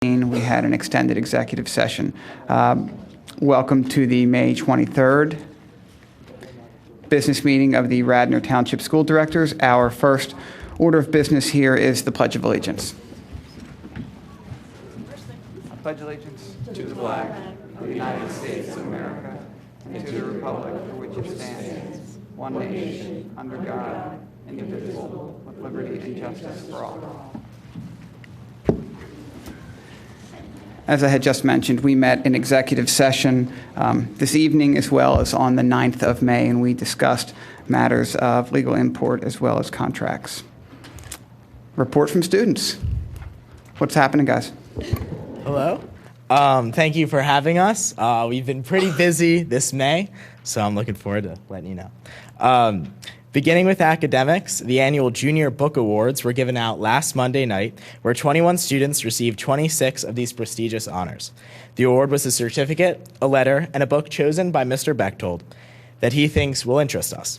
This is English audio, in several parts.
We had an extended executive session. Welcome to the May 23rd business meeting of the Radnor Township School Directors. Our first order of business here is the Pledge of Allegiance. I pledge allegiance to the flag of the United States of America and to the republic for which it stands, one nation, under God, indivisible, with liberty and justice for all. As I had just mentioned, we met in executive session this evening as well as on the 9th of May, and we discussed matters of legal import as well as contracts. Report from students. What's happening, guys? Hello. Thank you for having us. We've been pretty busy this May, so I'm looking forward to letting you know. Beginning with academics, the annual Junior Book Awards were given out last Monday night, where 21 students received 26 of these prestigious honors. The award was a certificate, a letter, and a book chosen by Mr. Bechtold that he thinks will interest us.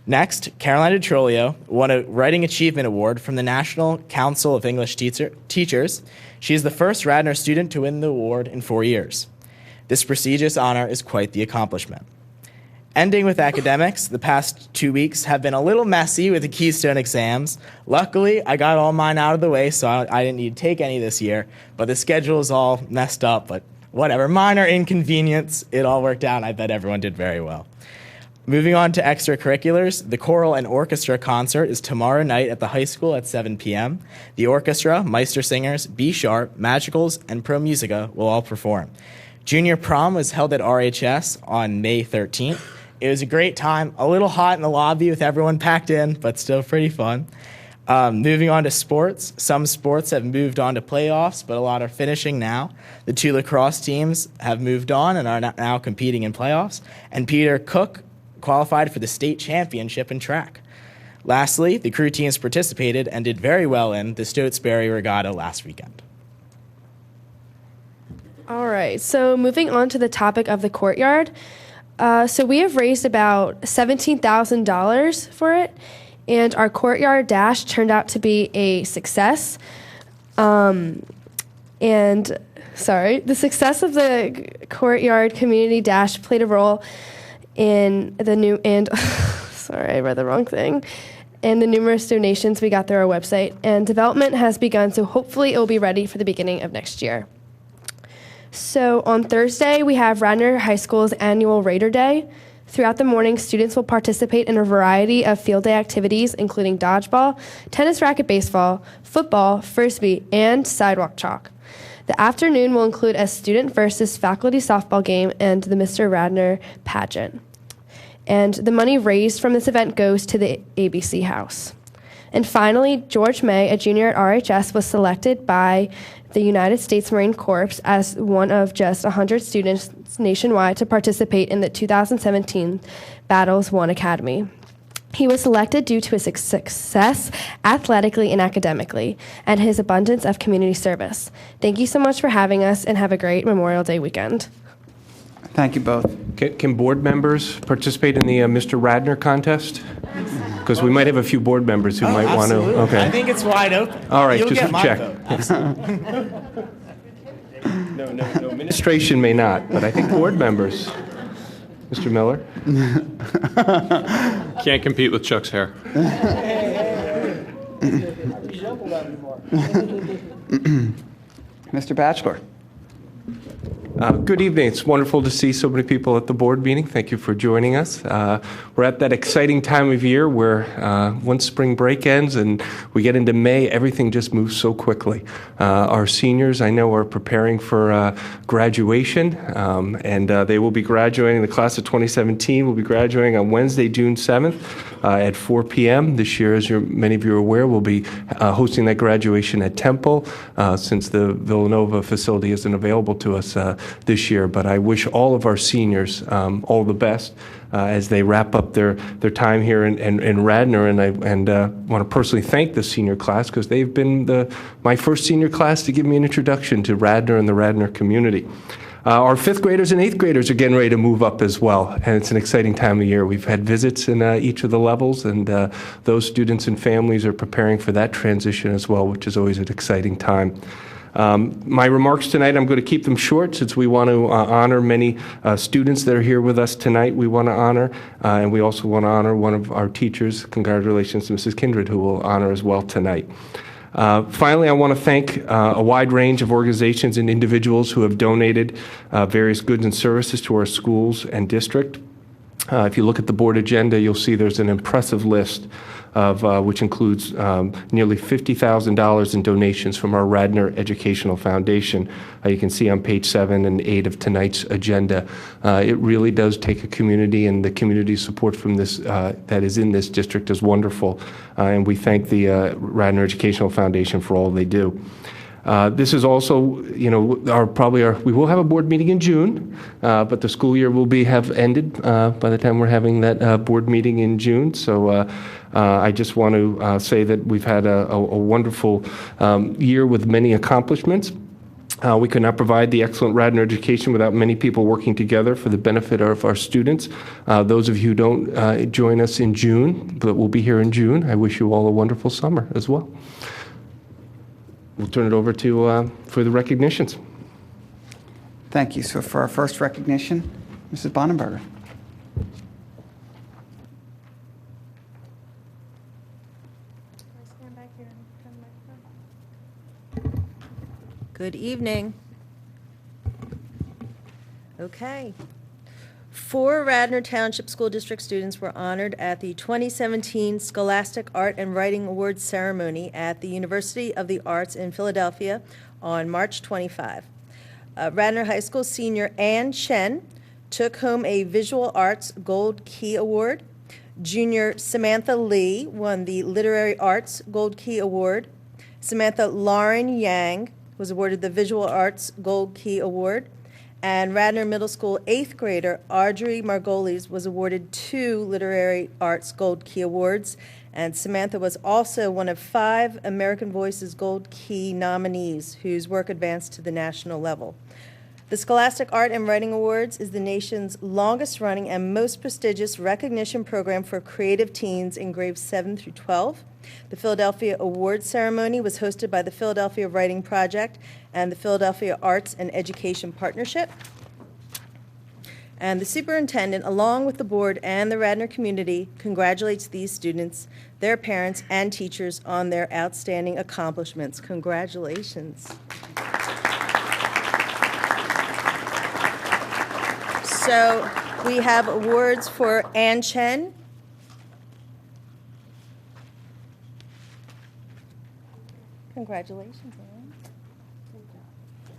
Next, Caroline DeTrolio won a Writing Achievement Award from the National Council of English Teachers. She is the first Radnor student to win the award in 4 years. This prestigious honor is quite the accomplishment. Ending with academics, the past 2 weeks have been a little messy with the Keystone exams. Luckily, I got all mine out of the way, so I didn't need to take any this year, but the schedule is all messed up, but whatever. Minor inconvenience. It all worked out, and I bet everyone did very well. Moving on to extracurriculars, the choral and orchestra concert is tomorrow night at the high school at 7 p.m. The orchestra, Meister Singers, B Sharp, Magicals, and Pro Musica will all perform. Junior prom was held at RHS on May 13th. It was a great time, a little hot in the lobby with everyone packed in, but still pretty fun. Moving on to sports, some sports have moved on to playoffs, but a lot are finishing now. The two lacrosse teams have moved on and are now competing in playoffs, and Peter Cook qualified for the state championship in track. Lastly, the crew teams participated and did very well in the Stotesbury Regatta last weekend. All right, so moving on to the topic of the courtyard. So we have raised about $17,000 for it, and our courtyard dash turned out to be a success. The success of the courtyard community dash played a role in the new sorry, I read the wrong thing. And the numerous donations we got through our website, and development has begun, so hopefully it will be ready for the beginning of next year. So on Thursday, we have Radnor High School's annual Raider Day. Throughout the morning, students will participate in a variety of field day activities, including dodgeball, tennis racket baseball, football, frisbee, and sidewalk chalk. The afternoon will include a student versus faculty softball game and the Mr. Radnor pageant. And the money raised from this event goes to the ABC House. And finally, George May, a junior at RHS, was selected by the United States Marine Corps as one of just 100 students nationwide to participate in the 2017 Battles Won Academy. He was selected due to his success athletically and academically, and his abundance of community service. Thank you so much for having us, and have a great Memorial Day weekend. Thank you both. Can board members participate in the Mr. Radnor contest? Because we might have a few board members who might want to. Okay. I think it's wide open. All right, You'll just get my check. vote. No. Administration may not, but I think board members. Mr. Miller? Can't compete with Chuck's hair. Mr. Batchelor. Good evening. It's wonderful to see so many people at the board meeting. Thank you for joining us. We're at that exciting time of year where once spring break ends and we get into May, everything just moves so quickly. Our seniors, I know, are preparing for graduation, and they will be graduating. The class of 2017 will be graduating on Wednesday, June 7th at 4 p.m. This year, as many of you are aware, we'll be hosting that graduation at Temple since the Villanova facility isn't available to us this year, but I wish all of our seniors all the best as they wrap up their time here in Radnor, and I want to personally thank the senior class because they've been my first senior class to give me an introduction to Radnor and the Radnor community. Our fifth graders and eighth graders are getting ready to move up as well, and it's an exciting time of year. We've had visits in each of the levels, and those students and families are preparing for that transition as well, which is always an exciting time. My remarks tonight, I'm going to keep them short since we want to honor many students that are here with us tonight. We want to honor, and we also want to honor one of our teachers. Congratulations to Mrs. Kindred, who will honor as well tonight. Finally, I want to thank a wide range of organizations and individuals who have donated various goods and services to our schools and district. If you look at the board agenda, you'll see there's an impressive list of which includes nearly $50,000 in donations from our Radnor Educational Foundation. You can see on page 7 and 8 of tonight's agenda. It really does take a community, and the community support from this that is in this district is wonderful. And we thank the Radnor Educational Foundation for all they do. This is also, we will have a board meeting in June, but the school year will have ended by the time we're having that board meeting in June. So I just want to say that we've had a wonderful year with many accomplishments. We could not provide the excellent Radnor education without many people working together for the benefit of our students. Those of you who don't join us in June, but will be here in June, I wish you all a wonderful summer as well. We'll turn it over to for the recognitions. Thank you. So for our first recognition, Mrs. Bonenberger. Good evening. Okay. 4 Radnor Township School District students were honored at the 2017 Scholastic Art and Writing Awards ceremony at the University of the Arts in Philadelphia on March 25. Radnor High School senior Ann Chen took home a Visual Arts Gold Key Award. Junior Samantha Lee won the Literary Arts Gold Key Award. Samantha Lauren Yang was awarded the Visual Arts Gold Key Award. And Radnor Middle School 8th grader Audrey Margolis was awarded 2 Literary Arts Gold Key Awards, and Samantha was also one of 5 American Voices Gold Key nominees whose work advanced to the national level. The Scholastic Art and Writing Awards is the nation's longest-running and most prestigious recognition program for creative teens in grades 7 through 12. The Philadelphia Awards ceremony was hosted by the Philadelphia Writing Project and the Philadelphia Arts and Education Partnership. And the superintendent, along with the board and the Radnor community, congratulates these students, their parents, and teachers on their outstanding accomplishments. Congratulations. So we have awards for Ann Chen. Congratulations, Ann.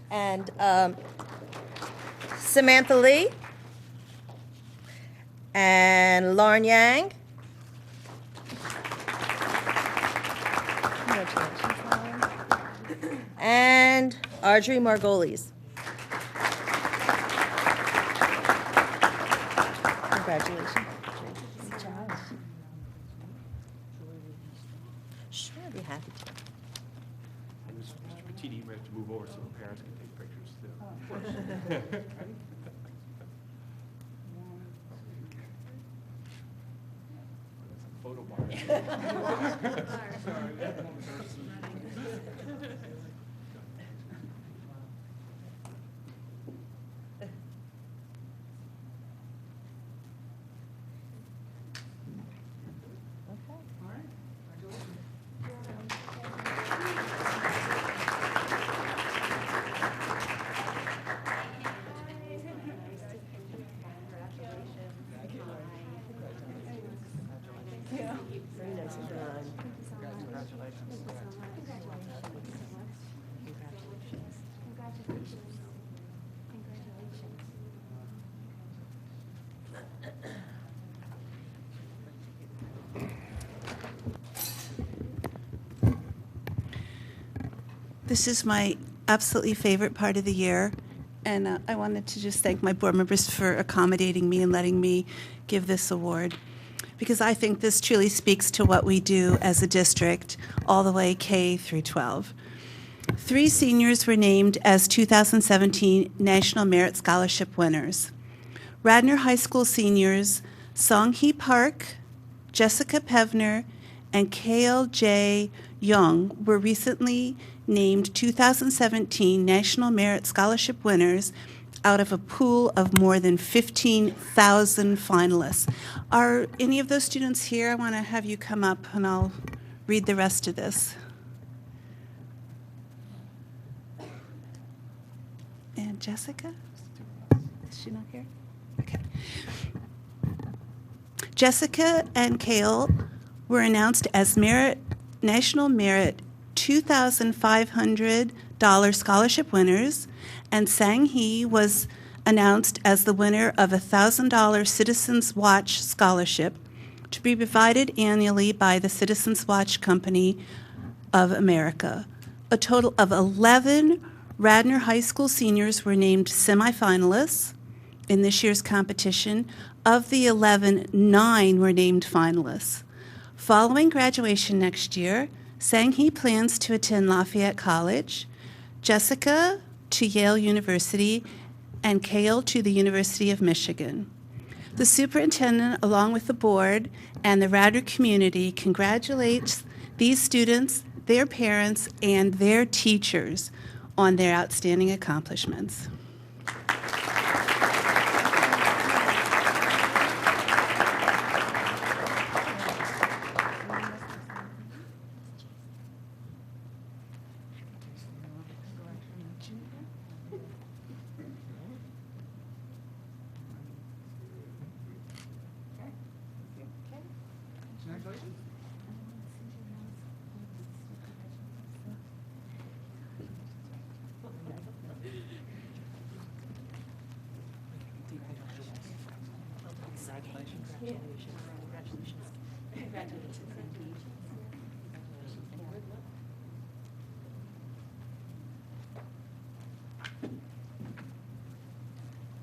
And Samantha Lee. And Lauren Yang. Congratulations, Lauren. And Audrey Margolis. Congratulations. Good job. Sure, I'd be happy to. Mr. Petiti, we have to move over so the parents can take pictures too. Photo bar. This is my absolutely favorite part of the year, and I wanted to just thank my board members for accommodating me and letting me give this award, because I think this truly speaks to what we do as a district all the way K through 12. 3 seniors were named as 2017 National Merit Scholarship winners. Radnor High School seniors Song-hee Park, Jessica Pevner, and Kale J. Young were recently named 2017 National Merit Scholarship winners out of a pool of more than 15,000 finalists. Are any of those students here? I want to have you come up and I'll read the rest of this. And Jessica? Is she not here? Okay. Jessica and Kale were announced as National Merit $2,500 scholarship winners, and Sang-hee was announced as the winner of a $1,000 Citizens Watch scholarship to be provided annually by the Citizens Watch Company of America. A total of 11 Radnor High School seniors were named semifinalists in this year's competition. Of the 11, 9 were named finalists. Following graduation next year, Sang-hee plans to attend Lafayette College, Jessica to Yale University, and Kale to the University of Michigan. The superintendent, along with the board and the Radnor community, congratulates these students, their parents, and their teachers on their outstanding accomplishments.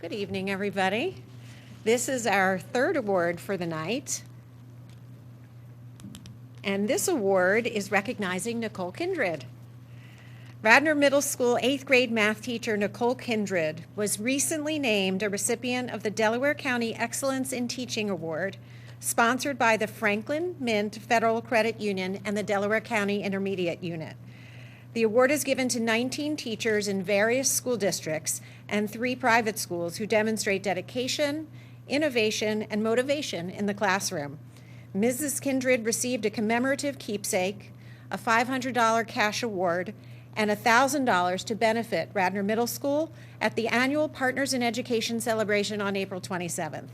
Good evening, everybody. This is our third award for the night. And this award is recognizing Nicole Kindred. Radnor Middle School 8th grade math teacher Nicole Kindred was recently named a recipient of the Delaware County Excellence in Teaching Award, sponsored by the Franklin Mint Federal Credit Union and the Delaware County Intermediate Unit. The award is given to 19 teachers in various school districts and 3 private schools who demonstrate dedication, innovation, and motivation in the classroom. Mrs. Kindred received a commemorative keepsake, a $500 cash award, and $1,000 to benefit Radnor Middle School at the annual Partners in Education celebration on April 27th.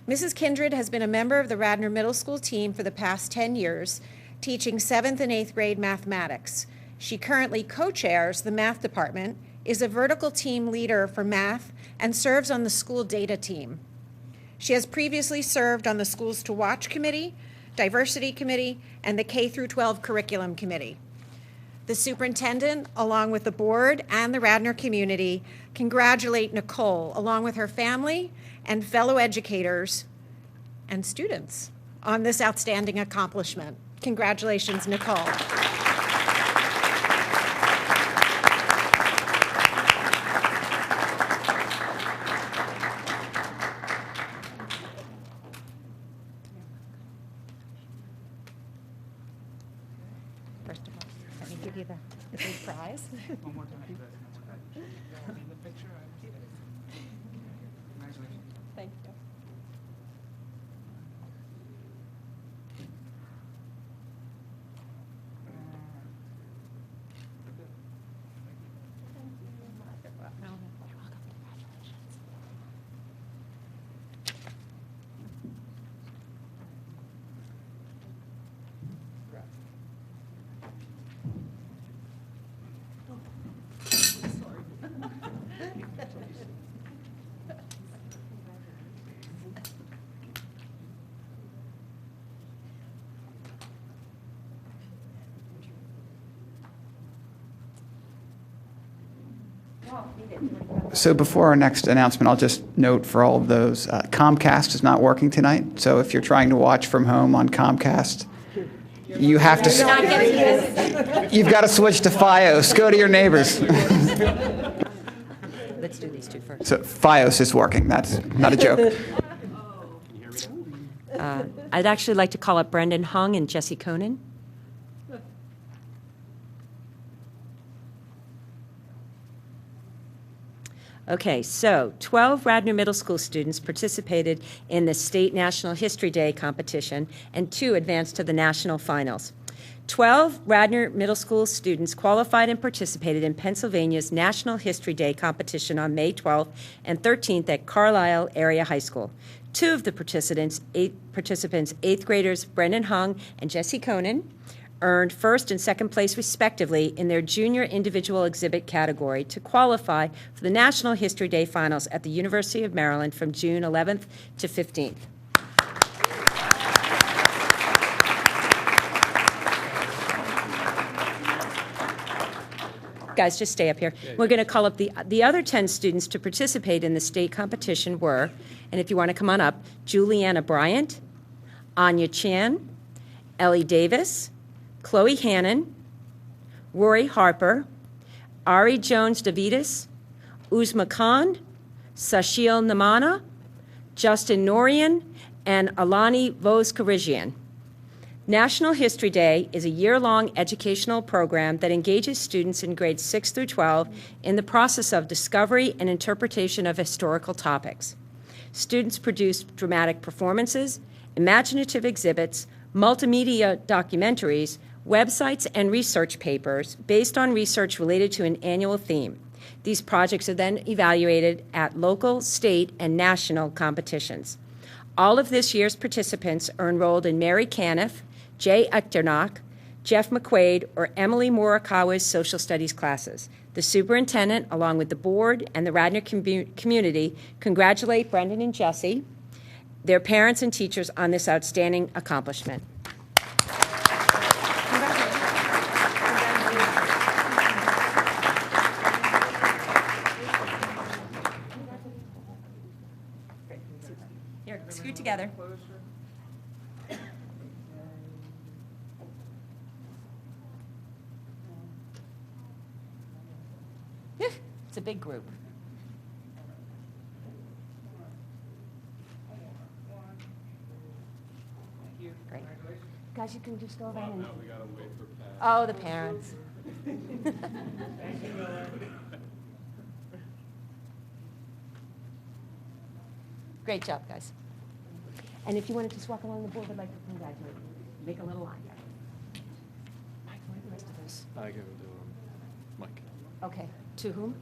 Mrs. Kindred has been a member of the Radnor Middle School team for the past 10 years, teaching 7th and 8th grade mathematics. She currently co-chairs the math department, is a vertical team leader for math, and serves on the school data team. She has previously served on the Schools to Watch Committee, Diversity Committee, and the K-12 Curriculum Committee. The superintendent, along with the board and the Radnor community, congratulate Nicole, along with her family and fellow educators and students, on this outstanding accomplishment. Congratulations, Nicole. First of all, let me give you the big prize. One more time. Thank you. So before our next announcement, I'll just note for all of those, Comcast is not working tonight. So if you're trying to watch from home on Comcast, you have to, you've got to switch to Fios. Go to your neighbors. Let's do these two first. So Fios is working. That's not a joke. I'd actually like to call up Brendan Hung and Jesse Conan. Okay, so 12 Radnor Middle School students participated in the State National History Day competition, and 2 advanced to the national finals. 12 Radnor Middle School students qualified and participated in Pennsylvania's National History Day competition on May 12th and 13th at Carlisle Area High School. 2 of the participants, 8th graders Brendan Hung and Jesse Conan, earned first and second place respectively in their junior individual exhibit category to qualify for the National History Day finals at the University of Maryland from June 11th to 15th. Guys, just stay up here. We're going to call up the other 10 students to participate in the state competition were, and if you want to come on up, Juliana Bryant, Anya Chan, Ellie Davis, Chloe Hannon, Rory Harper, Ari Jones-Davidis, Uzma Khan, Sashil Namana, Justin Norian, and Alani Voskarigian. National History Day is a year-long educational program that engages students in grades 6 through 12 in the process of discovery and interpretation of historical topics. Students produce dramatic performances, imaginative exhibits, multimedia documentaries, websites, and research papers based on research related to an annual theme. These projects are then evaluated at local, state, and national competitions. All of this year's participants are enrolled in Mary Caniff, Jay Echternach, Jeff McQuaid, or Emily Morikawa's social studies classes. The superintendent, along with the board and the Radnor community, congratulate Brendan and Jesse, their parents and teachers on this outstanding accomplishment. Here, scoot together. It's a big group. Great. Guys, you can just go over and... Oh, the parents. Great job, guys. And if you want to just walk along the board, I'd like to congratulate you. Make a little line. Mike, where are the rest of us? I go to Mike. Okay. To whom?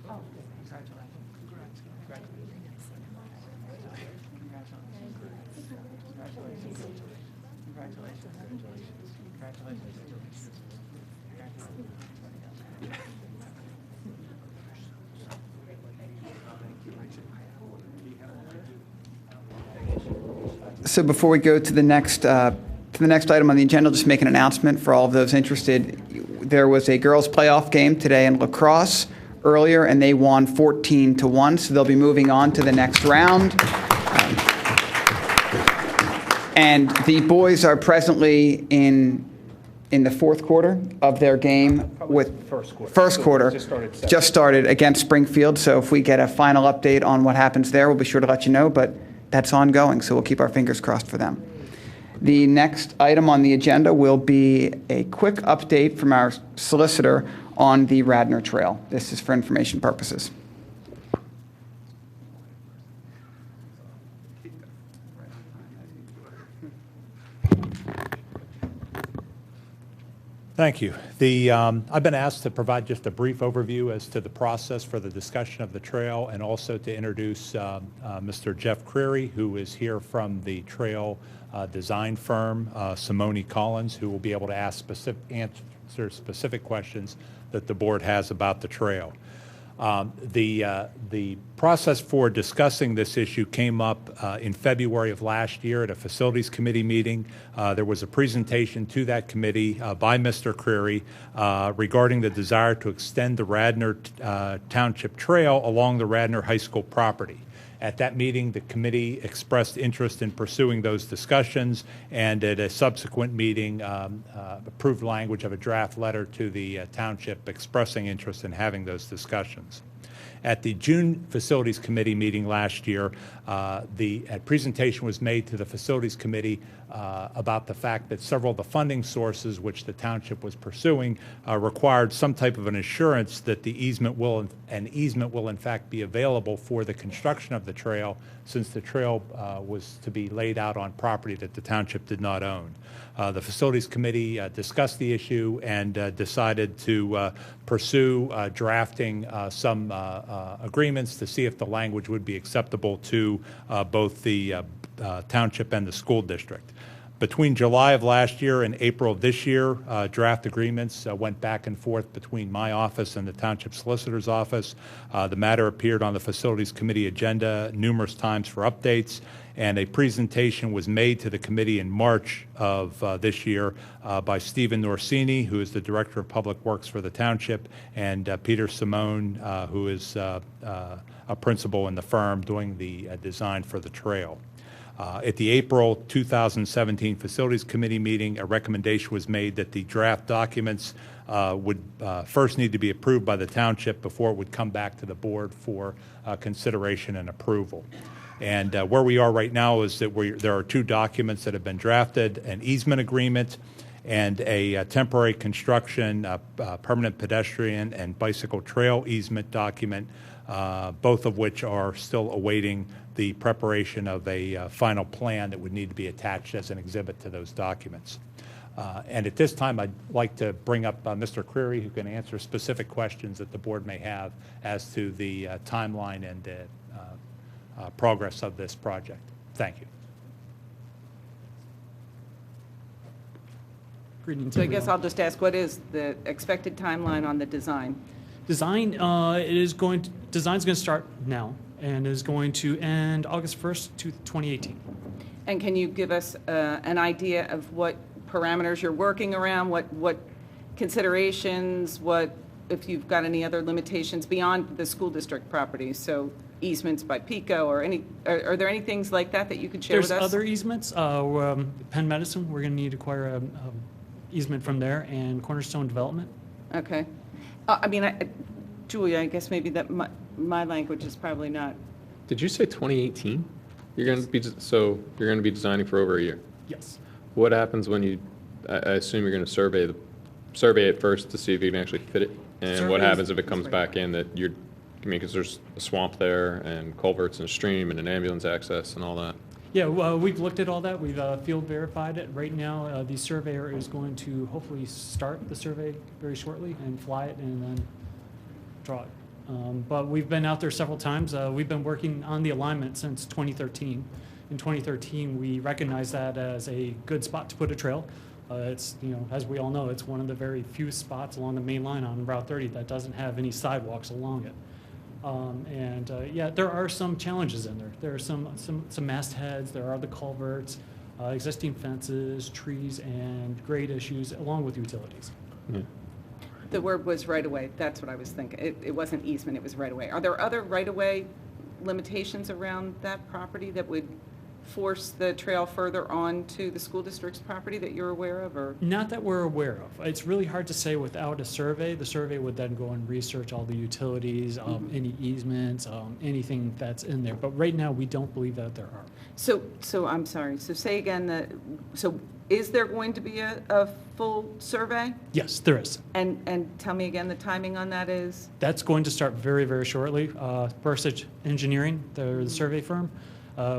Oh, So before we go to the next item on the agenda, I'll just make an announcement for all of those interested. There was a girls' playoff game today in lacrosse earlier, and they won 14-1, so they'll be moving on to the next round. And the boys are presently in the fourth quarter of their game with first quarter just started against Springfield. So if we get a final update on what happens there, we'll be sure to let you know, but that's ongoing, so we'll keep our fingers crossed for them. The next item on the agenda will be a quick update from our solicitor on the Radnor Trail. This is for information purposes. Thank you. I've been asked to provide just a brief overview as to the process for the discussion of the trail, and also to introduce Mr. Jeff Creary, who is here from the trail design firm, Simone Collins, who will be able to answer specific questions that the board has about the trail. The process for discussing this issue came up in February of last year at a facilities committee meeting. There was a presentation to that committee by Mr. Creary regarding the desire to extend the Radnor Township Trail along the Radnor High School property. At that meeting, the committee expressed interest in pursuing those discussions, and at a subsequent meeting, approved language of a draft letter to the township expressing interest in having those discussions. At the June Facilities Committee meeting last year, a presentation was made to the Facilities Committee about the fact that several of the funding sources which the township was pursuing required some type of an assurance that the easement will in fact be available for the construction of the trail, since the trail was to be laid out on property that the township did not own. The Facilities Committee discussed the issue and decided to pursue drafting some agreements to see if the language would be acceptable to both the township and the school district. Between July of last year and April of this year, draft agreements went back and forth between my office and the Township Solicitor's office. The matter appeared on the Facilities Committee agenda numerous times for updates, and a presentation was made to the committee in March of this year by Stephen Norsini, who is the Director of Public Works for the Township, and Peter Simone, who is a principal in the firm doing the design for the trail. At the April 2017 Facilities Committee meeting, a recommendation was made that the draft documents would first need to be approved by the township before it would come back to the board for consideration and approval. And where we are right now is that there are two documents that have been drafted, an easement agreement and a temporary construction, permanent pedestrian and bicycle trail easement document, both of which are still awaiting the preparation of a final plan that would need to be attached as an exhibit to those documents. And at this time, I'd like to bring up Mr. Creary, who can answer specific questions that the board may have as to the timeline and progress of this project. Thank you. Greetings, so I guess I'll just ask, what is the expected timeline on the design? Design's going to start now and is going to end August 1st, 2018. And can you give us an idea of what parameters you're working around, what considerations, what if you've got any other limitations beyond the school district properties, so easements by PICO or any, are there any things like that that you could share with us? There's other easements. Penn Medicine, we're going to need to acquire an easement from there, and Cornerstone Development. Okay. I mean, Julia, I guess maybe that my language is probably not. Did you say 2018? You're going to be designing for over a year. Yes. What happens when you? I assume you're going to survey it first to see if you can actually fit it. And what happens if it comes back in that you're? I mean, because there's a swamp there and culverts and a stream and an ambulance access and all that. Yeah, we've looked at all that. We've field verified it. Right now, the surveyor is going to hopefully start the survey very shortly and fly it and then draw it. But we've been out there several times. We've been working on the alignment since 2013. In 2013, we recognized that as a good spot to put a trail. It's, as we all know, it's one of the very few spots along the main line on Route 30 that doesn't have any sidewalks along it. Yeah, there are some challenges in there. There are some mastheads, there are the culverts, existing fences, trees, and grade issues, along with utilities. Yeah. The word was right-of-way. That's what I was thinking. It wasn't easement, it was right-of-way. Are there other right-of-way limitations around that property that would force the trail further on to the school district's property that you're aware of? Or not that we're aware of. It's really hard to say without a survey. The survey would then go and research all the utilities, any easements, anything that's in there. But right now, we don't believe that there are. So I'm sorry. So say again so is there going to be a full survey? Yes, there is. And tell me again, the timing on that is? That's going to start very, very shortly. Bursich Engineering, they're the survey firm.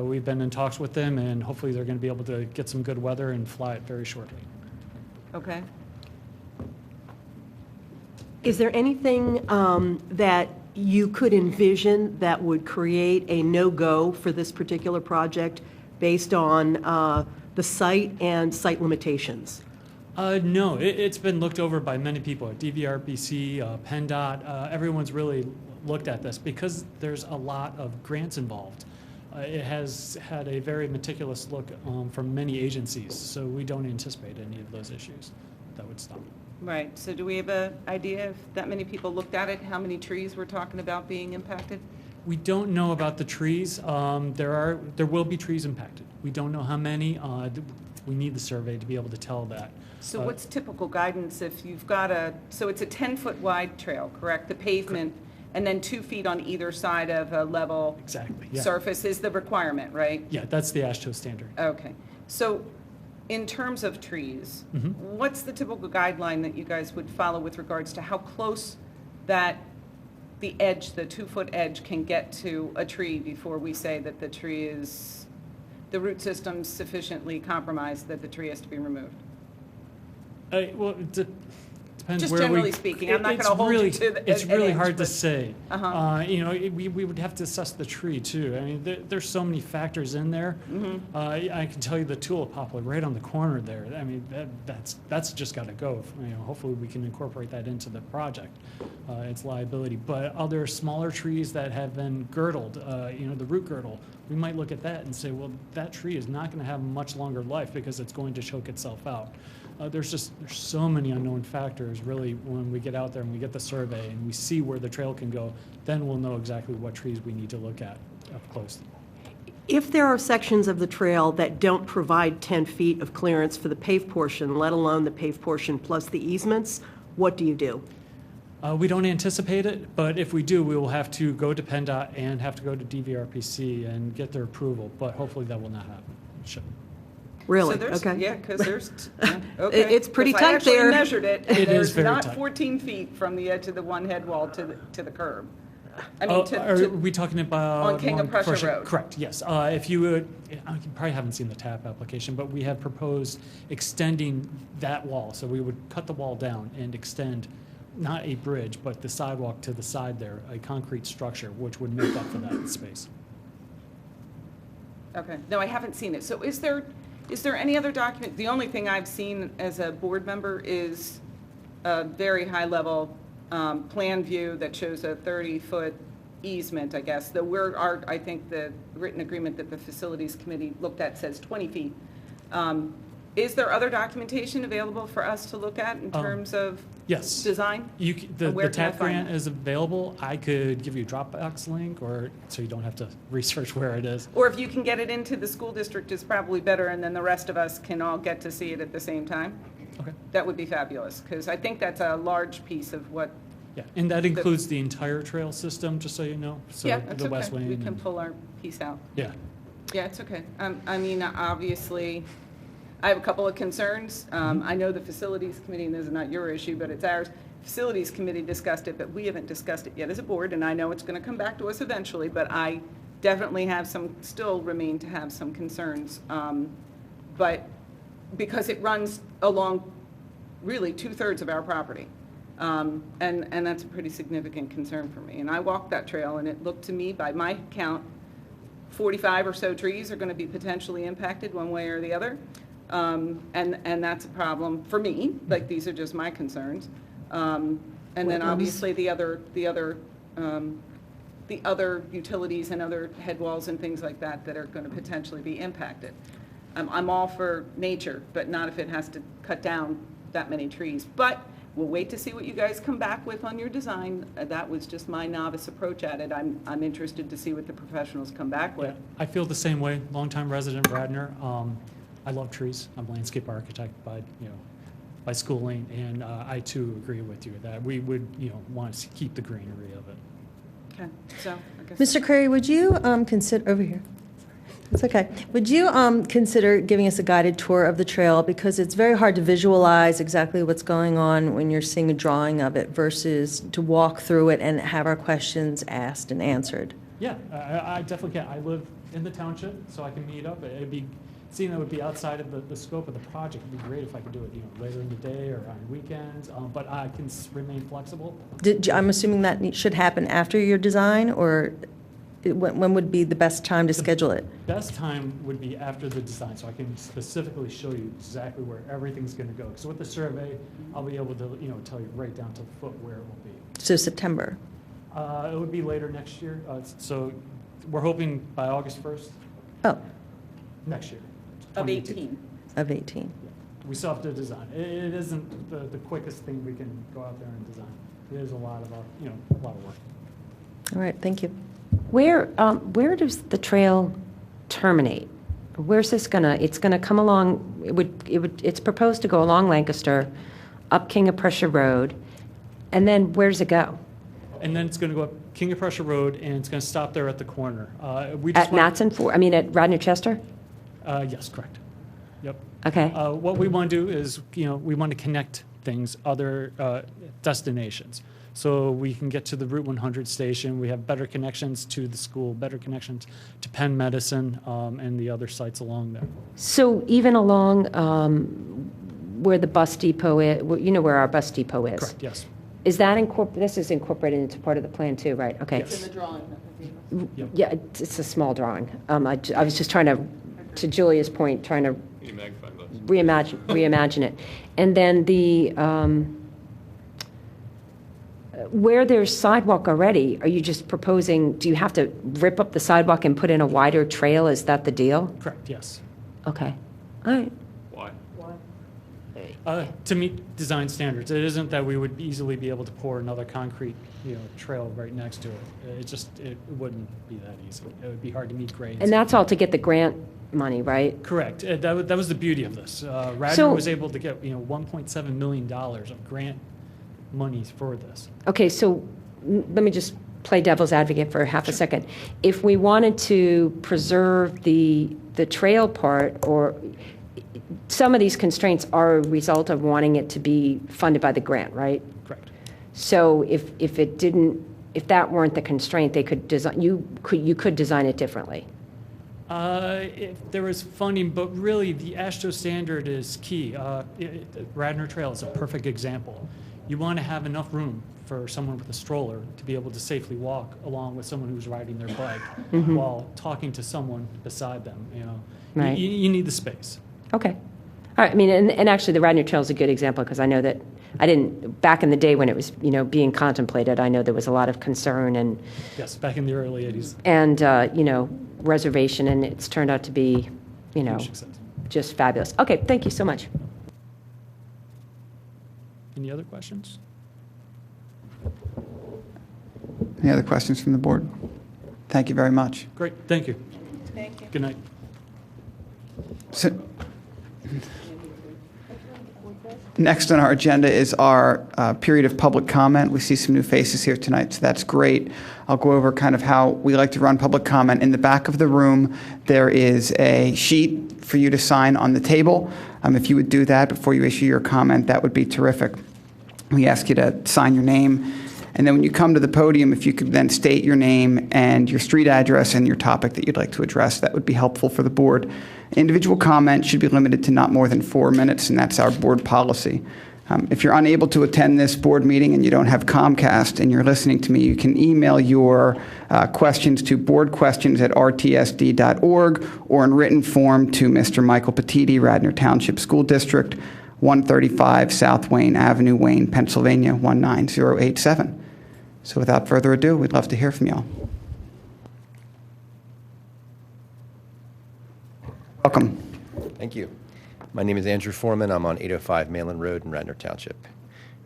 We've been in talks with them, and hopefully they're going to be able to get some good weather and fly it very shortly. Okay. Is there anything that you could envision that would create a no-go for this particular project based on the site and site limitations? No, it's been looked over by many people at DVRBC, PennDOT. Everyone's really looked at this because there's a lot of grants involved. It has had a very meticulous look from many agencies, so we don't anticipate any of those issues that would stop. Right. So do we have an idea if that many people looked at it, how many trees we're talking about being impacted? We don't know about the trees. There will be trees impacted. We don't know how many. We need the survey to be able to tell that. So what's typical guidance if you've got so it's a 10-foot wide trail, correct? The pavement, correct. And then 2 feet on either side of a level exactly, yeah. surface is the requirement, right? Yeah, that's the AASHTO standard. Okay. So in terms of trees, Mhm. what's the typical guideline that you guys would follow with regards to how close that the edge, the 2-foot edge, can get to a tree before we say that the tree is, the root system's sufficiently compromised that the tree has to be removed? Well, it depends Just where generally speaking, I'm not it's gonna hold you really- to the- It's an really edge, hard to but- say. Uh-huh. We would have to assess the tree too. I mean, there's so many factors in there. Mm-hmm. I can tell you the tulip poplar right on the corner there. I mean, that's just got to go. Hopefully we can incorporate that into the project. It's liability, but other smaller trees that have been girdled, the root girdle, we might look at that and say, well, that tree is not going to have much longer life because it's going to choke itself out. There's so many unknown factors, really, when we get out there and we get the survey and we see where the trail can go, then we'll know exactly what trees we need to look at up close. If there are sections of the trail that don't provide 10 feet of clearance for the paved portion, let alone the paved portion plus the easements, what do you do? We don't anticipate it, but if we do, we will have to go to PennDOT and have to go to DVRPC and get their approval, but hopefully that will not happen. It shouldn't. Really? So there's, Okay. yeah, because there's, okay. It's pretty 'Cause tight there. I actually measured it, and It is there's very not tight. 14 feet from the edge of the one head wall to the curb. I Oh, mean, are we talking about? on King of Prussia Road. Correct, yes. If you would, I probably haven't seen the TAP application, but we have proposed extending that wall. So we would cut the wall down and extend, not a bridge, but the sidewalk to the side there, a concrete structure, which would make up for that space. Okay, no, I haven't seen it. So is there any other document? The only thing I've seen as a board member is a very high-level plan view that shows a 30-foot easement, I guess. I think the written agreement that the facilities committee looked at says 20 feet. Is there other documentation available for us to look at in terms of Yes. design? The And where can I TAP find grant that? is available. I could give you a Dropbox link, or so you don't have to research where it is. Or if you can get it into the school district, is probably better, and then the rest of us can all get to see it at the same time. Okay. That would be fabulous, because I think that's a large piece of what, Yeah, and that includes the entire trail system, just so you know. So yeah, that's the West okay. Wing. We can and- pull our piece out. Yeah. Yeah, it's okay. I mean, obviously, I have a couple of concerns. I know the facilities committee, and this is not your issue, but it's ours. Facilities committee discussed it, but we haven't discussed it yet as a board, and I know it's going to come back to us eventually, but I definitely still remain to have some concerns. But because it runs along really 2/3 of our property. And that's a pretty significant concern for me. And I walked that trail, and it looked to me, by my count, 45 or so trees are going to be potentially impacted one way or the other. And that's a problem for me. Like, these are just my concerns. And then obviously the other utilities and other head walls and things like that that are going to potentially be impacted. I'm all for nature, but not if it has to cut down that many trees. But we'll wait to see what you guys come back with on your design. That was just my novice approach at it. I'm interested to see what the professionals come back with. Yeah, I feel the same way. Longtime resident Radnor. I love trees. I'm a landscape architect by schooling, and I too agree with you that we would want to keep the greenery of it. Okay, so I guess. Mr. Curry, would you consider, over here. It's okay. Would you consider giving us a guided tour of the trail? Because it's very hard to visualize exactly what's going on when you're seeing a drawing of it versus to walk through it and have our questions asked and answered. Yeah, I definitely can. I live in the township, so I can meet up. Seeing that would be outside of the scope of the project, it'd be great if I could do it later in the day or on weekends, but I can remain flexible. I'm assuming that should happen after your design, or when would be the best time to schedule it? Best time would be after the design, so I can specifically show you exactly where everything's going to go. So with the survey, I'll be able to tell you right down to the foot where it will be. So September. It would be later next year. So we're hoping by August 1st. Oh. Next year. Of 18. Of 18. Yeah. We still have to design. It isn't the quickest thing we can go out there and design. It is a lot of work. All right, thank you. Where does the trail terminate? Where's this it's gonna come along, it's proposed to go along Lancaster, up King of Prussia Road, and then where does it go? And then it's going to go up King of Prussia Road, and it's going to stop there at the corner. At Matson, at Radnor Chester? Yes, correct. Yep. Okay. What we want to do is, we want to connect things, other destinations. So we can get to the Route 100 station. We have better connections to the school, better connections to Penn Medicine, and the other sites along there. So even along where the bus depot is, where our bus depot is? Correct, yes. Is that this is incorporated into part of the plan too, right? Okay. Yes. In the drawing. Yep. Yeah, it's a small drawing. I was just trying to Julia's point, trying to reimagine it. And then where there's sidewalk already, are you just proposing, do you have to rip up the sidewalk and put in a wider trail? Is that the deal? Correct, yes. Okay. All right. Why? To meet design standards. It isn't that we would easily be able to pour another concrete, trail right next to it. It wouldn't be that easy. It would be hard to meet grades. And that's all to get the grant money, right? Correct. That was the beauty of this. Radnor was able to get, $1.7 million of grant monies for this. Okay, so let me just play devil's advocate for half a second. If we wanted to preserve the trail part, or some of these constraints are a result of wanting it to be funded by the grant, right? Correct. So if that weren't the constraint, they could design, you could design it differently. If there was funding, but really the AASHTO standard is key. Radnor Trail is a perfect example. You want to have enough room for someone with a stroller to be able to safely walk along with someone who's riding their bike while talking to someone beside them. Right. You need the space. Okay. All right. I mean, and actually the Radnor Trail is a good example because I know that back in the day when it was, being contemplated, I know there was a lot of concern and. Yes, back in the early 80s. And, reservation, and it's turned out to be, just fabulous. Okay. Thank you so much. Any other questions? Any other questions from the board? Thank you very much. Great. Thank you. Thank you. Good night. So, next on our agenda is our period of public comment. We see some new faces here tonight, so that's great. I'll go over kind of how we like to run public comment. In the back of the room, there is a sheet for you to sign on the table. If you would do that before you issue your comment, that would be terrific. We ask you to sign your name. And then when you come to the podium, if you could then state your name and your street address and your topic that you'd like to address, that would be helpful for the board. Individual comment should be limited to not more than 4 minutes, and that's our board policy. If you're unable to attend this board meeting and you don't have Comcast and you're listening to me, you can email your questions to boardquestions@rtsd.org or in written form to Mr. Michael Petiti, Radnor Township School District, 135 South Wayne Avenue, Wayne, Pennsylvania, 19087. So without further ado, we'd love to hear from y'all. Welcome. Thank you. My name is Andrew Foreman. I'm on 805 Mainland Road in Radnor Township.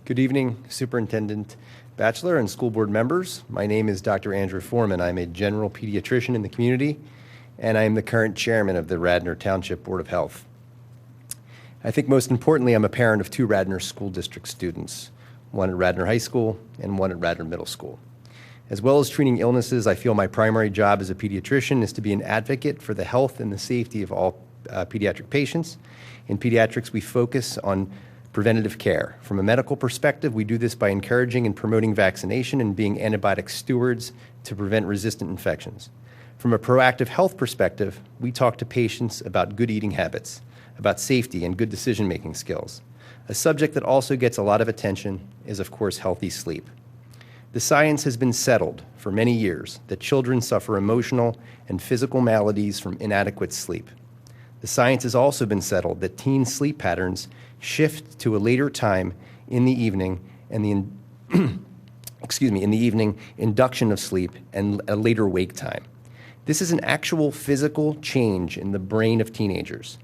Good evening, Superintendent Batchelor and school board members. My name is Dr. Andrew Foreman. I'm a general pediatrician in the community, and I am the current chairman of the Radnor Township Board of Health. I think most importantly, I'm a parent of 2 Radnor School District students, one at Radnor High School and one at Radnor Middle School. As well as treating illnesses, I feel my primary job as a pediatrician is to be an advocate for the health and the safety of all pediatric patients. In pediatrics, we focus on preventative care. From a medical perspective, we do this by encouraging and promoting vaccination and being antibiotic stewards to prevent resistant infections. From a proactive health perspective, we talk to patients about good eating habits, about safety and good decision-making skills. A subject that also gets a lot of attention is, of course, healthy sleep. The science has been settled for many years that children suffer emotional and physical maladies from inadequate sleep. The science has also been settled that teen sleep patterns shift to a later time in the evening and in the evening induction of sleep and a later wake time. This is an actual physical change in the brain of teenagers.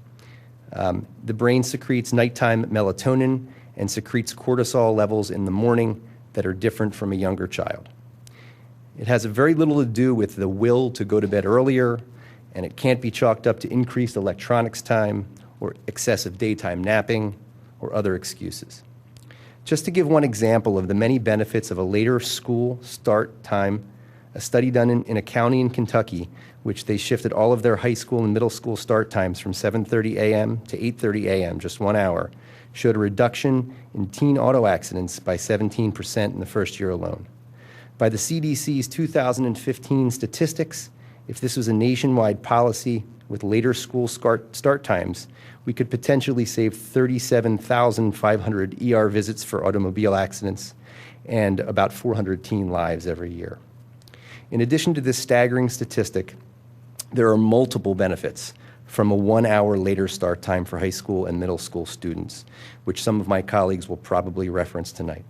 The brain secretes nighttime melatonin and secretes cortisol levels in the morning that are different from a younger child. It has very little to do with the will to go to bed earlier, and it can't be chalked up to increased electronics time or excessive daytime napping or other excuses. Just to give one example of the many benefits of a later school start time A study done in a county in Kentucky, which they shifted all of their high school and middle school start times from 7:30 a.m. to 8:30 a.m., just 1 hour, showed a reduction in teen auto accidents by 17% in the first year alone. By the CDC's 2015 statistics, if this was a nationwide policy with later school start times, we could potentially save 37,500 ER visits for automobile accidents and about 400 teen lives every year. In addition to this staggering statistic, there are multiple benefits from a 1 hour later start time for high school and middle school students, which some of my colleagues will probably reference tonight.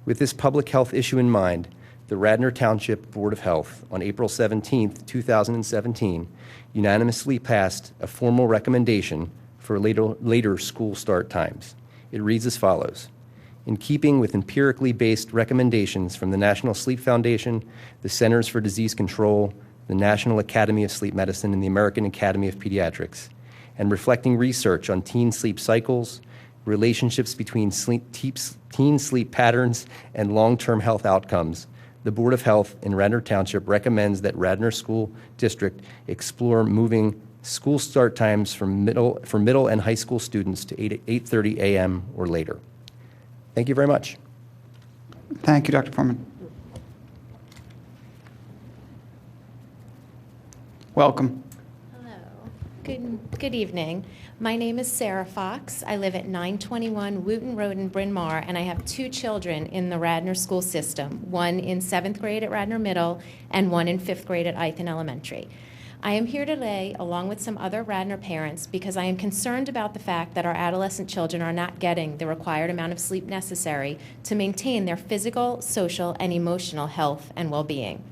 With this public health issue in mind, the Radnor Township Board of Health on April 17, 2017, unanimously passed a formal recommendation for later school start times. It reads as follows. In keeping with empirically based recommendations from the National Sleep Foundation, the Centers for Disease Control, the National Academy of Sleep Medicine, and the American Academy of Pediatrics, and reflecting research on teen sleep cycles, relationships between teen sleep patterns, and long-term health outcomes, the Board of Health in Radnor Township recommends that Radnor School District explore moving school start times for middle and high school students to 8:30 a.m. or later. Thank you very much. Thank you, Dr. Foreman. Welcome. Hello. Good evening. My name is Sarah Fox. I live at 921 Wooten Road in Bryn Mawr, and I have 2 children in the Radnor school system, one in 7th grade at Radnor Middle and one in 5th grade at Ithan Elementary. I am here today, along with some other Radnor parents, because I am concerned about the fact that our adolescent children are not getting the required amount of sleep necessary to maintain their physical, social, and emotional health and well-being.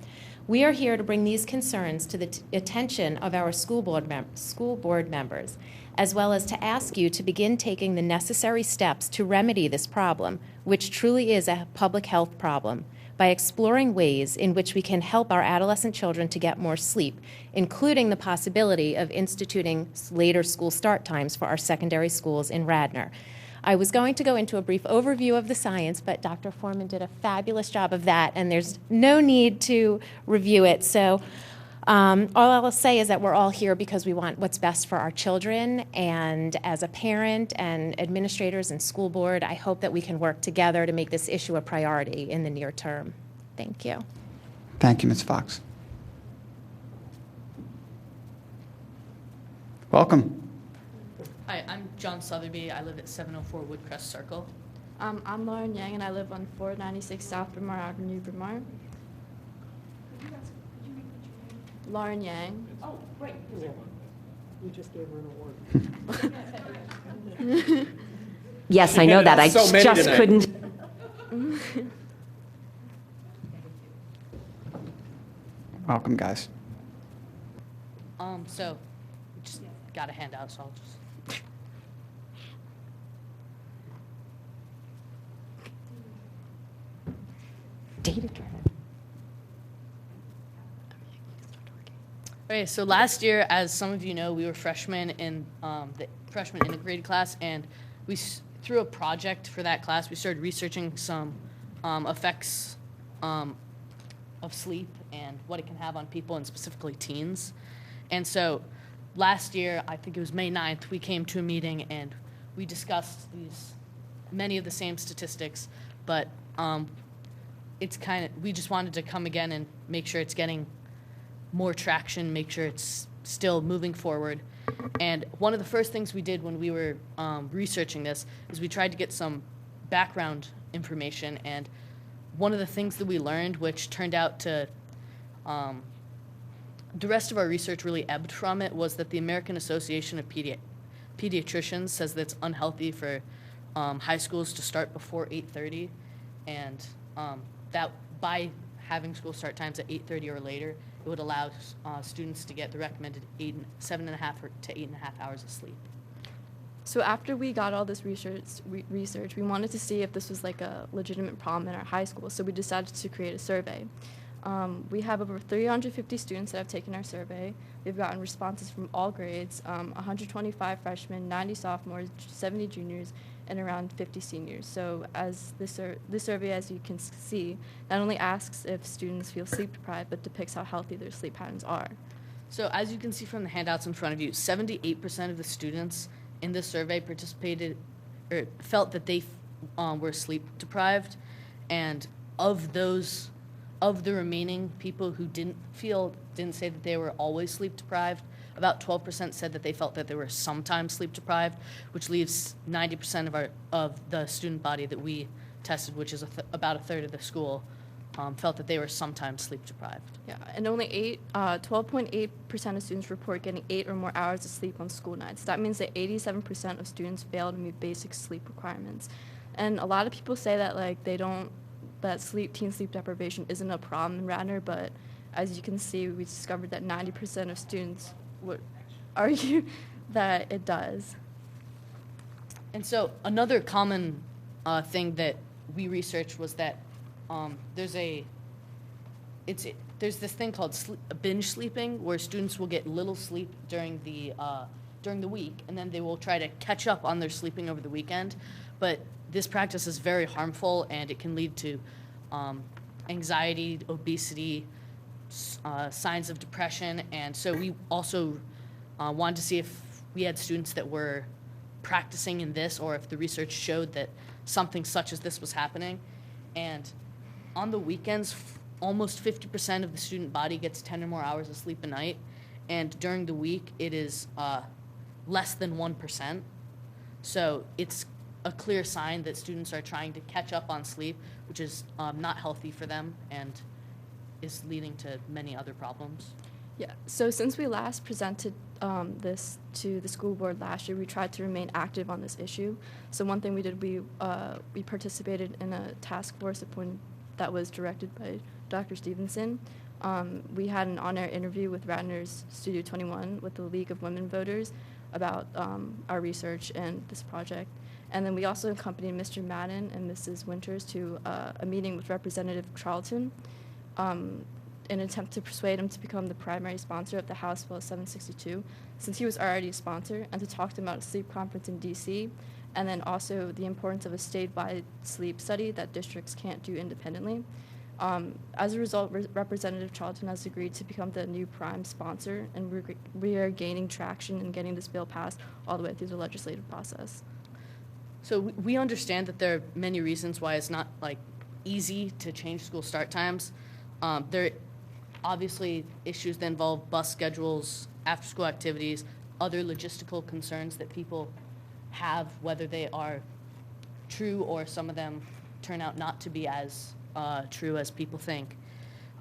We are here to bring these concerns to the attention of our school board members, as well as to ask you to begin taking the necessary steps to remedy this problem, which truly is a public health problem, by exploring ways in which we can help our adolescent children to get more sleep, including the possibility of instituting later school start times for our secondary schools in Radnor. I was going to go into a brief overview of the science, but Dr. Foreman did a fabulous job of that, and there's no need to review it. So all I'll say is that we're all here because we want what's best for our children, and as a parent and administrators and school board, I hope that we can work together to make this issue a priority in the near term. Thank you. Thank you, Ms. Fox. Welcome. Hi, I'm John Sotheby. I live at 704 Woodcrest Circle. I'm Lauren Yang, and I live on 496 South Bryn Mawr Avenue, Bryn Mawr. Lauren Yang. Oh, great. You just gave her an award. Yes, I know that. I just couldn't. Welcome, guys. So just got a handout, so I'll just. Data-driven. Okay, so last year, as some of you know, we were freshmen in the freshman integrated class, and through a project for that class, we started researching some effects of sleep and what it can have on people, and specifically teens. And so last year, I think it was May 9th, we came to a meeting and we discussed many of the same statistics, but we just wanted to come again and make sure it's getting more traction, make sure it's still moving forward. And one of the first things we did when we were researching this is we tried to get some background information, and one of the things that we learned, which turned out to the rest of our research really ebbed from it, was that the American Association of Pediatricians says that it's unhealthy for high schools to start before 8:30, and that by having school start times at 8:30 or later, it would allow students to get the recommended 7.5 to 8.5 hours of sleep. So after we got all this research, we wanted to see if this was like a legitimate problem in our high school, so we decided to create a survey. We have over 350 students that have taken our survey. We've gotten responses from all grades, 125 freshmen, 90 sophomores, 70 juniors, and around 50 seniors. So as this survey, as you can see, not only asks if students feel sleep deprived, but depicts how healthy their sleep patterns are. So as you can see from the handouts in front of you, 78% of the students in this survey participated or felt that they were sleep deprived, and of the remaining people who didn't say that they were always sleep deprived, about 12% said that they felt that they were sometimes sleep deprived, which leaves 90% of the student body that we tested, which is about a third of the school, felt that they were sometimes sleep deprived. Yeah, and only 12.8% of students report getting 8 or more hours of sleep on school nights. That means that 87% of students fail to meet basic sleep requirements. And a lot of people say that teen sleep deprivation isn't a problem in Radnor, but as you can see, we discovered that 90% of students would argue that it does. And so another common thing that we researched was that there's this thing called binge sleeping, where students will get little sleep during the week, and then they will try to catch up on their sleeping over the weekend. But this practice is very harmful, and it can lead to anxiety, obesity, signs of depression. And so we also wanted to see if we had students that were practicing in this, or if the research showed that something such as this was happening. And on the weekends, almost 50% of the student body gets 10 or more hours of sleep a night, and during the week it is less than 1%. So it's a clear sign that students are trying to catch up on sleep, which is not healthy for them and is leading to many other problems. Yeah, so since we last presented this to the school board last year, we tried to remain active on this issue. So one thing we did, we participated in a task force appointed that was directed by Dr. Stevenson. We had an on-air interview with Radnor's Studio 21 with the League of Women Voters about our research and this project. And then we also accompanied Mr. Madden and Mrs. Winters to a meeting with Representative Charlton in an attempt to persuade him to become the primary sponsor of the House Bill 762, since he was already a sponsor, and to talk to him about a sleep conference in D.C., and then also the importance of a statewide sleep study that districts can't do independently. As a result, Representative Charlton has agreed to become the new prime sponsor, and we are gaining traction in getting this bill passed all the way through the legislative process. So we understand that there are many reasons why it's not easy to change school start times. There are obviously issues that involve bus schedules, after-school activities, other logistical concerns that people have, whether they are true or some of them turn out not to be as true as people think.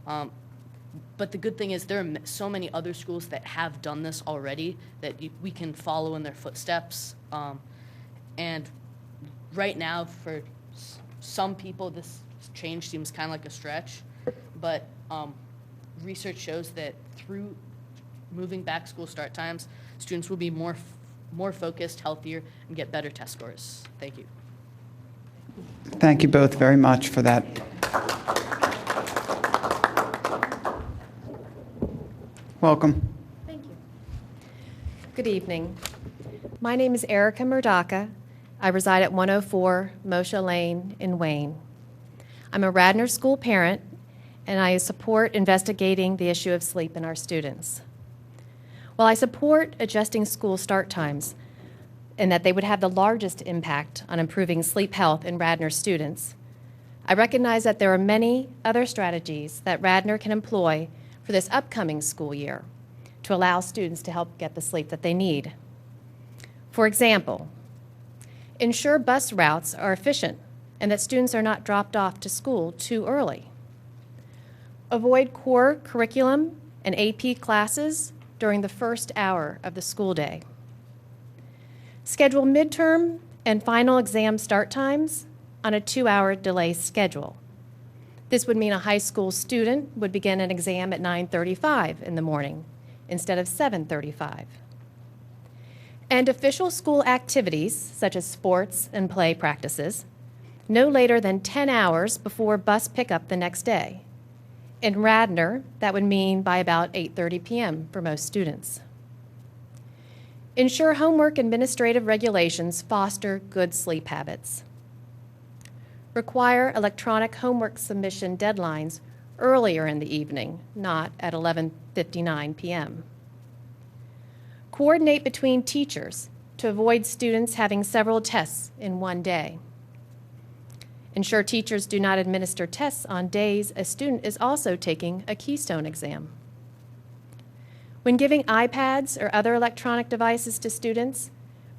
But the good thing is there are so many other schools that have done this already that we can follow in their footsteps. And right now, for some people, this change seems kind of like a stretch, but research shows that through moving back school start times, students will be more focused, healthier, and get better test scores. Thank you. Thank you both very much for that. Welcome. Thank you. Good evening. My name is Erica Murdaka. I reside at 104 Moshe Lane in Wayne. I'm a Radnor school parent, and I support investigating the issue of sleep in our students. While I support adjusting school start times and that they would have the largest impact on improving sleep health in Radnor students, I recognize that there are many other strategies that Radnor can employ for this upcoming school year to allow students to help get the sleep that they need. For example, ensure bus routes are efficient and that students are not dropped off to school too early. Avoid core curriculum and AP classes during the first hour of the school day. Schedule midterm and final exam start times on a 2-hour delay schedule. This would mean a high school student would begin an exam at 9:35 in the morning instead of 7:35. And official school activities, such as sports and play practices, no later than 10 hours before bus pickup the next day. In Radnor, that would mean by about 8:30 p.m. for most students. Ensure homework administrative regulations foster good sleep habits. Require electronic homework submission deadlines earlier in the evening, not at 11:59 p.m. Coordinate between teachers to avoid students having several tests in one day. Ensure teachers do not administer tests on days a student is also taking a Keystone exam. When giving iPads or other electronic devices to students,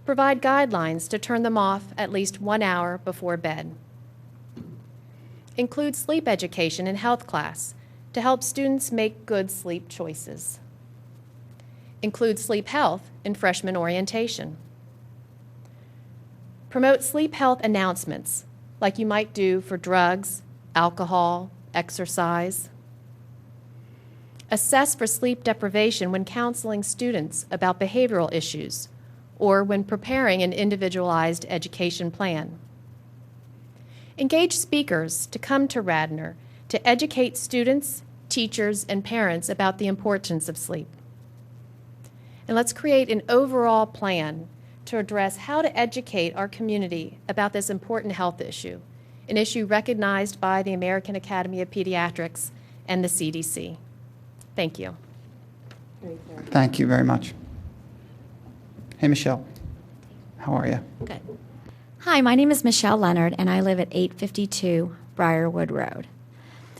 provide guidelines to turn them off at least 1 hour before bed. Include sleep education in health class to help students make good sleep choices. Include sleep health in freshman orientation. Promote sleep health announcements, like you might do for drugs, alcohol, exercise. Assess for sleep deprivation when counseling students about behavioral issues or when preparing an individualized education plan. Engage speakers to come to Radnor to educate students, teachers, and parents about the importance of sleep. And let's create an overall plan to address how to educate our community about this important health issue, an issue recognized by the American Academy of Pediatrics and the CDC. Thank you. Thank you very much. Hey, Michelle. How are you? Good. Hi, my name is Michelle Leonard, and I live at 852 Briarwood Road.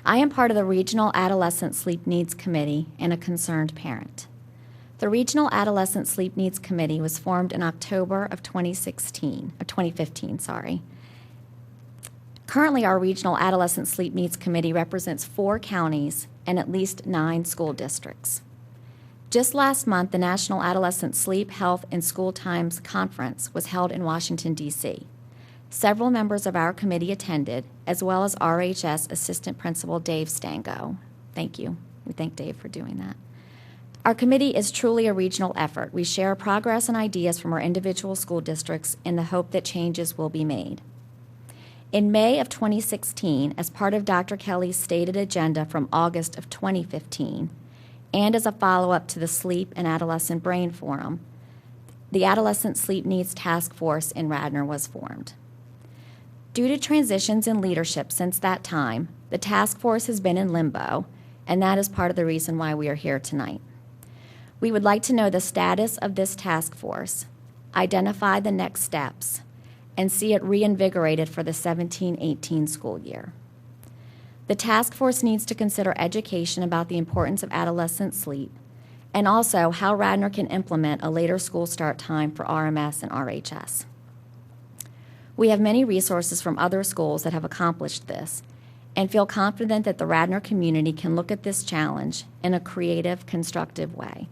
I am part of the Regional Adolescent Sleep Needs Committee and a concerned parent. The Regional Adolescent Sleep Needs Committee was formed in October of 2015. Currently, our Regional Adolescent Sleep Needs Committee represents 4 counties and at least 9 school districts. Just last month, the National Adolescent Sleep, Health, and School Times Conference was held in Washington, D.C. Several members of our committee attended, as well as RHS Assistant Principal Dave Stango. Thank you. We thank Dave for doing that. Our committee is truly a regional effort. We share progress and ideas from our individual school districts in the hope that changes will be made. In May of 2016, as part of Dr. Kelly's stated agenda from August of 2015, and as a follow-up to the Sleep and Adolescent Brain Forum, the Adolescent Sleep Needs Task Force in Radnor was formed. Due to transitions in leadership since that time, the task force has been in limbo, and that is part of the reason why we are here tonight. We would like to know the status of this task force, identify the next steps, and see it reinvigorated for the 17-18 school year. The task force needs to consider education about the importance of adolescent sleep and also how Radnor can implement a later school start time for RMS and RHS. We have many resources from other schools that have accomplished this and feel confident that the Radnor community can look at this challenge in a creative, constructive way.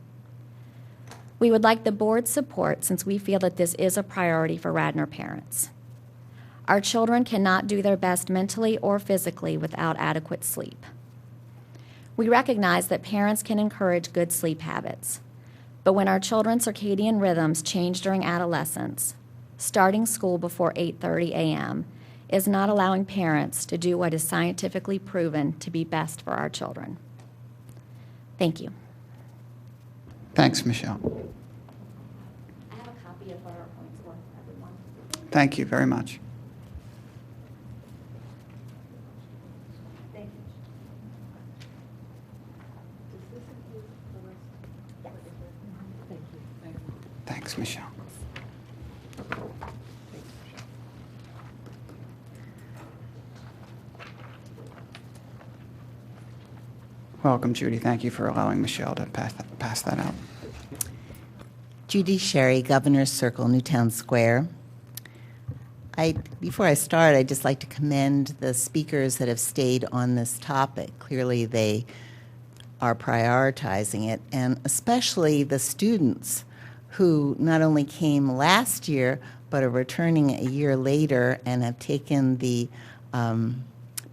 We would like the board's support since we feel that this is a priority for Radnor parents. Our children cannot do their best mentally or physically without adequate sleep. We recognize that parents can encourage good sleep habits, but when our children's circadian rhythms change during adolescence, starting school before 8:30 a.m. is not allowing parents to do what is scientifically proven to be best for our children. Thank you. Thanks, Michelle. I have a copy of our points for everyone. Thank you very much. Thank you. Thanks, Michelle. Welcome, Judy. Thank you for allowing Michelle to pass that out. Judy Sherry, Governor's Circle, Newtown Square. Before I start, I'd just like to commend the speakers that have stayed on this topic. Clearly, they are prioritizing it, and especially the students who not only came last year, but are returning a year later and have taken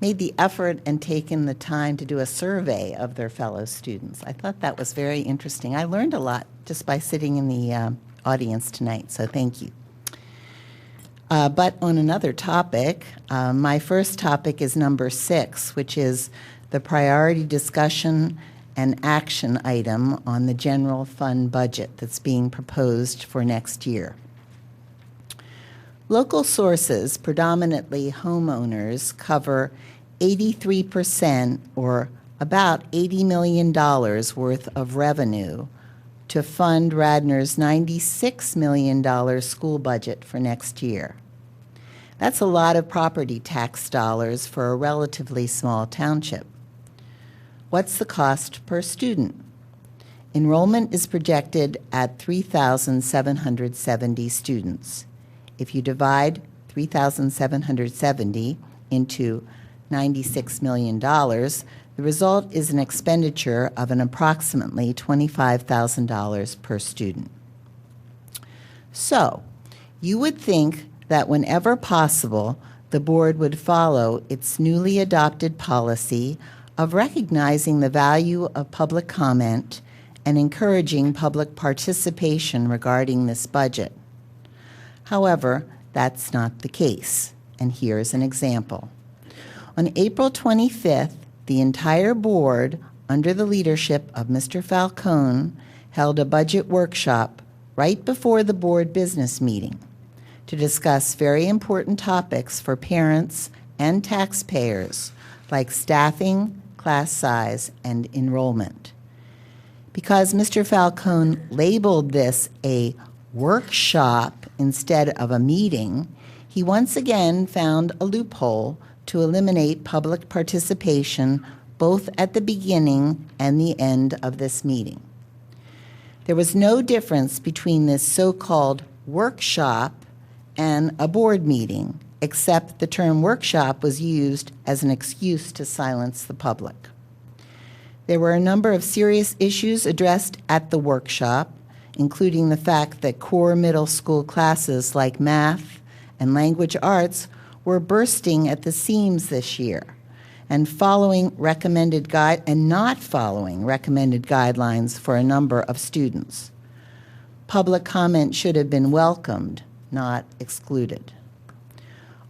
made the effort and taken the time to do a survey of their fellow students. I thought that was very interesting. I learned a lot just by sitting in the audience tonight, so thank you. But on another topic, my first topic is number 6, which is the priority discussion an action item on the general fund budget that's being proposed for next year. Local sources, predominantly homeowners, cover 83% or about $80 million worth of revenue to fund Radnor's $96 million school budget for next year. That's a lot of property tax dollars for a relatively small township. What's the cost per student? Enrollment is projected at 3,770 students. If you divide 3,770 into $96 million, the result is an expenditure of an approximately $25,000 per student. So, you would think that whenever possible, the board would follow its newly adopted policy of recognizing the value of public comment and encouraging public participation regarding this budget. However, that's not the case, and here's an example. On April 25th, the entire board, under the leadership of Mr. Falcone, held a budget workshop right before the board business meeting to discuss very important topics for parents and taxpayers like staffing, class size, and enrollment. Because Mr. Falcone labeled this a workshop instead of a meeting, he once again found a loophole to eliminate public participation both at the beginning and the end of this meeting. There was no difference between this so-called workshop and a board meeting, except the term workshop was used as an excuse to silence the public. There were a number of serious issues addressed at the workshop, including the fact that core middle school classes like math and language arts were bursting at the seams this year and not following recommended guidelines for a number of students. Public comment should have been welcomed, not excluded.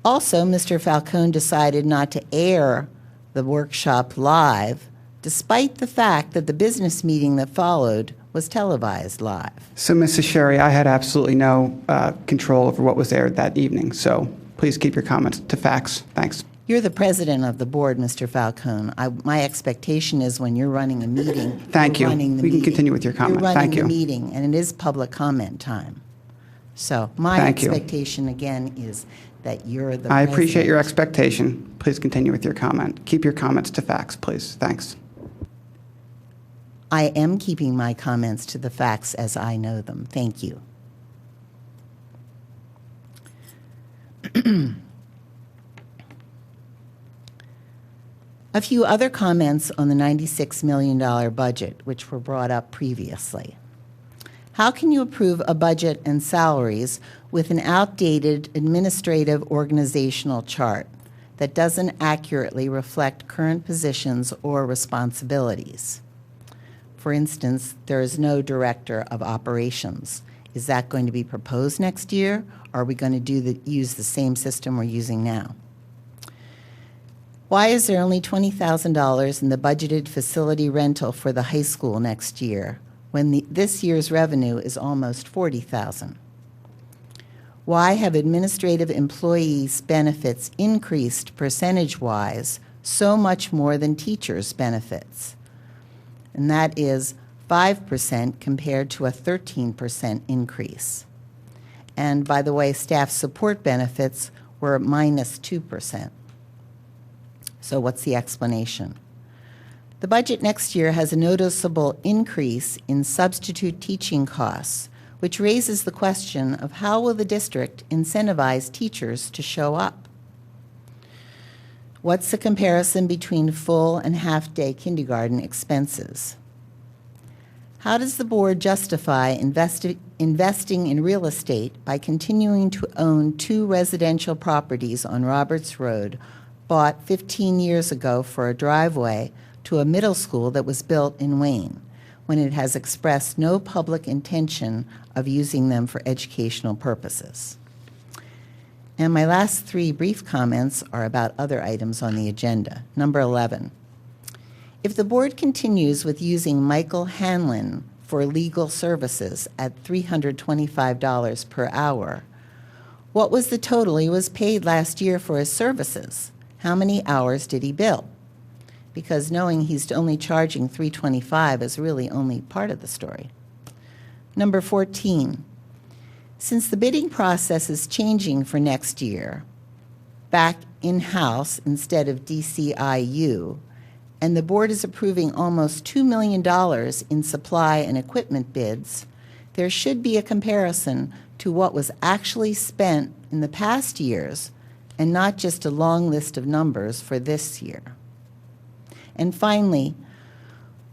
Also, Mr. Falcone decided not to air the workshop live, despite the fact that the business meeting that followed was televised live. So, Mrs. Sherry, I had absolutely no control over what was aired that evening, so please keep your comments to facts. Thanks. You're the president of the board, Mr. Falcone. My expectation is when you're running a meeting, Thank you. We can continue with your comment. You're running Thank you. the meeting, and it is public comment time. So my Thank you. expectation, again, is that you're the I appreciate president. your expectation. Please continue with your comment. Keep your comments to facts, please. Thanks. I am keeping my comments to the facts as I know them. Thank you. A few other comments on the $96 million budget, which were brought up previously. How can you approve a budget and salaries with an outdated administrative organizational chart that doesn't accurately reflect current positions or responsibilities? For instance, there is no director of operations. Is that going to be proposed next year, or are we going to use the same system we're using now? Why is there only $20,000 in the budgeted facility rental for the high school next year when this year's revenue is almost $40,000? Why have administrative employees' benefits increased percentage-wise so much more than teachers' benefits? And that is 5% compared to a 13% increase. And by the way, staff support benefits were minus 2%. So what's the explanation? The budget next year has a noticeable increase in substitute teaching costs, which raises the question of how will the district incentivize teachers to show up? What's the comparison between full and half-day kindergarten expenses? How does the board justify investing in real estate by continuing to own 2 residential properties on Roberts Road bought 15 years ago for a driveway to a middle school that was built in Wayne, when it has expressed no public intention of using them for educational purposes? And my last 3 brief comments are about other items on the agenda. Number 11. If the board continues with using Michael Hanlon for legal services at $325 per hour, what was the total he was paid last year for his services? How many hours did he bill? Because knowing he's only charging $325 is really only part of the story. Number 14, since the bidding process is changing for next year, back in-house instead of DCIU, and the board is approving almost $2 million in supply and equipment bids, there should be a comparison to what was actually spent in the past years and not just a long list of numbers for this year. And finally,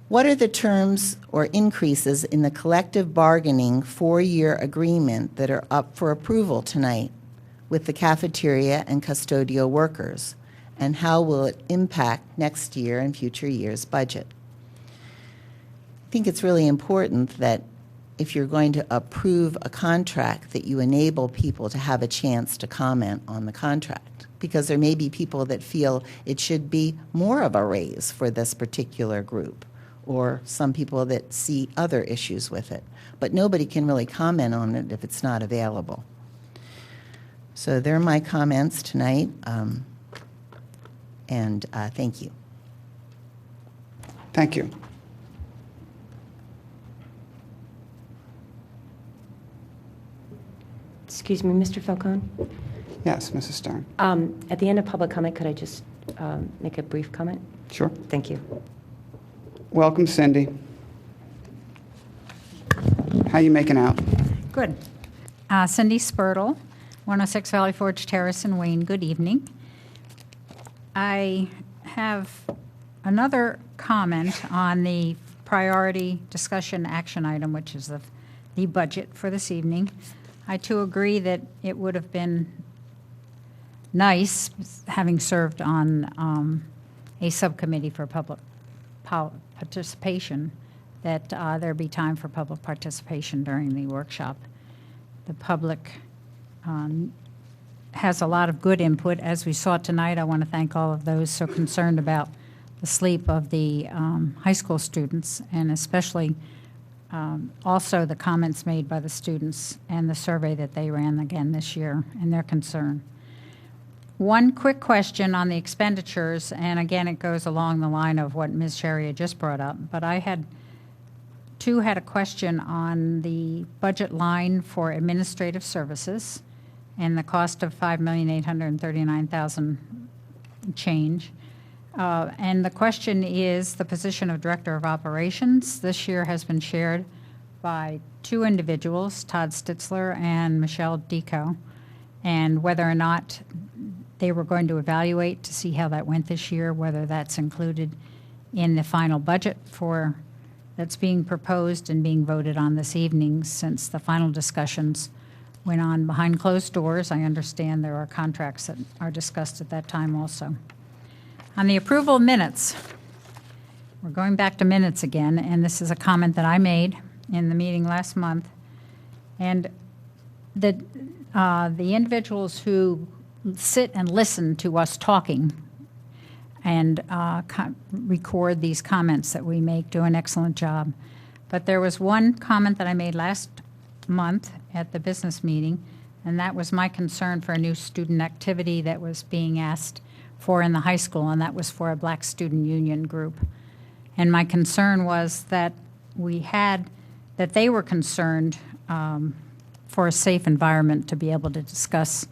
what are the terms or increases in the collective bargaining 4-year agreement that are up for approval tonight with the cafeteria and custodial workers? And how will it impact next year and future years' budget? I think it's really important that if you're going to approve a contract, that you enable people to have a chance to comment on the contract, because there may be people that feel it should be more of a raise for this particular group, or some people that see other issues with it. But nobody can really comment on it if it's not available. So there are my comments tonight. And thank you. Thank you. Excuse me, Mr. Falcone? Yes, Mrs. Stern. At the end of public comment, could I just make a brief comment? Sure. Thank you. Welcome, Cindy. How you making out? Good. Cindy Spurtle, 106 Valley Forge Terrace in Wayne. Good evening. I have another comment on the priority discussion action item, which is the budget for this evening. I too agree that it would have been nice, having served on a subcommittee for public participation, that there be time for public participation during the workshop. The public has a lot of good input. As we saw tonight, I want to thank all of those so concerned about the sleep of the high school students, and especially also the comments made by the students and the survey that they ran again this year and their concern. One quick question on the expenditures, and again, it goes along the line of what Ms. Sherry had just brought up, but I had a question on the budget line for administrative services and the cost of $5,839,000 change. And the question is, the position of Director of Operations this year has been shared by 2 individuals, Todd Stitzler and Michelle Deco, and whether or not they were going to evaluate to see how that went this year, whether that's included in the final budget that's being proposed and being voted on this evening, since the final discussions went on behind closed doors. I understand there are contracts that are discussed at that time also. On the approval of minutes, we're going back to minutes again, and this is a comment that I made in the meeting last month. And the individuals who sit and listen to us talking and record these comments that we make do an excellent job. But there was one comment that I made last month at the business meeting, and that was my concern for a new student activity that was being asked for in the high school, and that was for a Black Student Union group. And my concern was that they were concerned for a safe environment to be able to discuss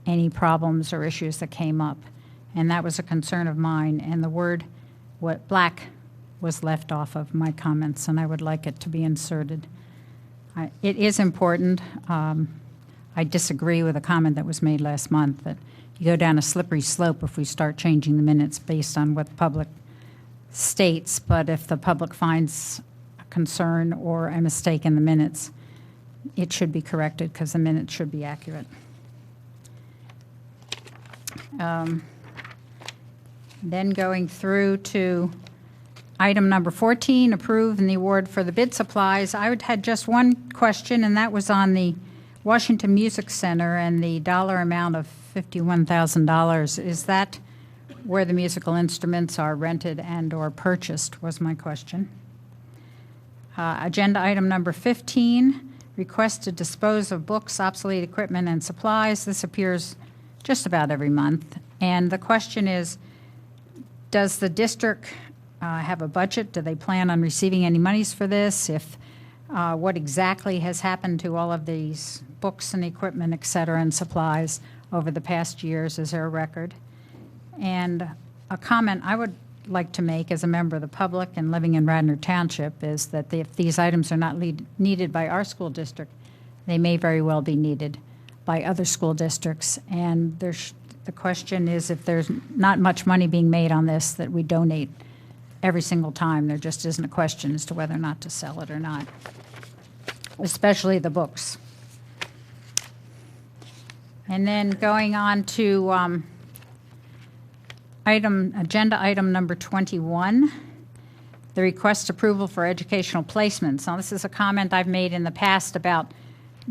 any problems or issues that came up. And that was a concern of mine, and the word black was left off of my comments, and I would like it to be inserted. It is important. I disagree with a comment that was made last month that you go down a slippery slope if we start changing the minutes based on what the public states, but if the public finds a concern or a mistake in the minutes, it should be corrected because the minutes should be accurate. Then going through to item number 14, approve and the award for the bid supplies. I had just one question, and that was on the Washington Music Center and the dollar amount of $51,000. Is that where the musical instruments are rented and/or purchased was my question. Agenda item number 15, request to dispose of books, obsolete equipment, and supplies. This appears just about every month. And the question is, does the district have a budget? Do they plan on receiving any monies for this? If what exactly has happened to all of these books and equipment, et cetera, and supplies over the past years? Is there a record? And a comment I would like to make as a member of the public and living in Radnor Township is that if these items are not needed by our school district, they may very well be needed by other school districts. And the question is, if there's not much money being made on this, that we donate every single time. There just isn't a question as to whether or not to sell it or not, especially the books. And then going on to agenda item number 21, the request approval for educational placements. Now, this is a comment I've made in the past about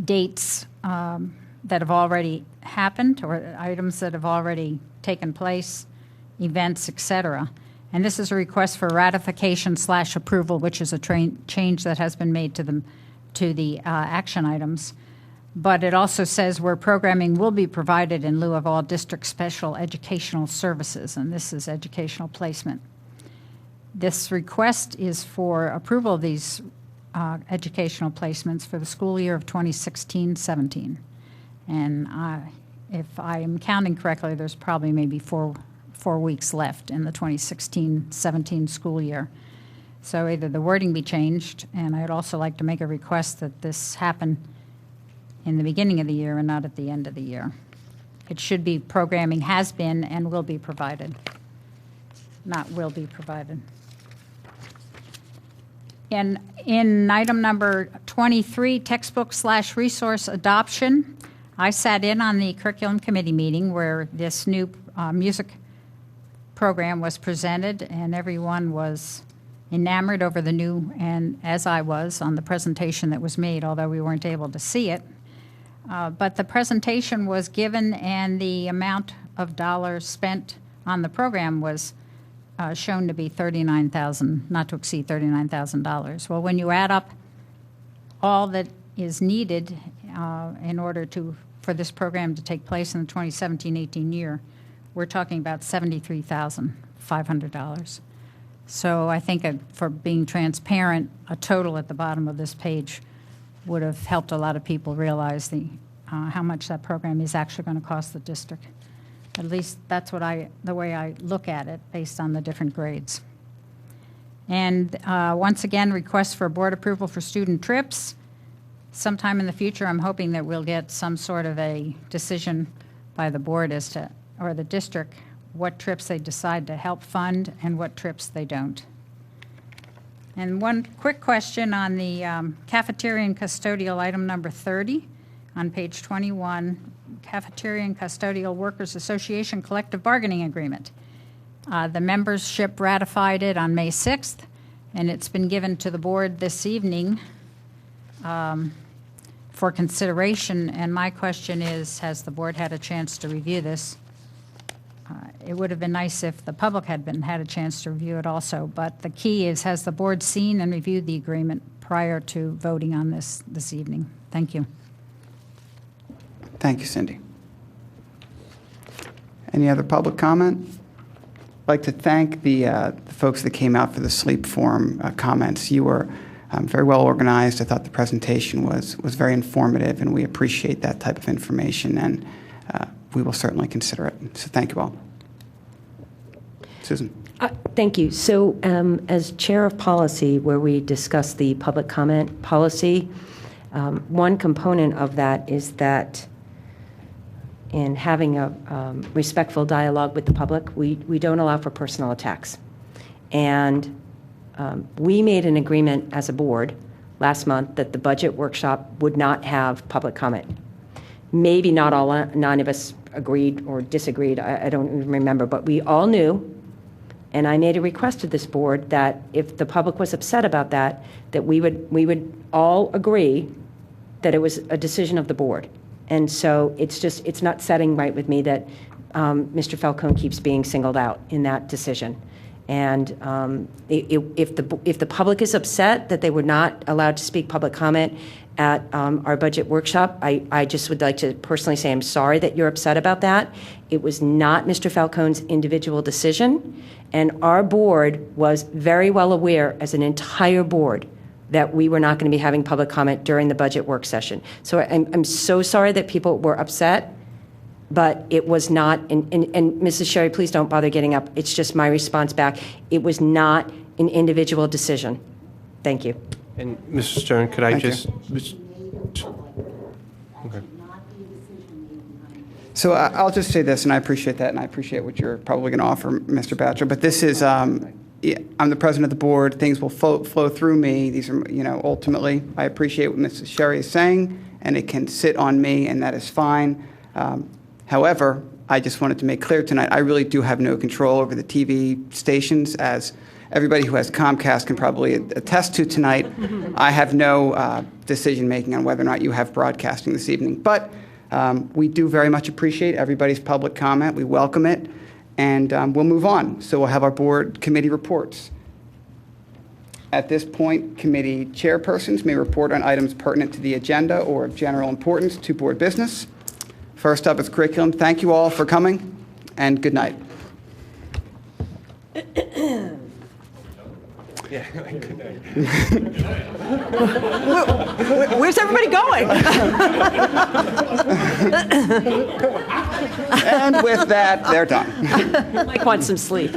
dates that have already happened or items that have already taken place, events, et cetera. And this is a request for ratification/approval, which is a change that has been made to the action items. But it also says where programming will be provided in lieu of all district special educational services, and this is educational placement. This request is for approval of these educational placements for the school year of 2016-17. And if I am counting correctly, there's probably maybe four weeks left in the 2016-17 school year. So either the wording be changed, and I'd also like to make a request that this happen in the beginning of the year and not at the end of the year. It should be programming has been and will be provided, not will be provided. And in item number 23, textbook/resource adoption, I sat in on the curriculum committee meeting where this new music program was presented, and everyone was enamored over the new, and as I was on the presentation that was made, although we weren't able to see it. But the presentation was given, and the amount of dollars spent on the program was shown to be $39,000, not to exceed $39,000. Well, when you add up all that is needed in order for this program to take place in the 2017-18 year, we're talking about $73,500. So I think for being transparent, a total at the bottom of this page would have helped a lot of people realize how much that program is actually going to cost the district. At least that's the way I look at it based on the different grades. And once again, request for board approval for student trips. Sometime in the future, I'm hoping that we'll get some sort of a decision by the board or the district, what trips they decide to help fund and what trips they don't. And one quick question on the cafeteria and custodial item number 30 on page 21, Cafeteria and Custodial Workers Association Collective Bargaining Agreement. The membership ratified it on May 6th, and it's been given to the board this evening for consideration. And my question is, has the board had a chance to review this? It would have been nice if the public had a chance to review it also, but the key is, has the board seen and reviewed the agreement prior to voting on this evening? Thank you. Thank you, Cindy. Any other public comment? I'd like to thank the folks that came out for the sleep forum comments. You were very well organized. I thought the presentation was very informative, and we appreciate that type of information, and we will certainly consider it. So thank you all. Susan. Thank you. So as chair of policy, where we discuss the public comment policy, one component of that is that in having a respectful dialogue with the public, we don't allow for personal attacks. And we made an agreement as a board last month that the budget workshop would not have public comment. Maybe not all, none of us agreed or disagreed, I don't even remember, but we all knew, and I made a request to this board that if the public was upset about that we would all agree that it was a decision of the board. And so it's not setting right with me that Mr. Falcone keeps being singled out in that decision. And if the public is upset that they were not allowed to speak public comment at our budget workshop, I just would like to personally say I'm sorry that you're upset about that. It was not Mr. Falcone's individual decision, and our board was very well aware as an entire board that we were not going to be having public comment during the budget work session. So I'm so sorry that people were upset. But it was not, and Mrs. Sherry, please don't bother getting up. It's just my response back. It was not an individual decision. Thank you. And Mr. Stern, could I Thank you. Okay. So I'll just say this, and I appreciate that, and I appreciate what you're probably going to offer, Mr. Batchelor. But this is, I'm the president of the board. Things will flow through me. These are, ultimately, I appreciate what Mrs. Sherry is saying, and it can sit on me, and that is fine. However, I just wanted to make clear tonight, I really do have no control over the TV stations, as everybody who has Comcast can probably attest to tonight. I have no decision-making on whether or not you have broadcasting this evening. But we do very much appreciate everybody's public comment. We welcome it, and we'll move on. So we'll have our board committee reports. At this point, committee chairpersons may report on items pertinent to the agenda or of general importance to board business. First up is curriculum. Thank you all for coming, and good night. Where's everybody going? And with that, they're done. Mike wants some sleep.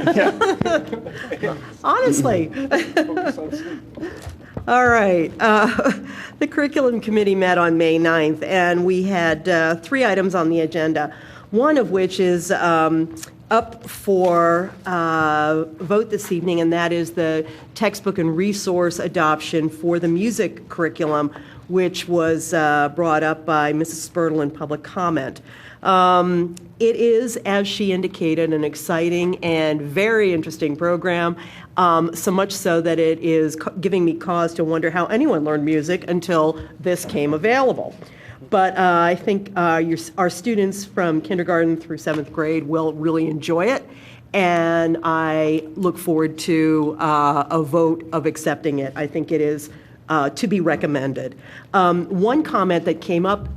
Honestly. All right. The Curriculum Committee met on May 9th, and we had 3 items on the agenda, one of which is up for vote this evening, and that is the textbook and resource adoption for the music curriculum, which was brought up by Mrs. Spurtle in public comment. It is, as she indicated, an exciting and very interesting program, so much so that it is giving me cause to wonder how anyone learned music until this came available. But I think our students from kindergarten through 7th grade will really enjoy it, and I look forward to a vote of accepting it. I think it is to be recommended. One comment that came up,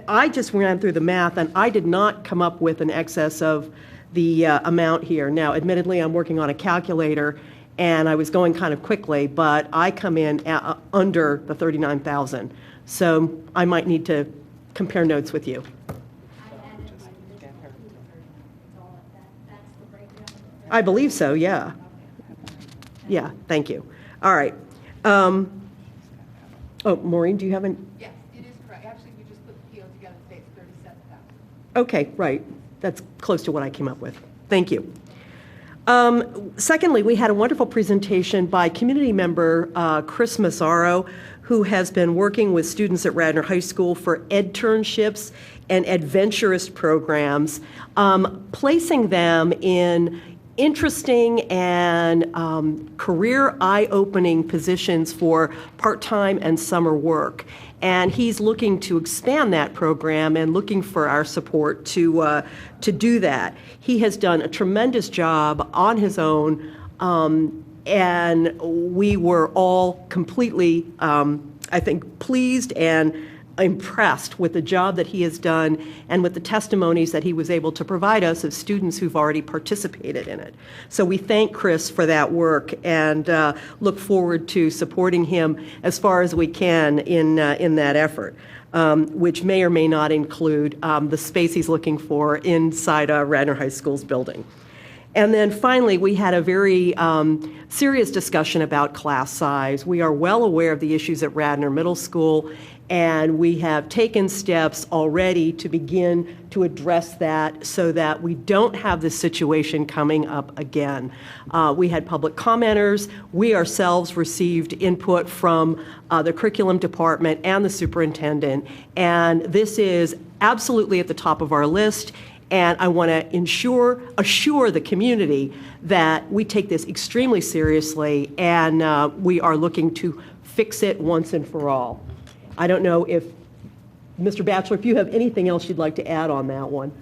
I just ran through the math, and I did not come up with an excess of the amount here. Now, admittedly, I'm working on a calculator, and I was going kind of quickly, but I come in under the $39,000. So I might need to compare notes with you. I believe so, yeah. Yeah, thank you. All right. Oh, Maureen, do you have an? Yes, it is correct. Actually, we just put the PO together today. It's 37,000. Okay, right. That's close to what I came up with. Thank you. Secondly, we had a wonderful presentation by community member Chris Mazzaro, who has been working with students at Radnor High School for edternships and adventurous programs, placing them in interesting and career eye-opening positions for part-time and summer work. And he's looking to expand that program and looking for our support to do that. He has done a tremendous job on his own, and we were all completely, I think, pleased and impressed with the job that he has done and with the testimonies that he was able to provide us of students who've already participated in it. So we thank Chris for that work and look forward to supporting him as far as we can in that effort, which may or may not include the space he's looking for inside Radnor High School's building. And then finally, we had a very serious discussion about class size. We are well aware of the issues at Radnor Middle School, and we have taken steps already to begin to address that so that we don't have this situation coming up again. We had public commenters. We ourselves received input from the curriculum department and the superintendent, and this is absolutely at the top of our list. And I want to assure the community that we take this extremely seriously, and we are looking to fix it once and for all. I don't know if, Mr. Batchelor, if you have anything else you'd like to add on that one.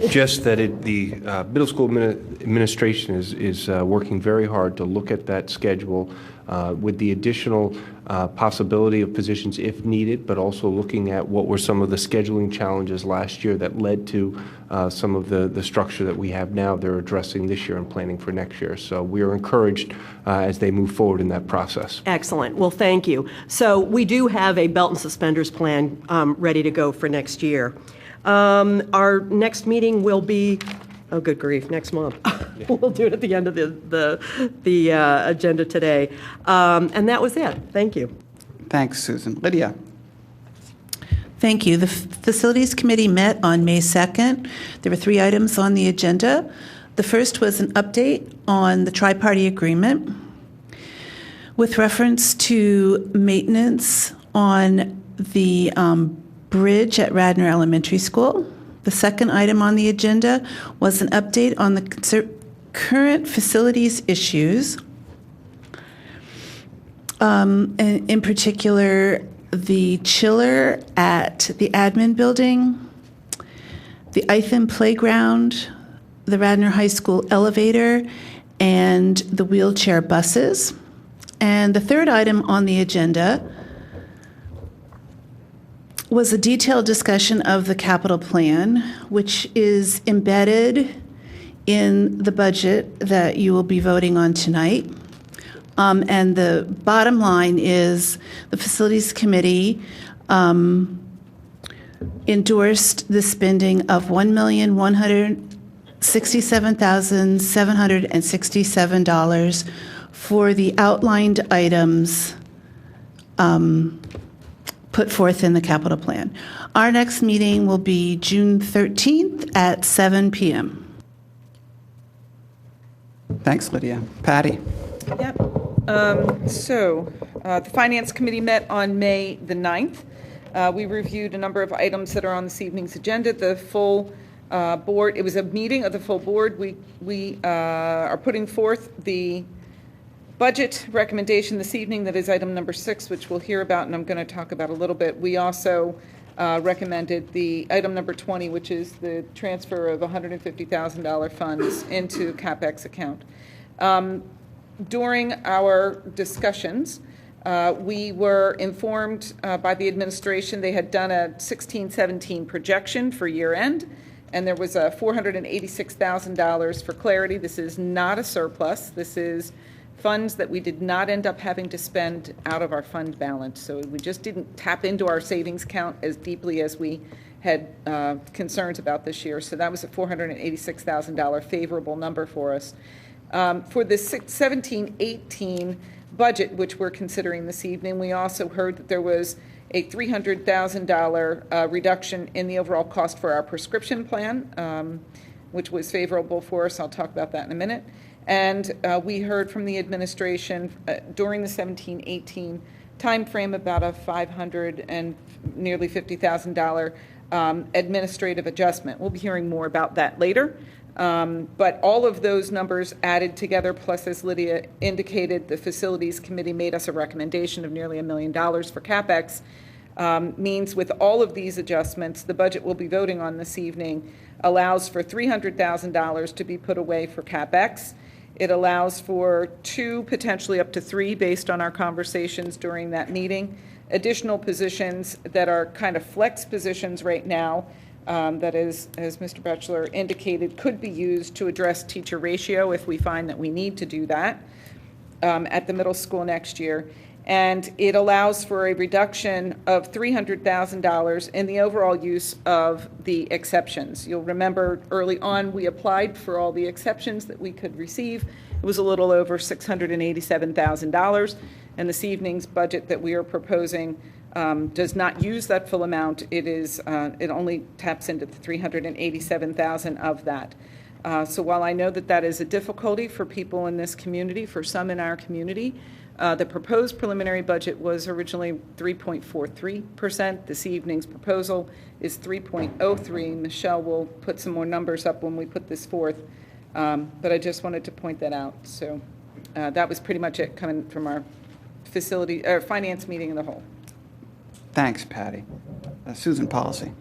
Just that the middle school administration is working very hard to look at that schedule with the additional possibility of positions if needed, but also looking at what were some of the scheduling challenges last year that led to some of the structure that we have now they're addressing this year and planning for next year. So we are encouraged as they move forward in that process. Excellent. Well, thank you. So we do have a belt and suspenders plan ready to go for next year. Our next meeting will be, oh, good grief, next month. We'll do it at the end of the agenda today. And that was it. Thank you. Thanks, Susan. Lydia. Thank you. The Facilities Committee met on May 2nd. There were 3 items on the agenda. The first was an update on the tri-party agreement with reference to maintenance on the bridge at Radnor Elementary School. The second item on the agenda was an update on the current facilities issues, and in particular, the chiller at the admin building, the Ithan playground, the Radnor High School elevator, and the wheelchair buses. And the third item on the agenda was a detailed discussion of the capital plan, which is embedded in the budget that you will be voting on tonight. And the bottom line is the Facilities Committee endorsed the spending of $1,167,767 for the outlined items put forth in the capital plan. Our next meeting will be June 13th at 7 p.m. Thanks, Lydia. Patty. Yep. The Finance Committee met on May the 9th. We reviewed a number of items that are on this evening's agenda. The full board, it was a meeting of the full board. We are putting forth the budget recommendation this evening, that is item number 6, which we'll hear about and I'm going to talk about a little bit. We also recommended the item number 20, which is the transfer of $150,000 funds into CapEx account. During our discussions, we were informed by the administration they had done a 16-17 projection for year end, and there was a $486,000 for clarity. This is not a surplus. This is funds that we did not end up having to spend out of our fund balance. So we just didn't tap into our savings account as deeply as we had concerns about this year. So that was a $486,000 favorable number for us. For the 17-18 budget, which we're considering this evening, we also heard that there was a $300,000 reduction in the overall cost for our prescription plan, which was favorable for us. I'll talk about that in a minute. And we heard from the administration during the 17-18 timeframe about a $500,000 and nearly $50,000 administrative adjustment. We'll be hearing more about that later. But all of those numbers added together, plus, as Lydia indicated, the Facilities Committee made us a recommendation of nearly $1 million for CapEx, means with all of these adjustments, the budget we'll be voting on this evening allows for $300,000 to be put away for CapEx. It allows for 2, potentially up to 3, based on our conversations during that meeting, additional positions that are kind of flex positions right now, that is, as Mr. Batchelor indicated, could be used to address teacher ratio if we find that we need to do that at the middle school next year. And it allows for a reduction of $300,000 in the overall use of the exceptions. You'll remember early on we applied for all the exceptions that we could receive. It was a little over $687,000, and this evening's budget that we are proposing does not use that full amount. It only taps into the $387,000 of that. So while I know that that is a difficulty for people in this community, for some in our community, the proposed preliminary budget was originally 3.43%. This evening's proposal is 3.03. Michelle will put some more numbers up when we put this forth, but I just wanted to point that out. So that was pretty much it coming from our finance meeting in the whole. Thanks, Patty. Susan, policy.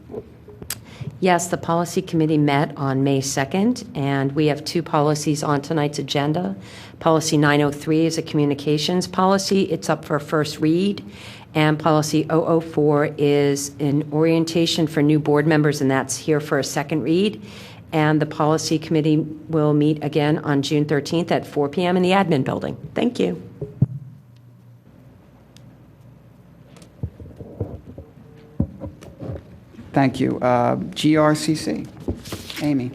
Yes, the policy committee met on May 2nd, and we have 2 policies on tonight's agenda. Policy 903 is a communications policy. It's up for a first read. And policy 004 is an orientation for new board members, and that's here for a second read. And the policy committee will meet again on June 13th at 4 p.m. in the admin building. Thank you. Thank you. GRCC. Amy.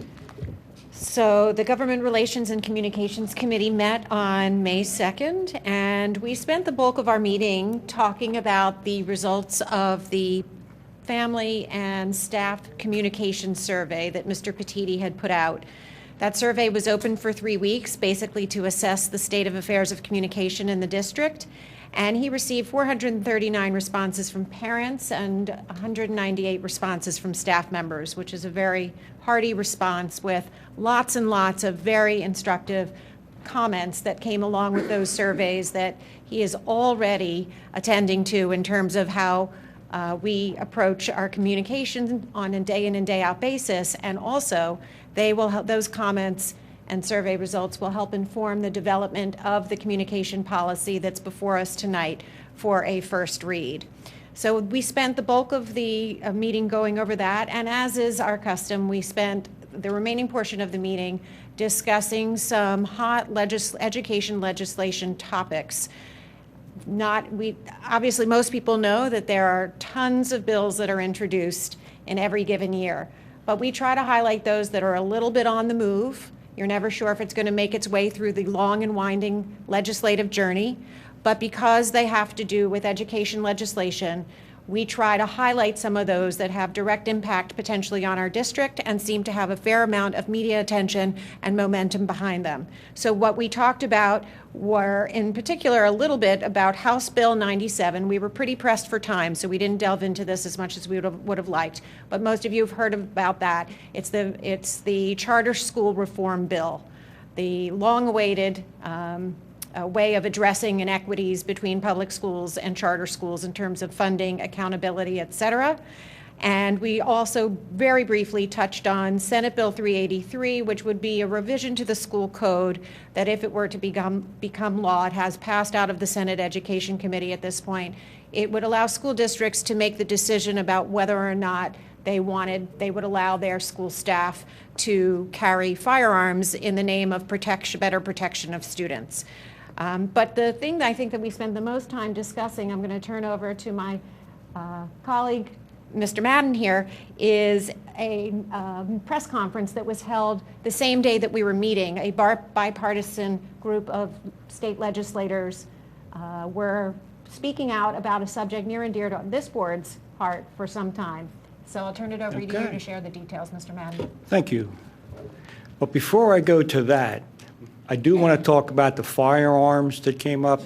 So the Government Relations and Communications Committee met on May 2nd, and we spent the bulk of our meeting talking about the results of the family and staff communication survey that Mr. Petiti had put out. That survey was open for 3 weeks, basically to assess the state of affairs of communication in the district. And he received 439 responses from parents and 198 responses from staff members, which is a very hearty response with lots and lots of very instructive comments that came along with those surveys that he is already attending to in terms of how we approach our communication on a day in and day out basis. And also, they will help, those comments and survey results will help inform the development of the communication policy that's before us tonight for a first read. So we spent the bulk of the meeting going over that, and as is our custom, we spent the remaining portion of the meeting discussing some hot education legislation topics. Obviously, most people know that there are tons of bills that are introduced in every given year, but we try to highlight those that are a little bit on the move. You're never sure if it's going to make its way through the long and winding legislative journey, but because they have to do with education legislation, we try to highlight some of those that have direct impact potentially on our district and seem to have a fair amount of media attention and momentum behind them. So what we talked about were, in particular, a little bit about House Bill 97. We were pretty pressed for time, so we didn't delve into this as much as we would have liked. But most of you have heard about that. It's the charter school reform bill, the long-awaited way of addressing inequities between public schools and charter schools in terms of funding, accountability, et cetera. And we also very briefly touched on Senate Bill 383, which would be a revision to the school code that, if it were to become law, it has passed out of the Senate Education Committee at this point. It would allow school districts to make the decision about whether or not they would allow their school staff to carry firearms in the name of better protection of students. But the thing that I think that we spend the most time discussing, I'm going to turn over to my colleague, Mr. Madden here, is a press conference that was held the same day that we were meeting. A bipartisan group of state legislators were speaking out about a subject near and dear to this board's heart for some time. So I'll turn it over to you to share the details, Mr. Madden. Thank you. But before I go to that, I do want to talk about the firearms that came up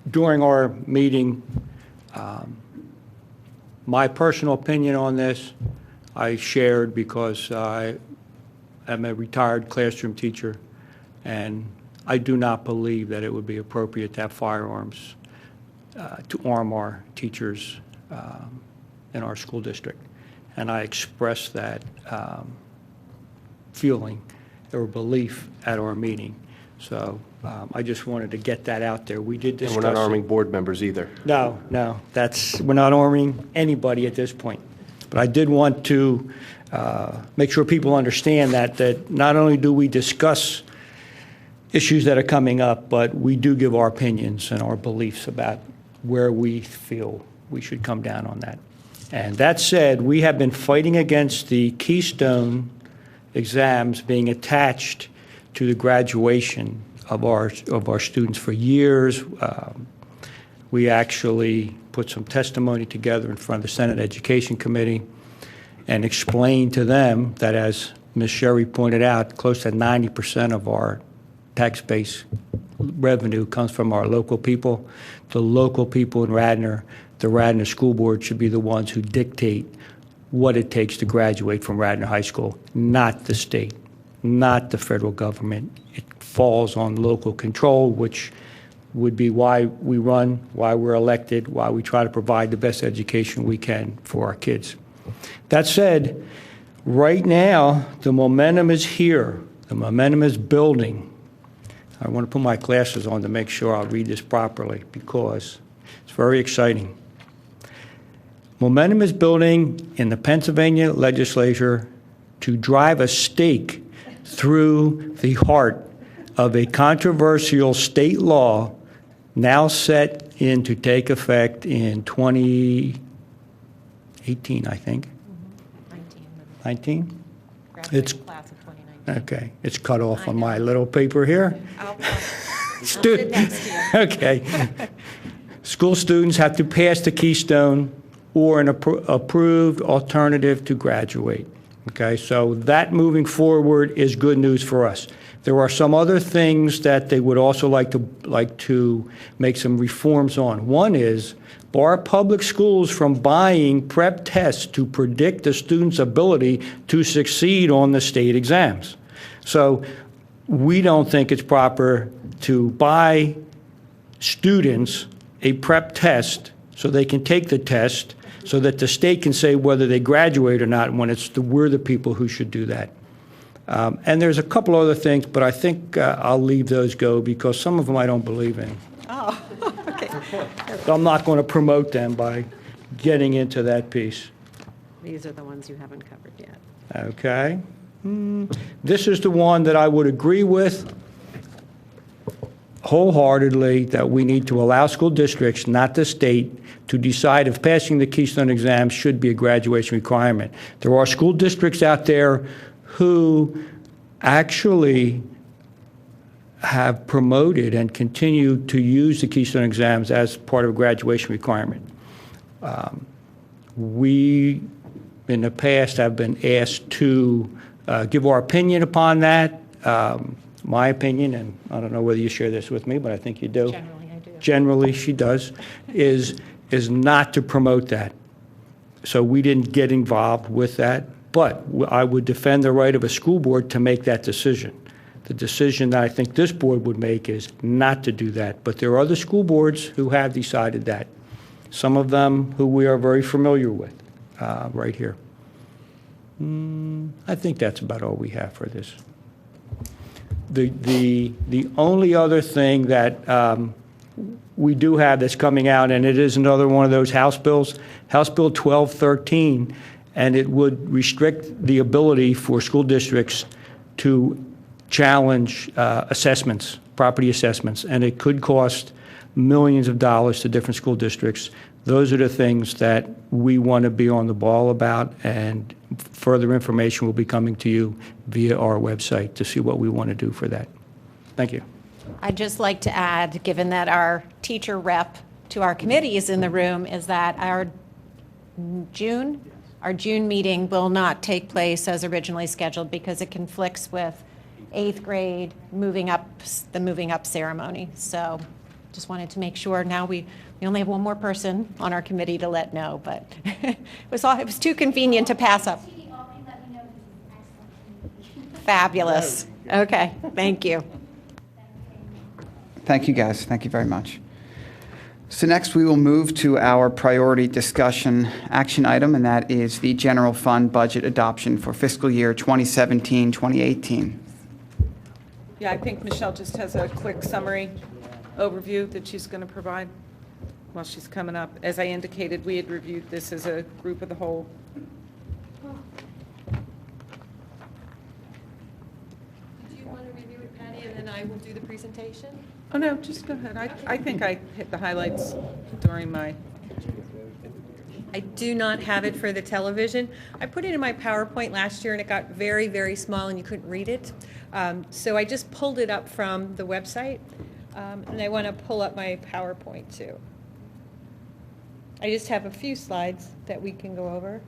during our meeting. My personal opinion on this, I shared because I am a retired classroom teacher, and I do not believe that it would be appropriate to have firearms to arm our teachers in our school district. And I expressed that feeling or belief at our meeting. So I just wanted to get that out there. We did discuss. And we're not arming board members either. No, we're not arming anybody at this point. But I did want to make sure people understand that not only do we discuss issues that are coming up, but we do give our opinions and our beliefs about where we feel we should come down on that. And that said, we have been fighting against the Keystone exams being attached to the graduation of our students for years. We actually put some testimony together in front of the Senate Education Committee and explained to them that, as Ms. Sherry pointed out, close to 90% of our tax base revenue comes from our local people. The local people in Radnor, the Radnor School Board, should be the ones who dictate what it takes to graduate from Radnor High School, not the state, not the federal government. It falls on local control, which would be why we run, why we're elected, why we try to provide the best education we can for our kids. That said, right now, the momentum is here. The momentum is building. I want to put my glasses on to make sure I'll read this properly because it's very exciting. Momentum is building in the Pennsylvania legislature to drive a stake through the heart of a controversial state law now set in to take effect in 2018, I think. 19? It's class of 2019. okay. It's cut off on my little paper here. I'll sit next to you. Okay. School students have to pass the Keystone or an approved alternative to graduate. Okay, so that moving forward is good news for us. There are some other things that they would also like to make some reforms on. One is bar public schools from buying prep tests to predict a student's ability to succeed on the state exams. So we don't think it's proper to buy students a prep test so they can take the test so that the state can say whether they graduate or not when we're the people who should do that. And there's a couple other things, but I think I'll leave those go because some of them I don't believe in. Oh, okay. So I'm not going to promote them by getting into that piece. These are the ones you haven't covered yet. Okay. This is the one that I would agree with wholeheartedly, that we need to allow school districts, not the state, to decide if passing the Keystone exam should be a graduation requirement. There are school districts out there who actually have promoted and continue to use the Keystone exams as part of a graduation requirement. We, in the past, have been asked to give our opinion upon that. My opinion, and I don't know whether you share this with me, but I think you do. Generally, I do. Generally, she does, is not to promote that. So we didn't get involved with that, but I would defend the right of a school board to make that decision. The decision that I think this board would make is not to do that, but there are other school boards who have decided that. Some of them who we are very familiar with right here. I think that's about all we have for this. The only other thing that we do have that's coming out, and it is another one of those House bills, House Bill 1213, and it would restrict the ability for school districts to challenge assessments, property assessments, and it could cost millions of dollars to different school districts. Those are the things that we want to be on the ball about, and further information will be coming to you via our website to see what we want to do for that. Thank you. I'd just like to add, given that our teacher rep to our committee is in the room, is that our June meeting will not take place as originally scheduled because it conflicts with 8th grade the moving up ceremony. So just wanted to make sure. Now we only have one more person on our committee to let know, but it was too convenient to pass up. Fabulous. Okay, thank you. Thank you, guys. Thank you very much. So next we will move to our priority discussion action item, and that is the general fund budget adoption for fiscal year 2017-2018. Yeah, I think Michelle just has a quick summary overview that she's going to provide while she's coming up. As I indicated, we had reviewed this as a group of the whole. Do you want to review it, Patty, and then I will do the presentation? Oh, no, just go ahead. I think I hit the highlights during my... I do not have it for the television. I put it in my PowerPoint last year and it got very, very small and you couldn't read it. So I just pulled it up from the website and I want to pull up my PowerPoint too. I just have a few slides that we can go over.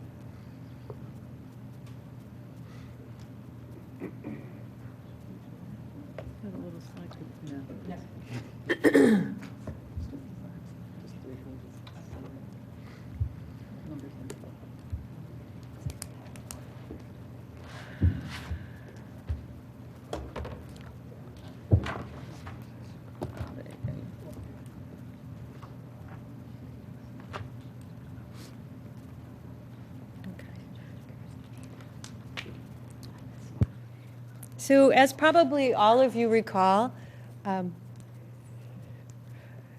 So as probably all of you recall,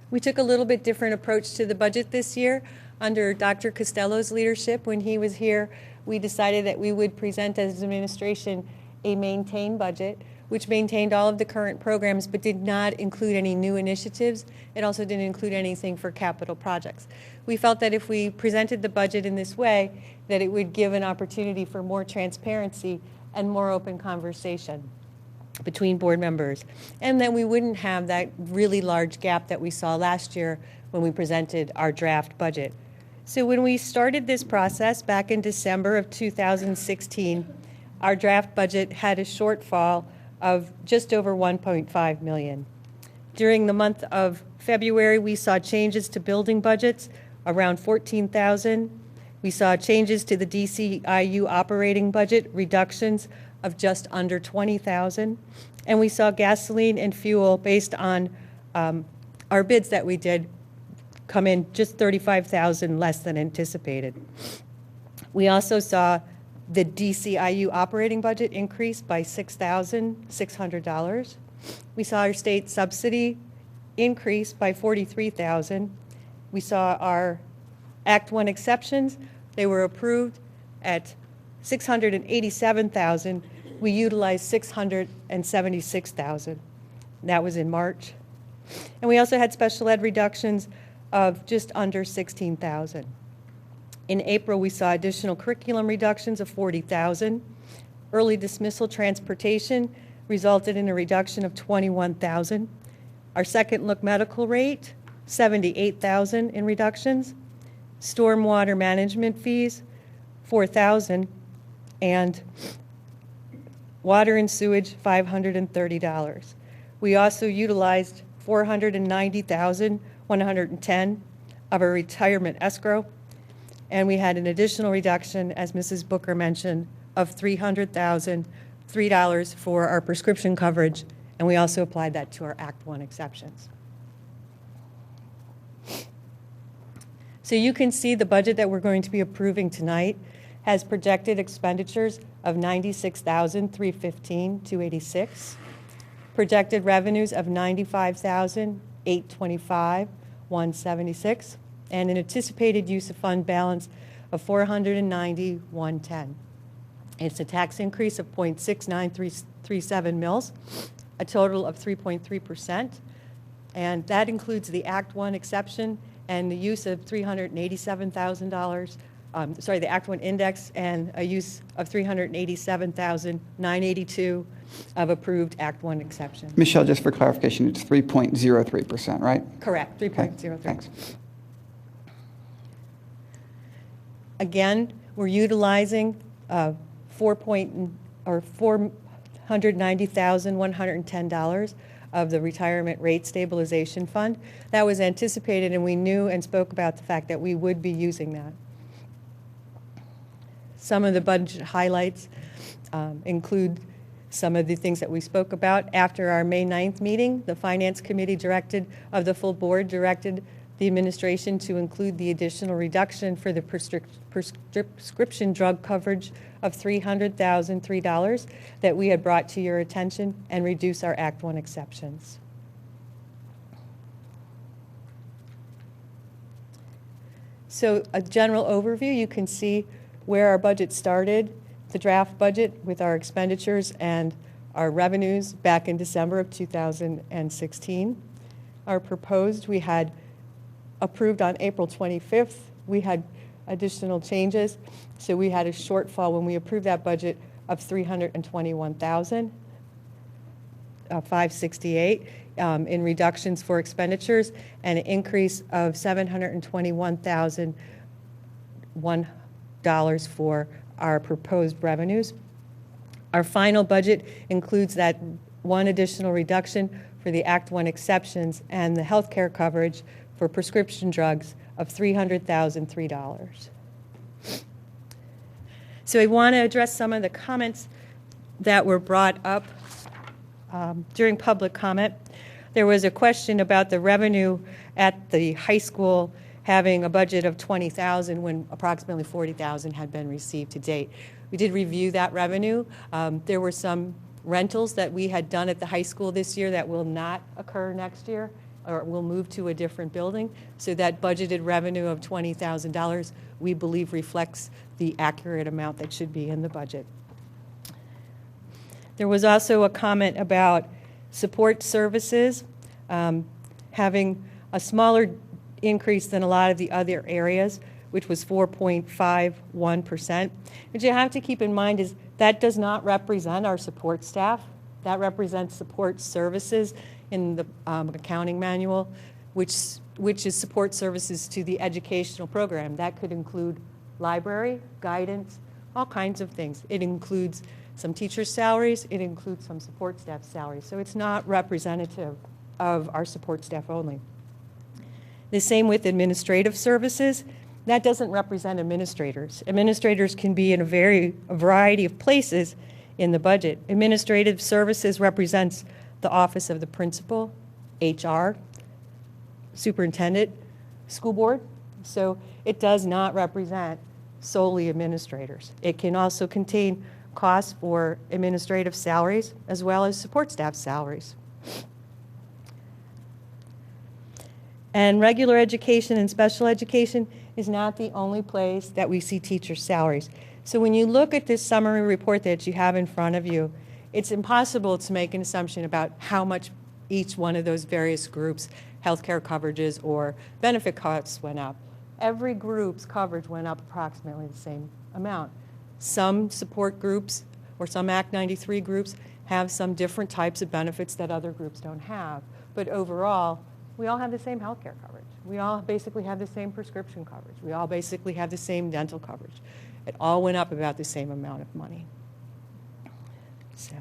we took a little bit different approach to the budget this year. Under Dr. Costello's leadership, when he was here, we decided that we would present as administration a maintained budget, which maintained all of the current programs but did not include any new initiatives. It also didn't include anything for capital projects. We felt that if we presented the budget in this way, that it would give an opportunity for more transparency and more open conversation between board members, and then we wouldn't have that really large gap that we saw last year when we presented our draft budget. So when we started this process back in December of 2016, our draft budget had a shortfall of just over $1.5 million. During the month of February, we saw changes to building budgets around $14,000. We saw changes to the DCIU operating budget, reductions of just under $20,000. And we saw gasoline and fuel based on our bids that we did come in just $35,000 less than anticipated. We also saw the DCIU operating budget increase by $6,600. We saw our state subsidy increase by $43,000. We saw our Act 1 exceptions. They were approved at $687,000. We utilized $676,000. That was in March. And we also had special ed reductions of just under $16,000. In April, we saw additional curriculum reductions of $40,000. Early dismissal transportation resulted in a reduction of $21,000. Our second look medical rate, $78,000 in reductions. Stormwater management fees, $4,000. And water and sewage, $530. We also utilized $490,110 of our retirement escrow, and we had an additional reduction, as Mrs. Booker mentioned, of $300,003 for our prescription coverage, and we also applied that to our Act 1 exceptions. So you can see the budget that we're going to be approving tonight has projected expenditures of $96,315,286, projected revenues of $95,825,176, and an anticipated use of fund balance of $490,110. It's a tax increase of 0.6937 mils, a total of 3.3%, and that includes the Act 1 exception and the use of $387,000. The Act 1 index and a use of $387,982 of approved Act 1 exceptions. Michelle, just for clarification, it's 3.03%, right? Correct, 3.03. Okay, thanks. Again, we're utilizing $490,110 of the Retirement Rate Stabilization Fund. That was anticipated, and we knew and spoke about the fact that we would be using that. Some of the budget highlights include some of the things that we spoke about. After our May 9th meeting, the Finance Committee of the full board directed the administration to include the additional reduction for the prescription drug coverage of $300,003 that we had brought to your attention and reduce our Act 1 exceptions. So a general overview, you can see where our budget started, the draft budget with our expenditures and our revenues back in December of 2016. Our proposed, we had approved on April 25th. We had additional changes, so we had a shortfall when we approved that budget of $321,568 in reductions for expenditures and an increase of $721,001 for our proposed revenues. Our final budget includes that one additional reduction for the Act 1 exceptions and the health care coverage for prescription drugs of $300,003. So I want to address some of the comments that were brought up during public comment. There was a question about the revenue at the high school having a budget of $20,000 when approximately $40,000 had been received to date. We did review that revenue. There were some rentals that we had done at the high school this year that will not occur next year, or will move to a different building. So that budgeted revenue of $20,000, we believe reflects the accurate amount that should be in the budget. There was also a comment about support services having a smaller increase than a lot of the other areas, which was 4.51%. What you have to keep in mind is that does not represent our support staff. That represents support services in the accounting manual, which is support services to the educational program. That could include library, guidance, all kinds of things. It includes some teachers' salaries. It includes some support staff salaries. So it's not representative of our support staff only. The same with administrative services. That doesn't represent administrators. Administrators can be in a variety of places in the budget. Administrative services represents the office of the principal, HR, superintendent, school board. So it does not represent solely administrators. It can also contain costs for administrative salaries as well as support staff salaries. And regular education and special education is not the only place that we see teacher salaries. So when you look at this summary report that you have in front of you, it's impossible to make an assumption about how much each one of those various groups, healthcare coverages or benefit costs, went up. Every group's coverage went up approximately the same amount. Some support groups or some Act 93 groups have some different types of benefits that other groups don't have. But overall, we all have the same health care coverage. We all basically have the same prescription coverage. We all basically have the same dental coverage. It all went up about the same amount of money. So,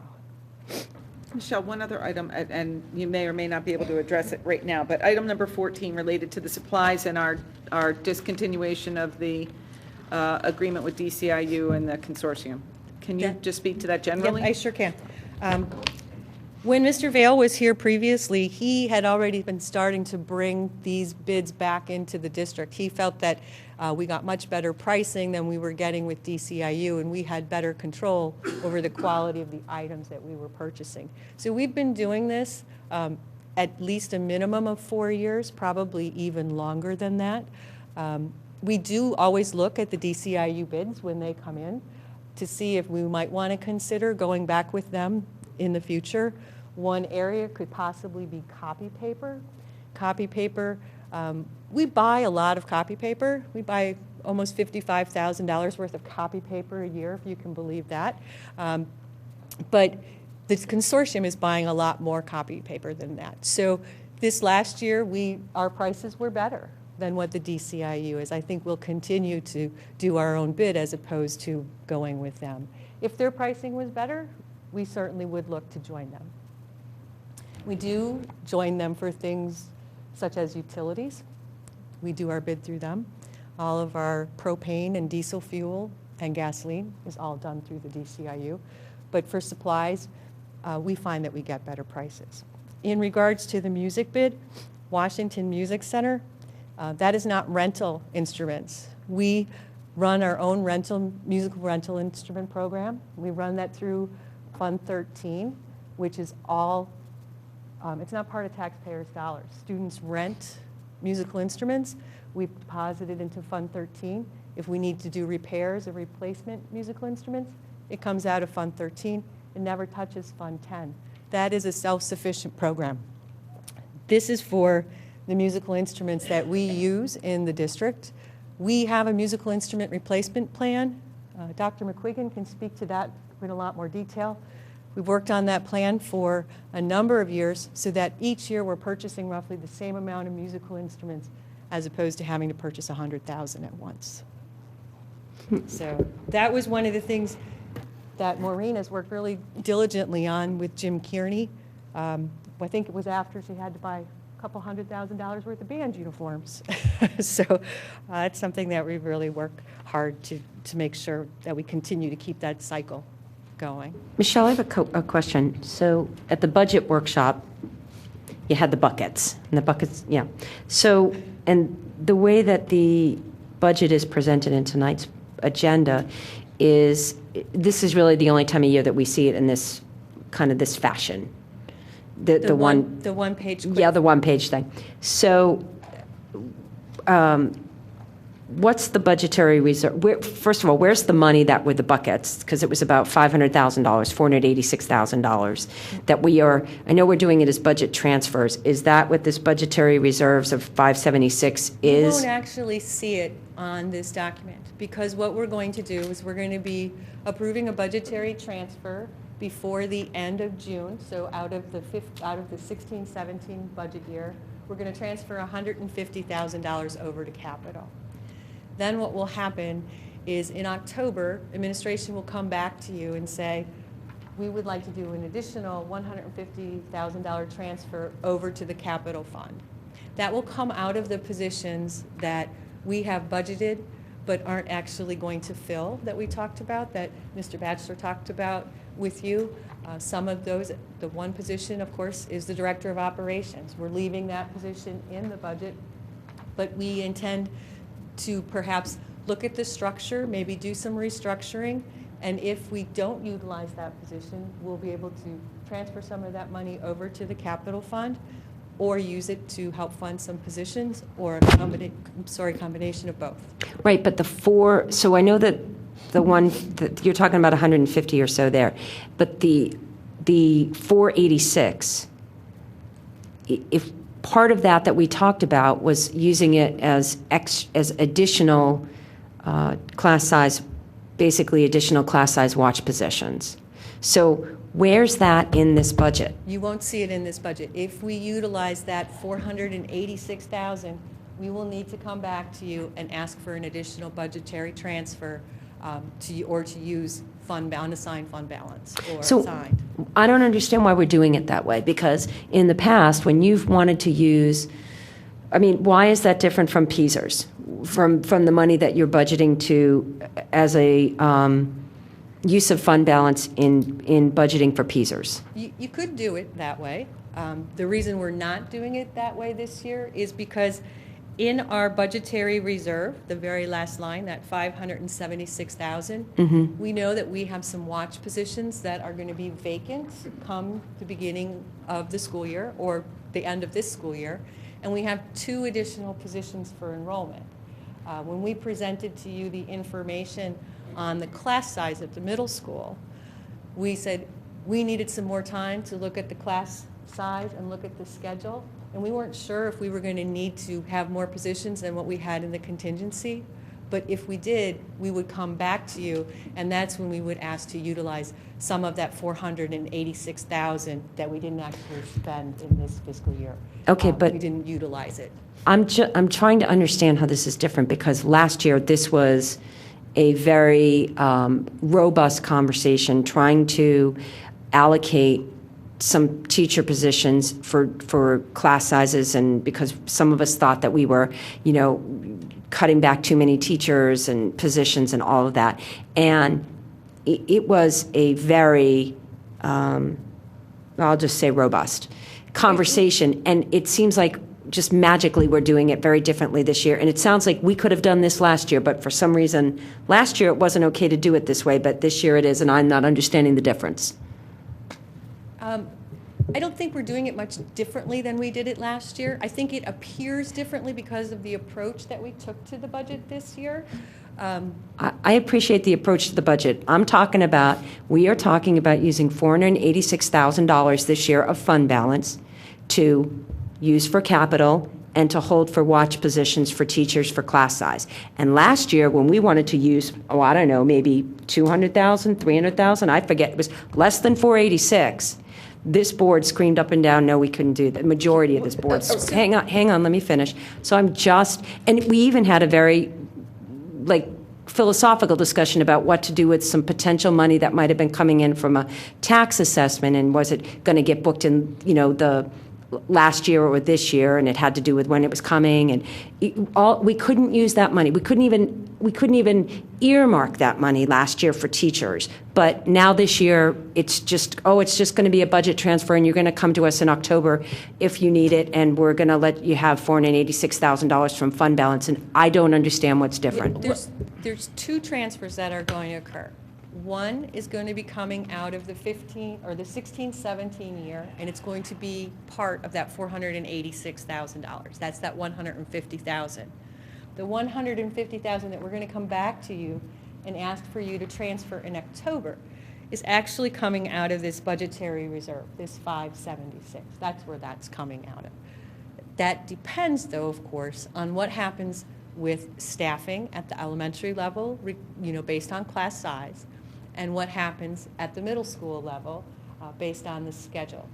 Michelle, one other item, and you may or may not be able to address it right now, but item number 14 related to the supplies and our discontinuation of the agreement with DCIU and the consortium. Can you just speak to that generally? Yeah, I sure can. When Mr. Vail was here previously, he had already been starting to bring these bids back into the district. He felt that we got much better pricing than we were getting with DCIU, and we had better control over the quality of the items that we were purchasing. So we've been doing this at least a minimum of 4 years, probably even longer than that. We do always look at the DCIU bids when they come in to see if we might want to consider going back with them in the future. One area could possibly be copy paper. Copy paper, we buy a lot of copy paper. We buy almost $55,000 worth of copy paper a year, if you can believe that. But the consortium is buying a lot more copy paper than that. So this last year, our prices were better than what the DCIU is. I think we'll continue to do our own bid as opposed to going with them. If their pricing was better, we certainly would look to join them. We do join them for things such as utilities. We do our bid through them. All of our propane and diesel fuel and gasoline is all done through the DCIU. But for supplies, we find that we get better prices. In regards to the music bid, Washington Music Center, that is not rental instruments. We run our own musical rental instrument program. We run that through Fund 13, which is all, it's not part of taxpayers' dollars. Students rent musical instruments. We deposit it into Fund 13. If we need to do repairs or replacement musical instruments, it comes out of Fund 13. It never touches Fund 10. That is a self-sufficient program. This is for the musical instruments that we use in the district. We have a musical instrument replacement plan. Dr. McQuiggan can speak to that in a lot more detail. We've worked on that plan for a number of years so that each year we're purchasing roughly the same amount of musical instruments as opposed to having to purchase 100,000 at once. So that was one of the things that Maureen has worked really diligently on with Jim Kearney. I think it was after she had to buy a couple $100,000 worth of band uniforms. So it's something that we really work hard to make sure that we continue to keep that cycle going. Michelle, I have a question. So at the budget workshop, you had the buckets, and the buckets, yeah. So, and the way that the budget is presented in tonight's agenda is, this is really the only time of year that we see it in this kind of this fashion. The one page. Yeah, the one-page thing. So, what's the budgetary reserve? First of all, where's the money that were the buckets? Because it was about $500,000, $486,000 that we are. I know we're doing it as budget transfers. Is that what this budgetary reserves of 576 is? You won't actually see it on this document, because what we're going to do is we're going to be approving a budgetary transfer before the end of June. So out of the 16-17 budget year, we're going to transfer $150,000 over to capital. Then what will happen is in October, administration will come back to you and say, we would like to do an additional $150,000 transfer over to the capital fund. That will come out of the positions that we have budgeted but aren't actually going to fill, that we talked about, that Mr. Batchelor talked about with you. Some of those, the one position, of course, is the Director of Operations. We're leaving that position in the budget, but we intend to perhaps look at the structure, maybe do some restructuring, and if we don't utilize that position, we'll be able to transfer some of that money over to the capital fund or use it to help fund some positions, or a combination of both. Right, but so I know that the one that you're talking about 150 or so there, but the 486, if part of that we talked about was using it as additional class size, basically additional class size watch positions. So where's that in this budget? You won't see it in this budget. If we utilize that $486,000, we will need to come back to you and ask for an additional budgetary transfer to use unassigned fund balance or assigned. I don't understand why we're doing it that way, because in the past, when you've wanted to use, why is that different from PSERS, from the money that you're budgeting to as a use of fund balance in budgeting for PSERS? You could do it that way. The reason we're not doing it that way this year is because in our budgetary reserve, the very last line, that $576,000, we know that we have some watch positions that are going to be vacant come the beginning of the school year or the end of this school year, and we have 2 additional positions for enrollment. When we presented to you the information on the class size at the middle school, we said we needed some more time to look at the class size and look at the schedule. And we weren't sure if we were going to need to have more positions than what we had in the contingency. But if we did, we would come back to you, and that's when we would ask to utilize some of that $486,000 that we didn't actually spend in this fiscal year. Okay, but we didn't utilize it. I'm trying to understand how this is different, because last year this was a very robust conversation trying to allocate some teacher positions for class sizes, and because some of us thought that we were, cutting back too many teachers and positions and all of that. And it was a very, I'll just say robust conversation. And it seems like just magically we're doing it very differently this year. And it sounds like we could have done this last year, but for some reason, last year it wasn't okay to do it this way, but this year it is, and I'm not understanding the difference. I don't think we're doing it much differently than we did it last year. I think it appears differently because of the approach that we took to the budget this year. I appreciate the approach to the budget. We are talking about using $486,000 this year of fund balance to use for capital and to hold for watch positions for teachers for class size. And last year, when we wanted to use, maybe $200,000, $300,000, I forget, it was less than $486,000. This board screamed up and down, no, we couldn't do that. The majority of this board, hang on, let me finish. So and we even had a very, philosophical discussion about what to do with some potential money that might have been coming in from a tax assessment, and was it going to get booked in, the last year or this year, and it had to do with when it was coming, and we couldn't use that money. We couldn't even earmark that money last year for teachers. But now this year, it's just going to be a budget transfer, and you're going to come to us in October if you need it, and we're going to let you have $486,000 from fund balance. And I don't understand what's different. There's 2 transfers that are going to occur. One is going to be coming out of the 16-17 year, and it's going to be part of that $486,000. That's that $150,000. The $150,000 that we're going to come back to you and ask for you to transfer in October is actually coming out of this budgetary reserve, this 576. That's where that's coming out of. That depends, though, of course, on what happens with staffing at the elementary level, based on class size, and what happens at the middle school level based on the schedule.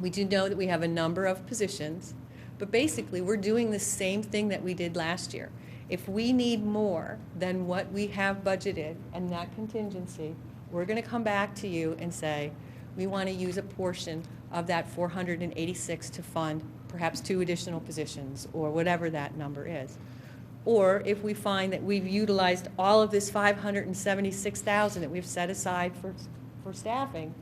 We do know that we have a number of positions, but basically we're doing the same thing that we did last year. If we need more than what we have budgeted and that contingency, we're going to come back to you and say, we want to use a portion of that 486 to fund perhaps 2 additional positions or whatever that number is. Or if we find that we've utilized all of this $576,000 that we've set aside for staffing,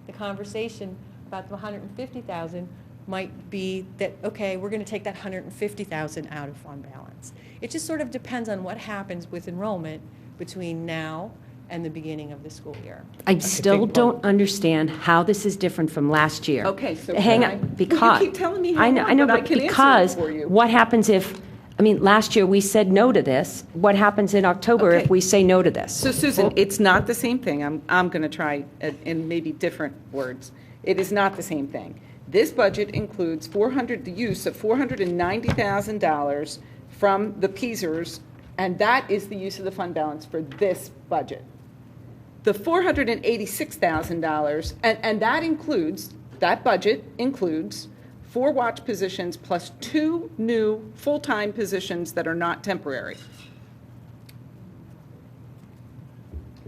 the conversation about the $150,000 might be that, okay, we're going to take that $150,000 out of fund balance. It just sort of depends on what happens with enrollment between now and the beginning of the school year. I still don't understand how this is different from last year. Okay, so hang can on, I- because Well, you keep telling me how I know, long, but I but can answer it because for you. what happens if? I mean, last year we said no to this. What happens in October if Okay. we say no to this? So Susan, it's not the same thing. I'm going to try in maybe different words. It is not the same thing. This budget includes the use of $490,000 from the PSERS, and that is the use of the fund balance for this budget. The $486,000, and that budget includes 4 watch positions plus 2 new full-time positions that are not temporary.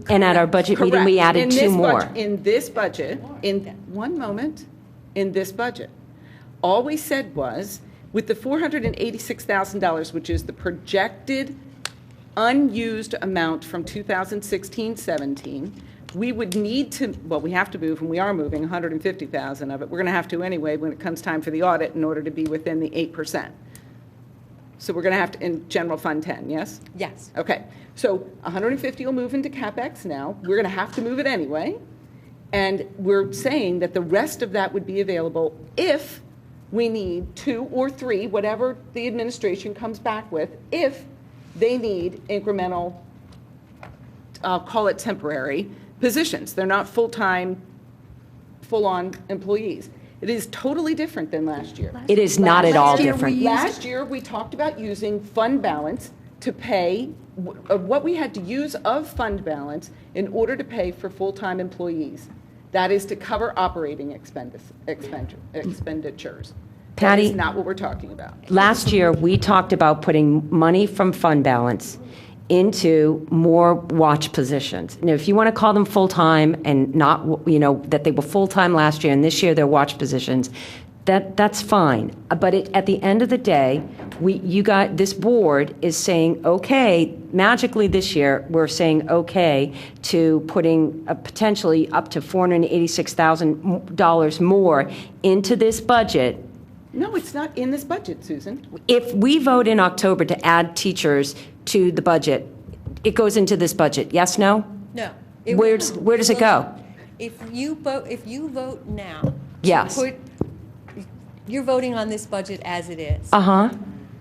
And at our budget meeting, we Correct. added 2 more. In this budget, in this budget, all we said was, with the $486,000, which is the projected unused amount from 2016-17, we would need to, well, we have to move, and we are moving 150,000 of it. We're going to have to anyway when it comes time for the audit in order to be within the 8%. So we're going to have to, in general fund 10, yes? Yes. Okay. So 150 will move into CapEx now. We're going to have to move it anyway. And we're saying that the rest of that would be available if we need 2 or 3, whatever the administration comes back with, if they need incremental, I'll call it temporary, positions. They're not full-time, full-on employees. It is totally different than last year. It is not at all different. Last year, we talked about using fund balance to pay what we had to use of fund balance in order to pay for full-time employees. That is to cover operating expenditures. Patty, that is not what we're talking about. Last year, we talked about putting money from fund balance into more watch positions. Now, if you want to call them full-time and not, that they were full-time last year and this year they're watch positions, that's fine. But at the end of the day, this board is saying, okay, magically this year, we're saying okay to putting potentially up to $486,000 more into this budget. No, it's not in this budget, Susan. If we vote in October to add teachers to the budget, it goes into this budget, yes, no? No. Where does it go? If you vote now. Yes. You're voting on this budget as it is. Uh-huh.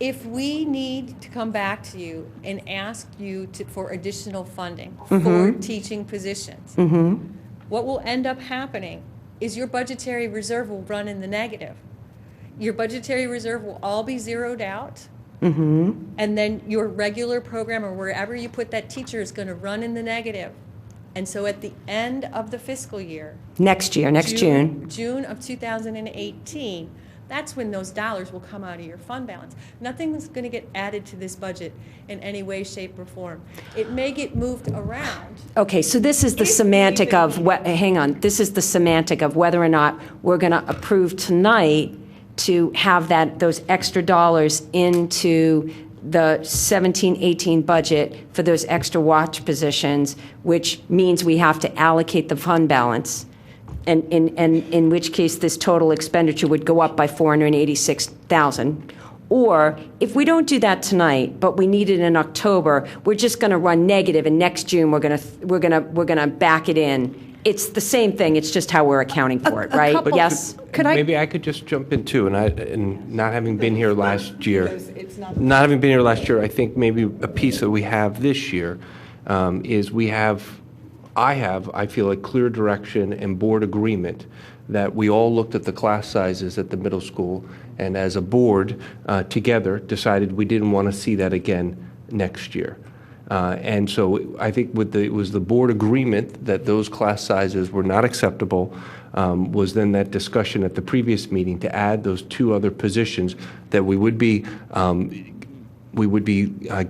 If we need to come back to you and ask you for additional funding Mm-hmm. for teaching positions, Mm-hmm. what will end up happening is your budgetary reserve will run in the negative. Your budgetary reserve will all be zeroed out. Mm-hmm. And then your regular program or wherever you put that teacher is going to run in the negative. And so at the end of the fiscal year, Next year, next June. June of 2018, that's when those dollars will come out of your fund balance. Nothing's going to get added to this budget in any way, shape, or form. It may get moved around. Okay, so this is the semantic of, hang on, this is the semantic of whether or not we're going to approve tonight to have those extra dollars into the 17-18 budget for those extra watch positions, which means we have to allocate the fund balance, and in which case this total expenditure would go up by $486,000, Or if we don't do that tonight, but we need it in October, we're just going to run negative, and next June we're going to back it in. It's the same thing. It's just how we're accounting for it, right? But Yes. Maybe I could just jump in too, and not having been here last year, I think maybe a piece that we have this year is I feel a clear direction and board agreement that we all looked at the class sizes at the middle school, and as a board together decided we didn't want to see that again next year. And so I think it was the board agreement that those class sizes were not acceptable, was then that discussion at the previous meeting to add those two other positions that we would be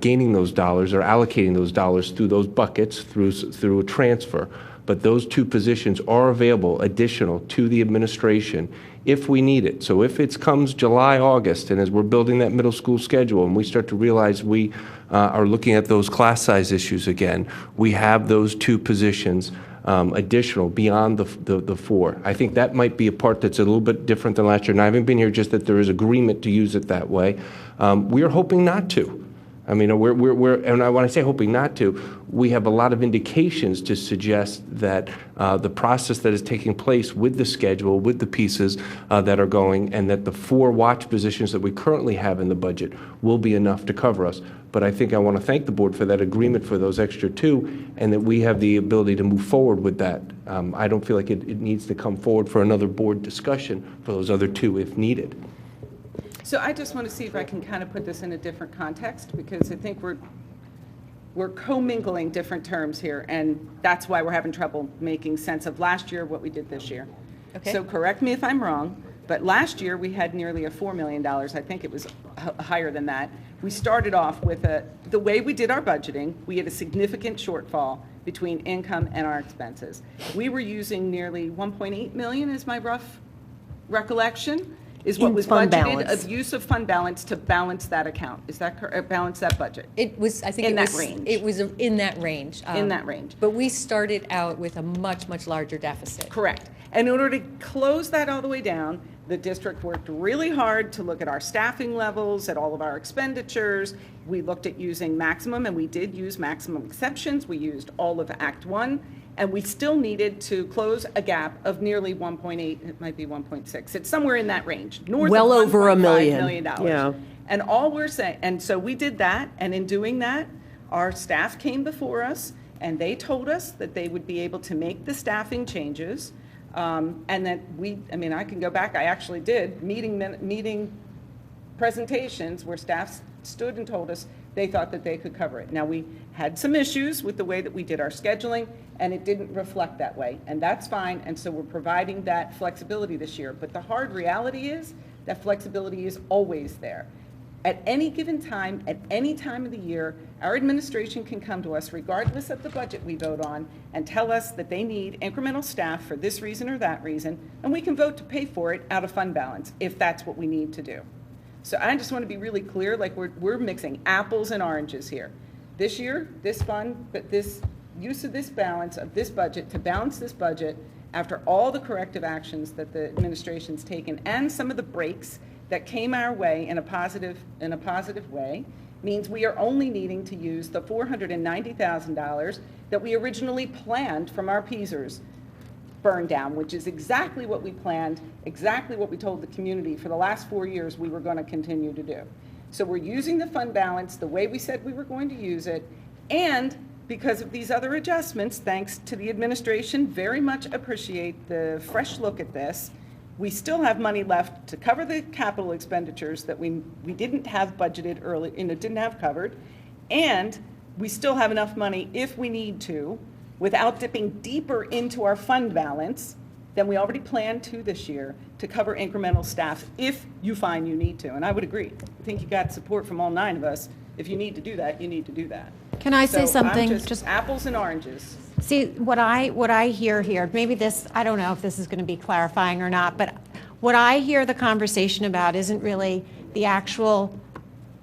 gaining those dollars or allocating those dollars through those buckets through a transfer. But those two positions are available additional to the administration if we need it. So if it comes July, August, and as we're building that middle school schedule and we start to realize we are looking at those class size issues again, we have those two positions additional beyond the four. I think that might be a part that's a little bit different than last year. And I haven't been here, just that there is agreement to use it that way. We are hoping not to. I mean, and when I say hoping not to, we have a lot of indications to suggest that the process that is taking place with the schedule, with the pieces that are going, and that the 4 watch positions that we currently have in the budget will be enough to cover us. But I think I want to thank the board for that agreement for those extra 2, and that we have the ability to move forward with that. I don't feel like it needs to come forward for another board discussion for those other 2 if needed. So I just want to see if I can kind of put this in a different context, because I think we're commingling different terms here, and that's why we're having trouble making sense of last year, what we did this year. Okay. So correct me if I'm wrong, but last year we had nearly a $4 million. I think it was higher than that. We started off with the way we did our budgeting, we had a significant shortfall between income and our expenses. We were using nearly 1.8 million is my rough recollection. Is what was budgeted of use of fund balance to balance that account. Is that correct? Balance that budget? It was, I think in it that was, range. it was in that range. In that range. But we started out with a much, much larger deficit. Correct. And in order to close that all the way down, the district worked really hard to look at our staffing levels, at all of our expenditures. We looked at using maximum, and we did use maximum exceptions. We used all of Act 1. And we still needed to close a gap of nearly 1.8, it might be 1.6. It's somewhere in that range, north well of over $1 million. Yeah. And all we're saying, and so we did that, and in doing that, our staff came before us, and they told us that they would be able to make the staffing changes, and that I can go back, I actually did meeting presentations where staff stood and told us they thought that they could cover it. Now, we had some issues with the way that we did our scheduling, and it didn't reflect that way, and that's fine, and so we're providing that flexibility this year. But the hard reality is that flexibility is always there. At any given time, at any time of the year, our administration can come to us, regardless of the budget we vote on, and tell us that they need incremental staff for this reason or that reason, and we can vote to pay for it out of fund balance, if that's what we need to do. So I just want to be really clear, like we're mixing apples and oranges here. This year, this fund, but this use of this balance of this budget to balance this budget after all the corrective actions that the administration's taken and some of the breaks that came our way in a positive way means we are only needing to use the $490,000 that we originally planned from our PSERS burn down, which is exactly what we planned, exactly what we told the community for the last 4 years we were going to continue to do. So we're using the fund balance the way we said we were going to use it, and because of these other adjustments, thanks to the administration, very much appreciate the fresh look at this. We still have money left to cover the capital expenditures that we didn't have budgeted early, and it didn't have covered, and we still have enough money if we need to, without dipping deeper into our fund balance than we already planned to this year, to cover incremental staff if you find you need to. And I would agree. I think you got support from all 9 of us. If you need to do that, you need to do that. Can I say something? Just apples and oranges. See, what I hear here, maybe this, I don't know if this is going to be clarifying or not, but what I hear the conversation about isn't really the actual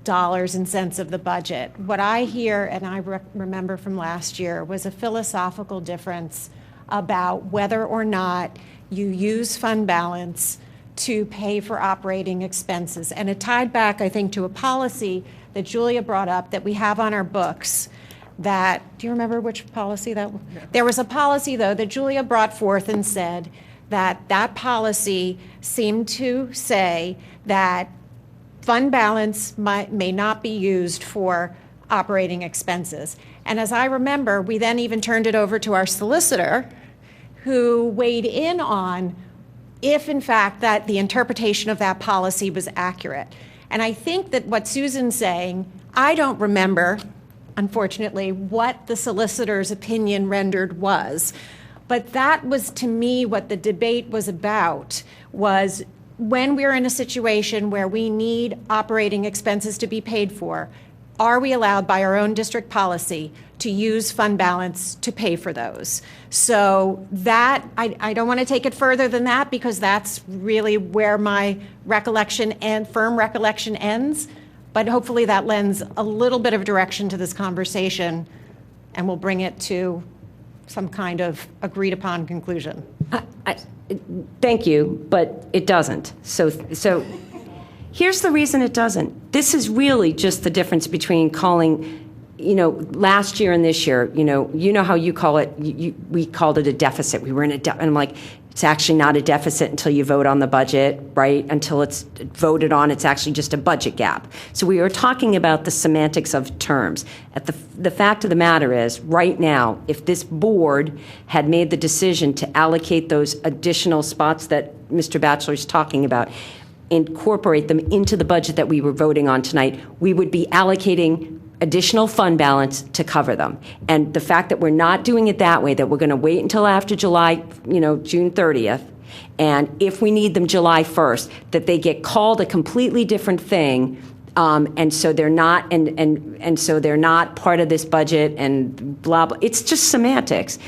dollars and cents of the budget. What I hear, and I remember from last year, was a philosophical difference about whether or not you use fund balance to pay for operating expenses. And it tied back, I think, to a policy that Julia brought up that we have on our books. That, do you remember which policy that was? No. There was a policy, though, that Julia brought forth and said that that policy seemed to say that fund balance may not be used for operating expenses. And as I remember, we then even turned it over to our solicitor, who weighed in on if, in fact, that the interpretation of that policy was accurate. And I think that what Susan's saying, I don't remember, unfortunately, what the solicitor's opinion rendered was. But that was, to me, what the debate was about, was when we're in a situation where we need operating expenses to be paid for, are we allowed by our own district policy to use fund balance to pay for those? So that, I don't want to take it further than that, because that's really where my recollection and firm recollection ends. But hopefully that lends a little bit of direction to this conversation, and we'll bring it to some kind of agreed upon conclusion. Thank you, but it doesn't. So here's the reason it doesn't. This is really just the difference between calling, last year and this year. You know how you call it. We called it a deficit. We were in and I'm like, it's actually not a deficit until you vote on the budget, right? Until it's voted on, it's actually just a budget gap. So we are talking about the semantics of terms. The fact of the matter is, right now, if this board had made the decision to allocate those additional spots that Mr. Batchelor is talking about, incorporate them into the budget that we were voting on tonight, we would be allocating additional fund balance to cover them. And the fact that we're not doing it that way, that we're going to wait until after July, June 30th, and if we need them July 1st, that they get called a completely different thing, and so they're not, and so they're not part of this budget, and blah blah. It's just semantics.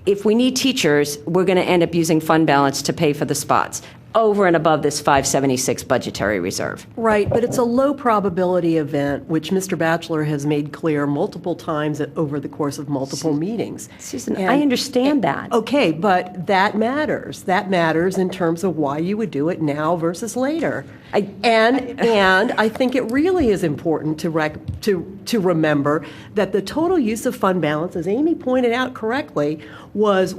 If we need teachers, we're going to end up using fund balance to pay for the spots, over and above this 576 budgetary reserve. Right, but it's a low probability event, which Mr. Batchelor has made clear multiple times over the course of multiple meetings. Susan, I understand that. Okay, but that matters. That matters in terms of why you would do it now versus later. And I think it really is important to remember that the total use of fund balance, as Amy pointed out correctly, was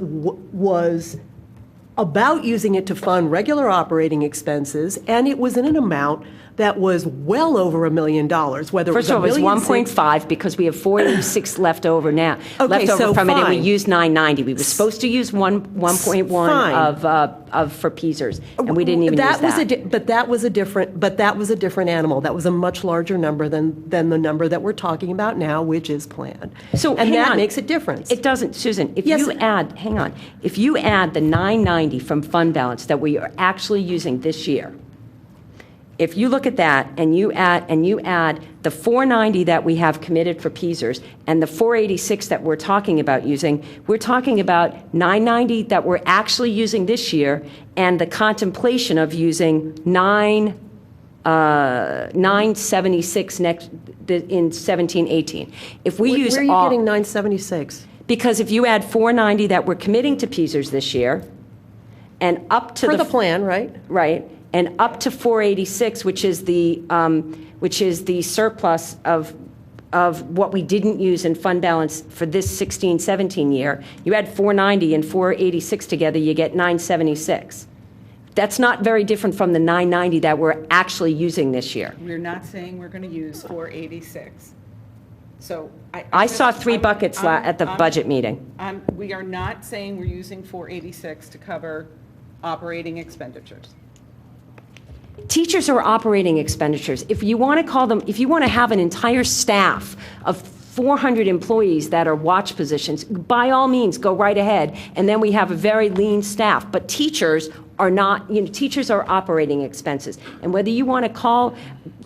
about using it to fund regular operating expenses, and it was in an amount that was well over $1 million. Whether First of all, it was 1.5 because we have 486 left over now. Okay, left over so from it, and we fine. used 990. We were supposed to use 1.1 of for PSERS, and we didn't even use that. But that was a different animal. That was a much larger number than the number that we're talking about now, which is planned. So and that on. makes a difference. It doesn't, Susan. If you add, if you add the 990 from fund balance that we are actually using this year, if you look at that and you add the 490 that we have committed for PSERS and the 486 that we're talking about using, we're talking about 990 that we're actually using this year and the contemplation of using 976 next in 17-18. If we use where are you getting 976? Because if you add 490 that we're committing to PSERS this year, and up to for the plan, right? Right. And up to 486, which is the surplus of what we didn't use in fund balance for this 16-17 year. You add 490 and 486 together, you get 976. That's not very different from the 990 that we're actually using this year. We're not saying we're going to use 486. So I saw 3 buckets at the budget meeting. We are not saying we're using 486 to cover operating expenditures. Teachers are operating expenditures. If you want to call them, if you want to have an entire staff of 400 employees that are watch positions, by all means, go right ahead. And then we have a very lean staff. But teachers are not, teachers are operating expenses. And whether you want to call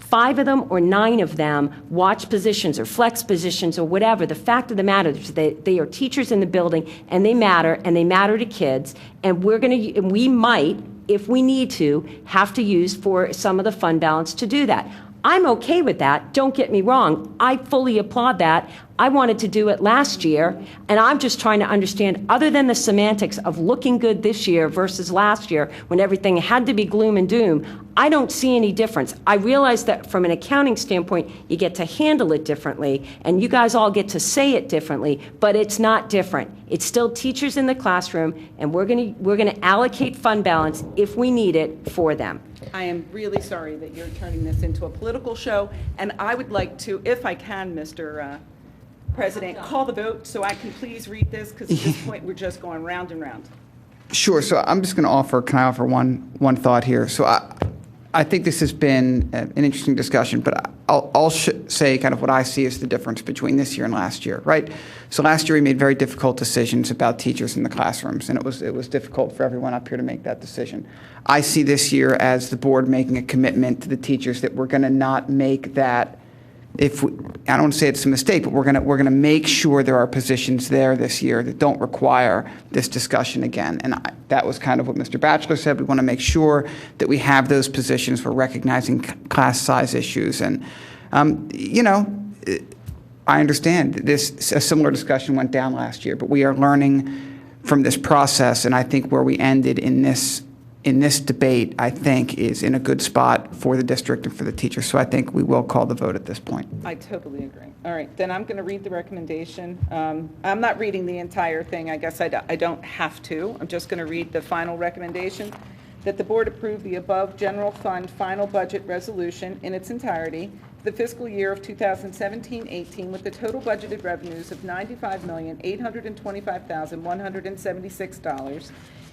5 of them or 9 of them watch positions or flex positions or whatever, the fact of the matter is that they are teachers in the building, and they matter to kids. And we might, if we need to, have to use for some of the fund balance to do that. I'm okay with that. Don't get me wrong. I fully applaud that. I wanted to do it last year, and I'm just trying to understand, other than the semantics of looking good this year versus last year when everything had to be gloom and doom, I don't see any difference. I realize that from an accounting standpoint, you get to handle it differently, and you guys all get to say it differently, but it's not different. It's still teachers in the classroom, and we're going to allocate fund balance if we need it for them. I am really sorry that you're turning this into a political show, and I would like to, if I can, Mr. President, call the vote so I can please read this, because at this point we're just going round and round. Sure. So I'm just going to offer, can I offer one thought here? So I think this has been an interesting discussion, but I'll say kind of what I see as the difference between this year and last year, right? So last year we made very difficult decisions about teachers in the classrooms, and it was difficult for everyone up here to make that decision. I see this year as the board making a commitment to the teachers that we're going to not make that. I don't want to say it's a mistake, but we're going to make sure there are positions there this year that don't require this discussion again. And that was kind of what Mr. Batchelor said. We want to make sure that we have those positions. We're recognizing class size issues. And, I understand a similar discussion went down last year, but we are learning from this process. And I think where we ended in this debate, I think, is in a good spot for the district and for the teachers. So I think we will call the vote at this point. I totally agree. All right, then I'm going to read the recommendation. I'm not reading the entire thing. I guess I don't have to. I'm just going to read the final recommendation, that the board approve the above general fund final budget resolution in its entirety for the fiscal year of 2017-18 with the total budgeted revenues of $95,825,176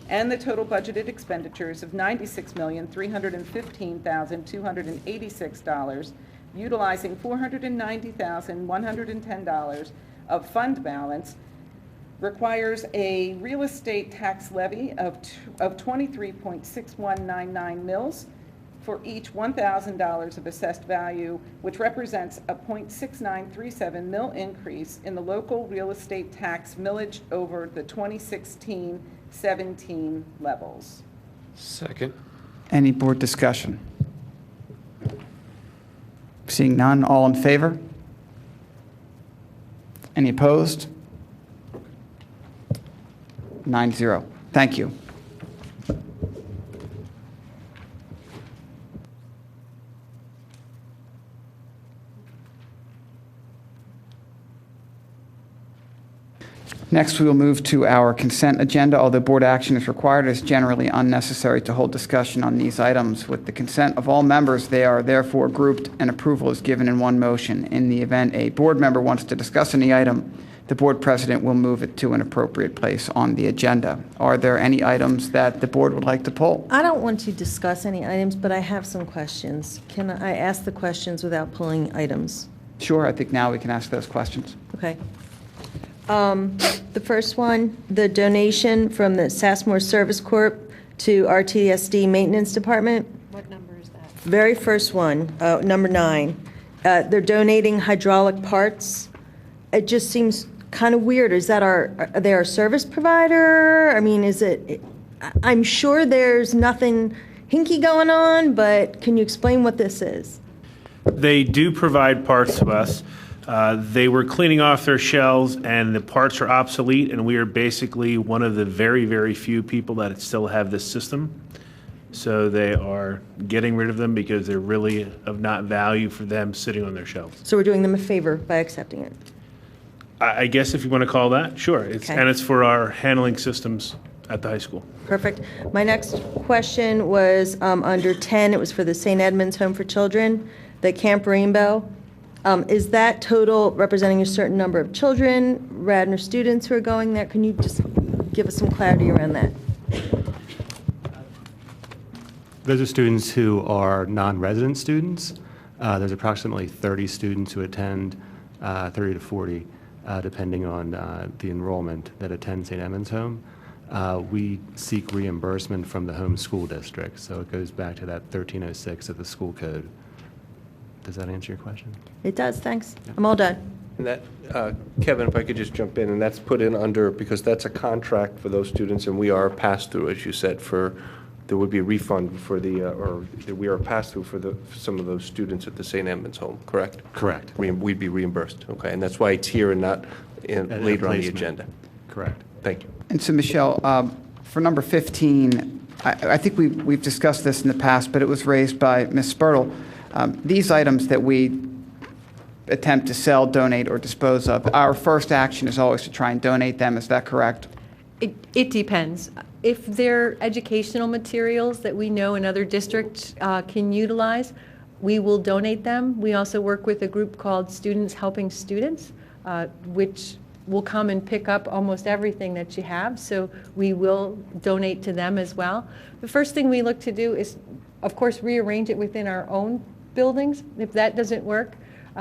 and the total budgeted expenditures of $96,315,286, utilizing $490,110 of fund balance, requires a real estate tax levy of 23.6199 mils for each $1,000 of assessed value, which represents a 0.6937 mil increase in the local real estate tax millage over the 2016-17 levels. Second. Any board discussion? Seeing none, all in favor? Any opposed? 9-0. Thank you. Next, we will move to our consent agenda. Although board action is required, it is generally unnecessary to hold discussion on these items. With the consent of all members, they are therefore grouped and approval is given in one motion. In the event a board member wants to discuss any item, the board president will move it to an appropriate place on the agenda. Are there any items that the board would like to pull? I don't want to discuss any items, but I have some questions. Can I ask the questions without pulling items? Sure, I think now we can ask those questions. Okay. The first one, the donation from the Sassmore Service Corp to RTSD Maintenance Department. What number is that? Very first one, number 9. They're donating hydraulic parts. It just seems kind of weird. Is that are they our service provider? I mean, I'm sure there's nothing hinky going on, but can you explain what this is? They do provide parts to us. They were cleaning off their shelves, and the parts are obsolete, and we are basically one of the very, very few people that still have this system. So they are getting rid of them because they're really of not value for them sitting on their shelves. So we're doing them a favor by accepting it. I guess if you want to call that, sure. Okay. And it's for our handling systems at the high school. Perfect. My next question was under 10. It was for the St. Edmund's Home for Children, the Camp Rainbow. Is that total representing a certain number of children, Radnor students who are going there? Can you just give us some clarity around that? Those are students who are non-resident students. There's approximately 30 students who attend, 30 to 40, depending on the enrollment that attend St. Edmund's Home. We seek reimbursement from the home school district, so it goes back to that 1306 of the school code. Does that answer your question? It does, thanks. I'm all done. And that, Kevin, if I could just jump in, and that's put in under, because that's a contract for those students, and we are pass-through, as you said, for there would be a refund for or that we are a pass-through for some of those students at the St. Edmund's home, correct? Correct. We'd be reimbursed, okay? And that's why it's here and not later on the placement. agenda. Correct. Thank you. And so, Michelle, for number 15, I think we've discussed this in the past, but it was raised by Ms. Spurtle. These items that we attempt to sell, donate, or dispose of, our first action is always to try and donate them. Is that correct? It depends. If they're educational materials that we know another district can utilize, we will donate them. We also work with a group called Students Helping Students, which will come and pick up almost everything that you have, so we will donate to them as well. The first thing we look to do is, of course, rearrange it within our own buildings. If that doesn't work,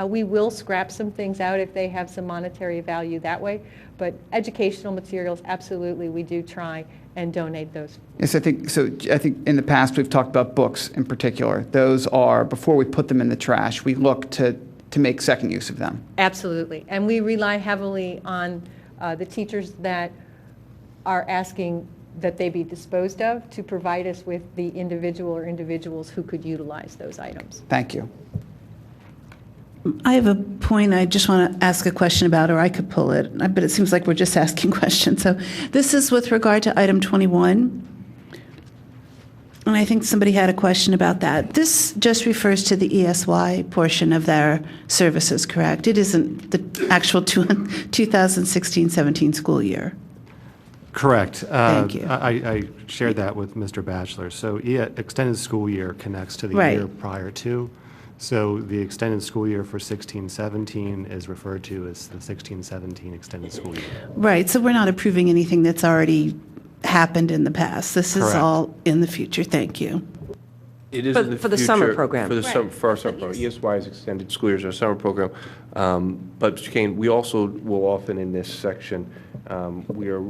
we will scrap some things out if they have some monetary value that way. But educational materials, absolutely, we do try and donate those. Yes, I think in the past we've talked about books in particular. Those are, before we put them in the trash, we look to make second use of them. Absolutely. And we rely heavily on the teachers that are asking that they be disposed of to provide us with the individual or individuals who could utilize those items. Thank you. I have a point I just want to ask a question about, or I could pull it, but it seems like we're just asking questions. So this is with regard to item 21. And I think somebody had a question about that. This just refers to the ESY portion of their services, correct? It isn't the actual 2016-17 school year. Correct. Thank you. I shared that with Mr. Batchelor. So extended school year connects to the Right. year prior to. So the extended school year for 16-17 is referred to as the 16-17 extended school year. Right, so we're not approving anything that's already happened in the past. This is Correct. all in the future. Thank you. It is For- in the for the summer future- program. For our summer program. ESY is extended school years, our summer program. But Mr. Kane, we also will often in this section, we are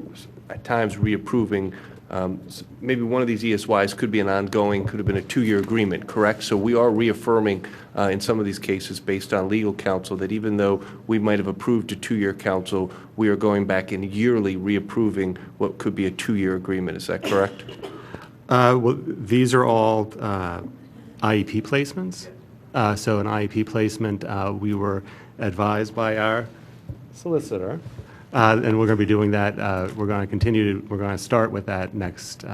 at times reapproving. Maybe one of these ESYs could be an ongoing, could have been a 2-year agreement, correct? So we are reaffirming in some of these cases based on legal counsel that even though we might have approved a 2-year counsel, we are going back and yearly reapproving what could be a 2-year agreement. Is that correct? Well, these are all IEP placements. So an IEP placement, we were advised by our solicitor, and we're going to be doing that. We're going to start with that next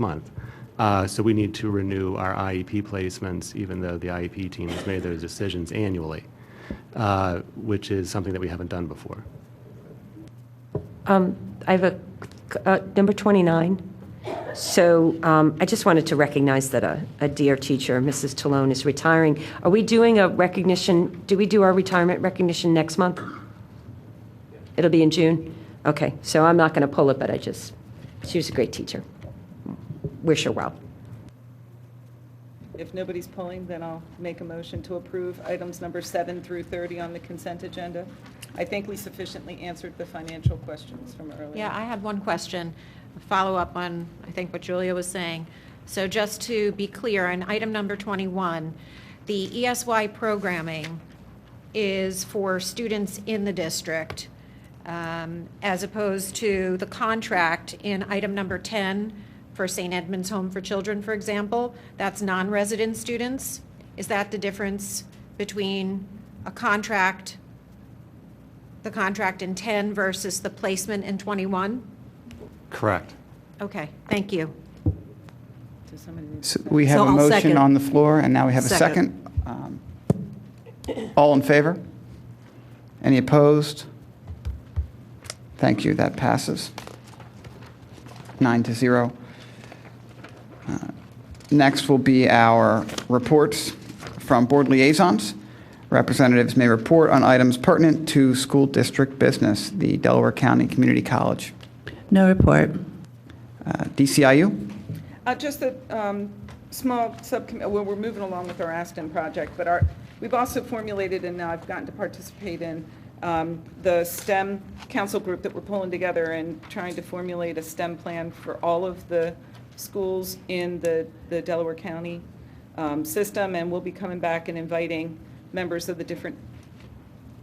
month. So we need to renew our IEP placements, even though the IEP team has made those decisions annually, which is something that we haven't done before. I have number 29. So I just wanted to recognize that a dear teacher, Mrs. Talone, is retiring. Are we doing a recognition? Do we do our retirement recognition next month? It'll be in June? Okay, so I'm not going to pull it, but she was a great teacher. Wish her well. If nobody's pulling, then I'll make a motion to approve items number 7 through 30 on the consent agenda. I think we sufficiently answered the financial questions from earlier. Yeah, I had one question, follow up on, I think, what Julia was saying. So just to be clear, on item number 21, the ESY programming is for students in the district, as opposed to the contract in item number 10 for St. Edmund's Home for Children, for example. That's non-resident students. Is that the difference between the contract in 10 versus the placement in 21? Correct. Okay, thank you. So we have So a I'll motion second. on the floor, and now we have a second. All in favor? Any opposed? Thank you, that passes 9-0. Next will be our reports from board liaisons. Representatives may report on items pertinent to school district business, the Delaware County Community College. No report. DCIU? Just a small subcommittee, well, we're moving along with our Aston project, but we've also formulated, and now I've gotten to participate in, the STEM council group that we're pulling together and trying to formulate a STEM plan for all of the schools in the Delaware County system, and we'll be coming back and inviting members of the different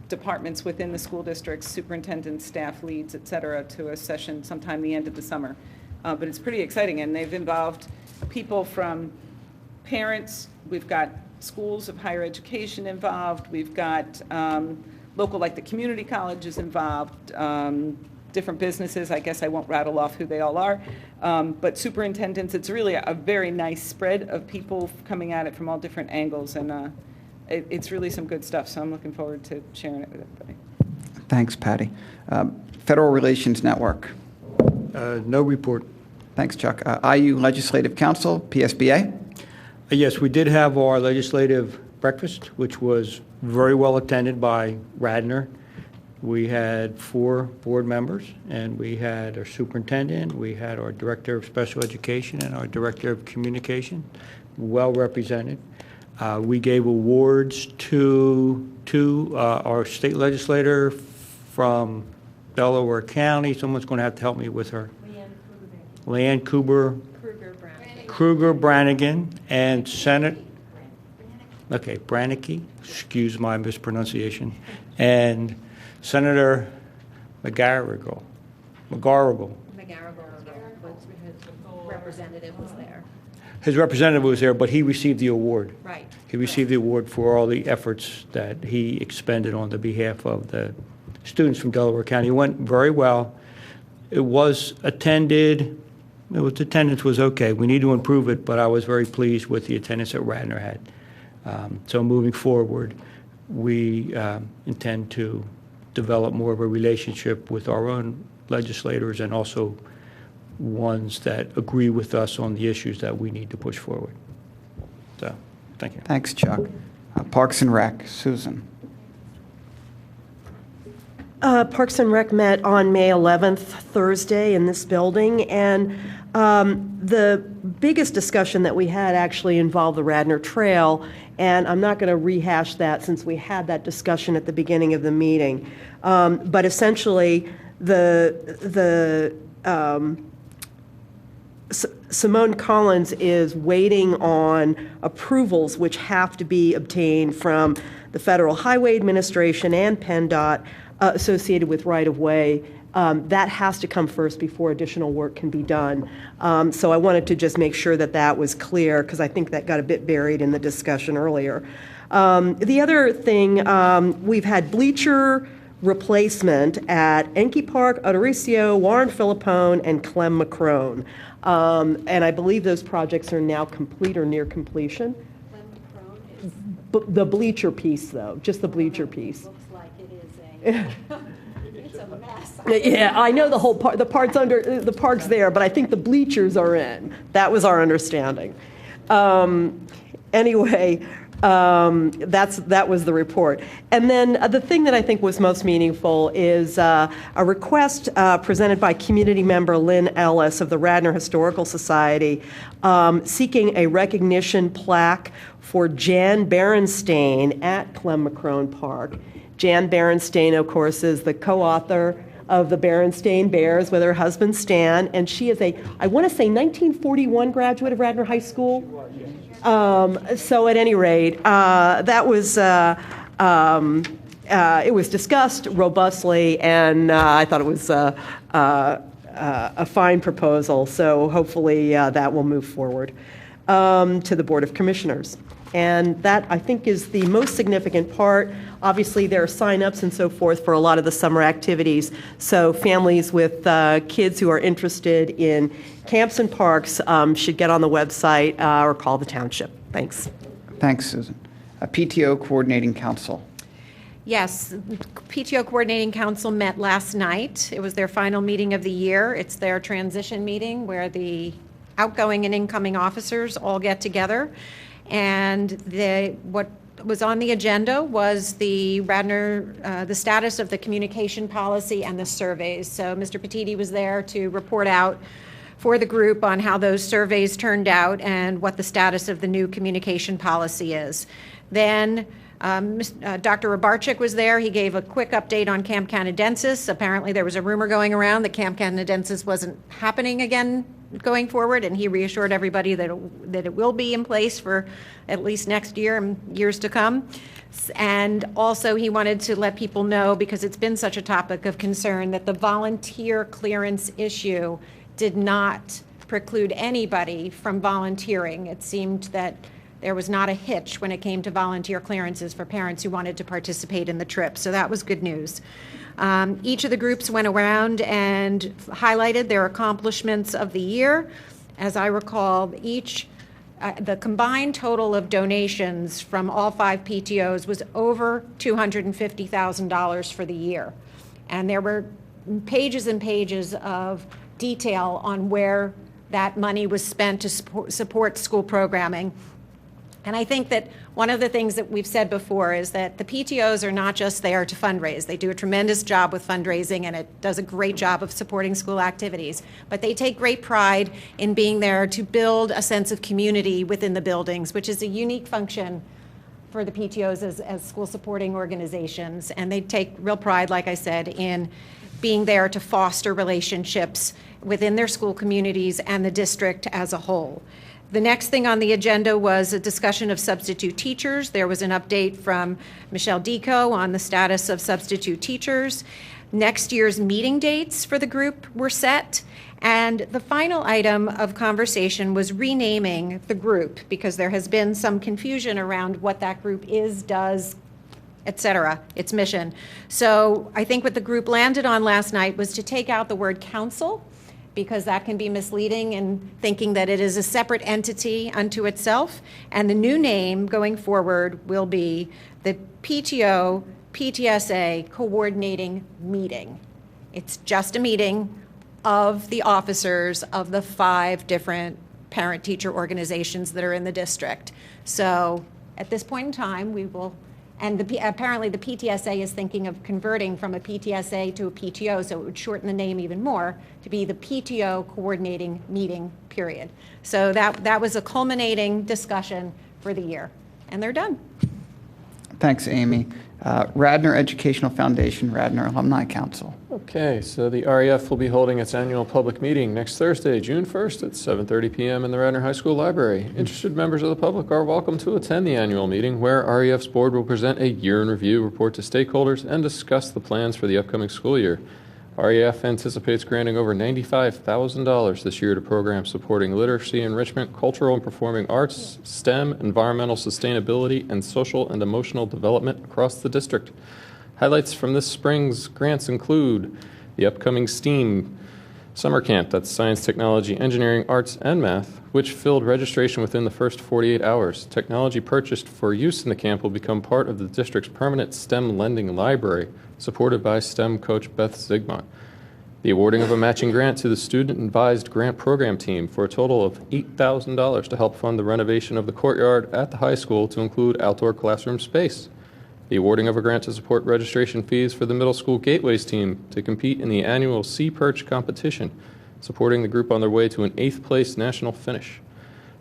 departments within the school districts, superintendents, staff leads, et cetera, to a session sometime the end of the summer. but it's pretty exciting, and they've involved people from parents. We've got schools of higher education involved. We've got local, like the community colleges involved, different businesses. I guess I won't rattle off who they all are, but superintendents. It's really a very nice spread of people coming at it from all different angles, and it's really some good stuff. So I'm looking forward to sharing it with everybody. Thanks, Patty. Federal Relations Network. No report. Thanks, Chuck. IU Legislative Council, PSBA. Yes, we did have our legislative breakfast, which was very well attended by Radnor. We had 4 board members, and we had our superintendent, we had our director of special education, and our director of communication, well represented. We gave awards to our state legislator from Delaware County. Someone's going to have to help me with her. Leanne Kruger Brannigan, and Brannicky, excuse my mispronunciation, and Senator McGarrigle. Representative was there. His representative was there, but he received the award. Right. He received the award for all the efforts that he expended on the behalf of the students from Delaware County. It went very well. It was attended. Attendance was okay. We need to improve it, but I was very pleased with the attendance that Radnor had. So moving forward, we intend to develop more of a relationship with our own legislators and also ones that agree with us on the issues that we need to push forward. So, thank you. Thanks, Chuck. Parks and Rec, Susan. Parks and Rec met on May 11th, Thursday, in this building, and the biggest discussion that we had actually involved the Radnor Trail, and I'm not going to rehash that since we had that discussion at the beginning of the meeting. But essentially, Simone Collins is waiting on approvals which have to be obtained from the Federal Highway Administration and PennDOT associated with right-of-way. That has to come first before additional work can be done. So I wanted to just make sure that that was clear, because I think that got a bit buried in the discussion earlier. The other thing, we've had bleacher replacement at Enke Park, Odoricio, Warren Philippone, and Clem McCrone. And I believe those projects are now complete or near completion. The bleacher piece, though, just the bleacher piece. Looks like it is it's a mess. Yeah, I know the whole part, the parts under, the park's there, but I think the bleachers are in. That was our understanding. Anyway, that was the report. And then the thing that I think was most meaningful is a request presented by community member Lynn Ellis of the Radnor Historical Society seeking a recognition plaque for Jan Berenstain at Clem McCrone Park. Jan Berenstain, of course, is the co-author of the Berenstain Bears with her husband Stan, and she is a, I want to say, 1941 graduate of Radnor High School. So at any rate, that was, it was discussed robustly, and I thought it was a fine proposal, so hopefully that will move forward to the Board of Commissioners. And that, I think, is the most significant part. Obviously, there are sign-ups and so forth for a lot of the summer activities. So families with kids who are interested in camps and parks should get on the website or call the township. Thanks. Thanks, Susan. PTO Coordinating Council. Yes, PTO Coordinating Council met last night. It was their final meeting of the year. It's their transition meeting where the outgoing and incoming officers all get together. And what was on the agenda was the Radnor, the status of the communication policy and the surveys. So Mr. Petiti was there to report out for the group on how those surveys turned out and what the status of the new communication policy is. Then Dr. Rabarchik was there. He gave a quick update on Camp Canadensis. Apparently there was a rumor going around that Camp Canadensis wasn't happening again going forward, and he reassured everybody that it will be in place for at least next year and years to come. And also he wanted to let people know, because it's been such a topic of concern, that the volunteer clearance issue did not preclude anybody from volunteering. It seemed that there was not a hitch when it came to volunteer clearances for parents who wanted to participate in the trip, so that was good news. Each of the groups went around and highlighted their accomplishments of the year. As I recall, the combined total of donations from all 5 PTOs was over $250,000 for the year. And there were pages and pages of detail on where that money was spent to support school programming. And I think that one of the things that we've said before is that the PTOs are not just there to fundraise. They do a tremendous job with fundraising, and it does a great job of supporting school activities. But they take great pride in being there to build a sense of community within the buildings, which is a unique function for the PTOs as school supporting organizations. And they take real pride, like I said, in being there to foster relationships within their school communities and the district as a whole. The next thing on the agenda was a discussion of substitute teachers. There was an update from Michelle Deco on the status of substitute teachers. Next year's meeting dates for the group were set. And the final item of conversation was renaming the group, because there has been some confusion around what that group is, does, etc., its mission. So I think what the group landed on last night was to take out the word council, because that can be misleading in thinking that it is a separate entity unto itself. And the new name going forward will be the PTO PTSA Coordinating Meeting. It's just a meeting of the officers of the 5 different parent-teacher organizations that are in the district. So at this point in time, we will, and apparently the PTSA is thinking of converting from a PTSA to a PTO, so it would shorten the name even more to be the PTO Coordinating Meeting, period. So that was a culminating discussion for the year, and they're done. Thanks, Amy. Radnor Educational Foundation, Radnor Alumni Council. Okay, so the REF will be holding its annual public meeting next Thursday, June 1st at 7:30 p.m. in the Radnor High School Library. Interested members of the public are welcome to attend the annual meeting, where REF's board will present a year-in-review report to stakeholders and discuss the plans for the upcoming school year. REF anticipates granting over $95,000 this year to programs supporting literacy enrichment, cultural and performing arts, STEM, environmental sustainability, and social and emotional development across the district. Highlights from this spring's grants include the upcoming STEAM summer camp, that's science, technology, engineering, arts, and math, which filled registration within the first 48 hours. Technology purchased for use in the camp will become part of the district's permanent STEM lending library, supported by STEM coach Beth Zigmont. The awarding of a matching grant to the student-advised grant program team for a total of $8,000 to help fund the renovation of the courtyard at the high school to include outdoor classroom space. The awarding of a grant to support registration fees for the middle school Gateways team to compete in the annual Sea Perch competition, supporting the group on their way to an 8th place national finish.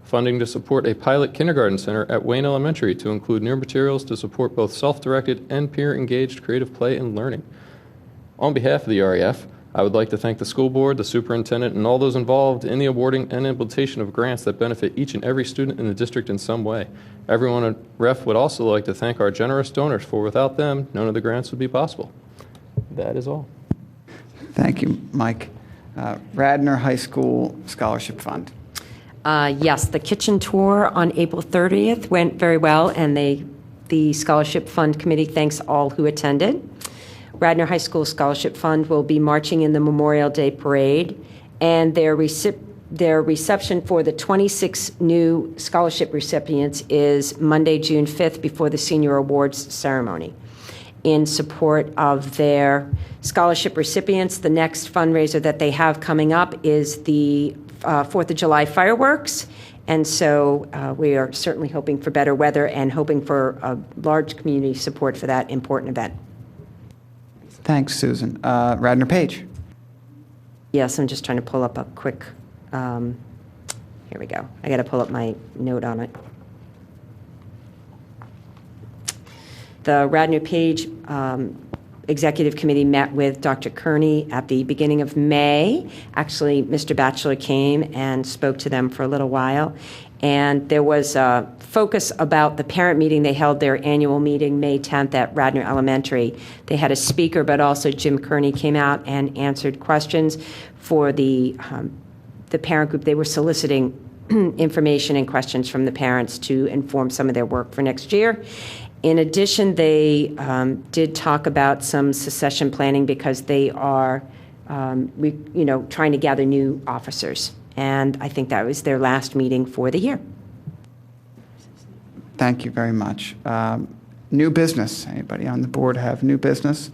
Funding to support a pilot kindergarten center at Wayne Elementary to include new materials to support both self-directed and peer-engaged creative play and learning. On behalf of the REF, I would like to thank the school board, the superintendent, and all those involved in the awarding and implementation of grants that benefit each and every student in the district in some way. Everyone at REF would also like to thank our generous donors, for without them, none of the grants would be possible. That is all. Thank you, Mike. Radnor High School Scholarship Fund. Yes, the kitchen tour on April 30th went very well, and the Scholarship Fund Committee thanks all who attended. Radnor High School Scholarship Fund will be marching in the Memorial Day Parade, and their reception for the 26 new scholarship recipients is Monday, June 5th, before the Senior Awards ceremony. In support of their scholarship recipients, the next fundraiser that they have coming up is the 4th of July fireworks, and so we are certainly hoping for better weather and hoping for a large community support for that important event. Thanks, Susan. Radnor Page. Yes, I'm just trying to pull up a quick, here we go. I got to pull up my note on it. The Radnor Page Executive Committee met with Dr. Kearney at the beginning of May. Actually, Mr. Batchelor came and spoke to them for a little while. And there was a focus about the parent meeting. They held their annual meeting May 10th at Radnor Elementary. They had a speaker, but also Jim Kearney came out and answered questions for the the parent group, they were soliciting information and questions from the parents to inform some of their work for next year. In addition, they did talk about some succession planning because they are, trying to gather new officers. And I think that was their last meeting for the year. Thank you very much. New business. Anybody on the board have new business?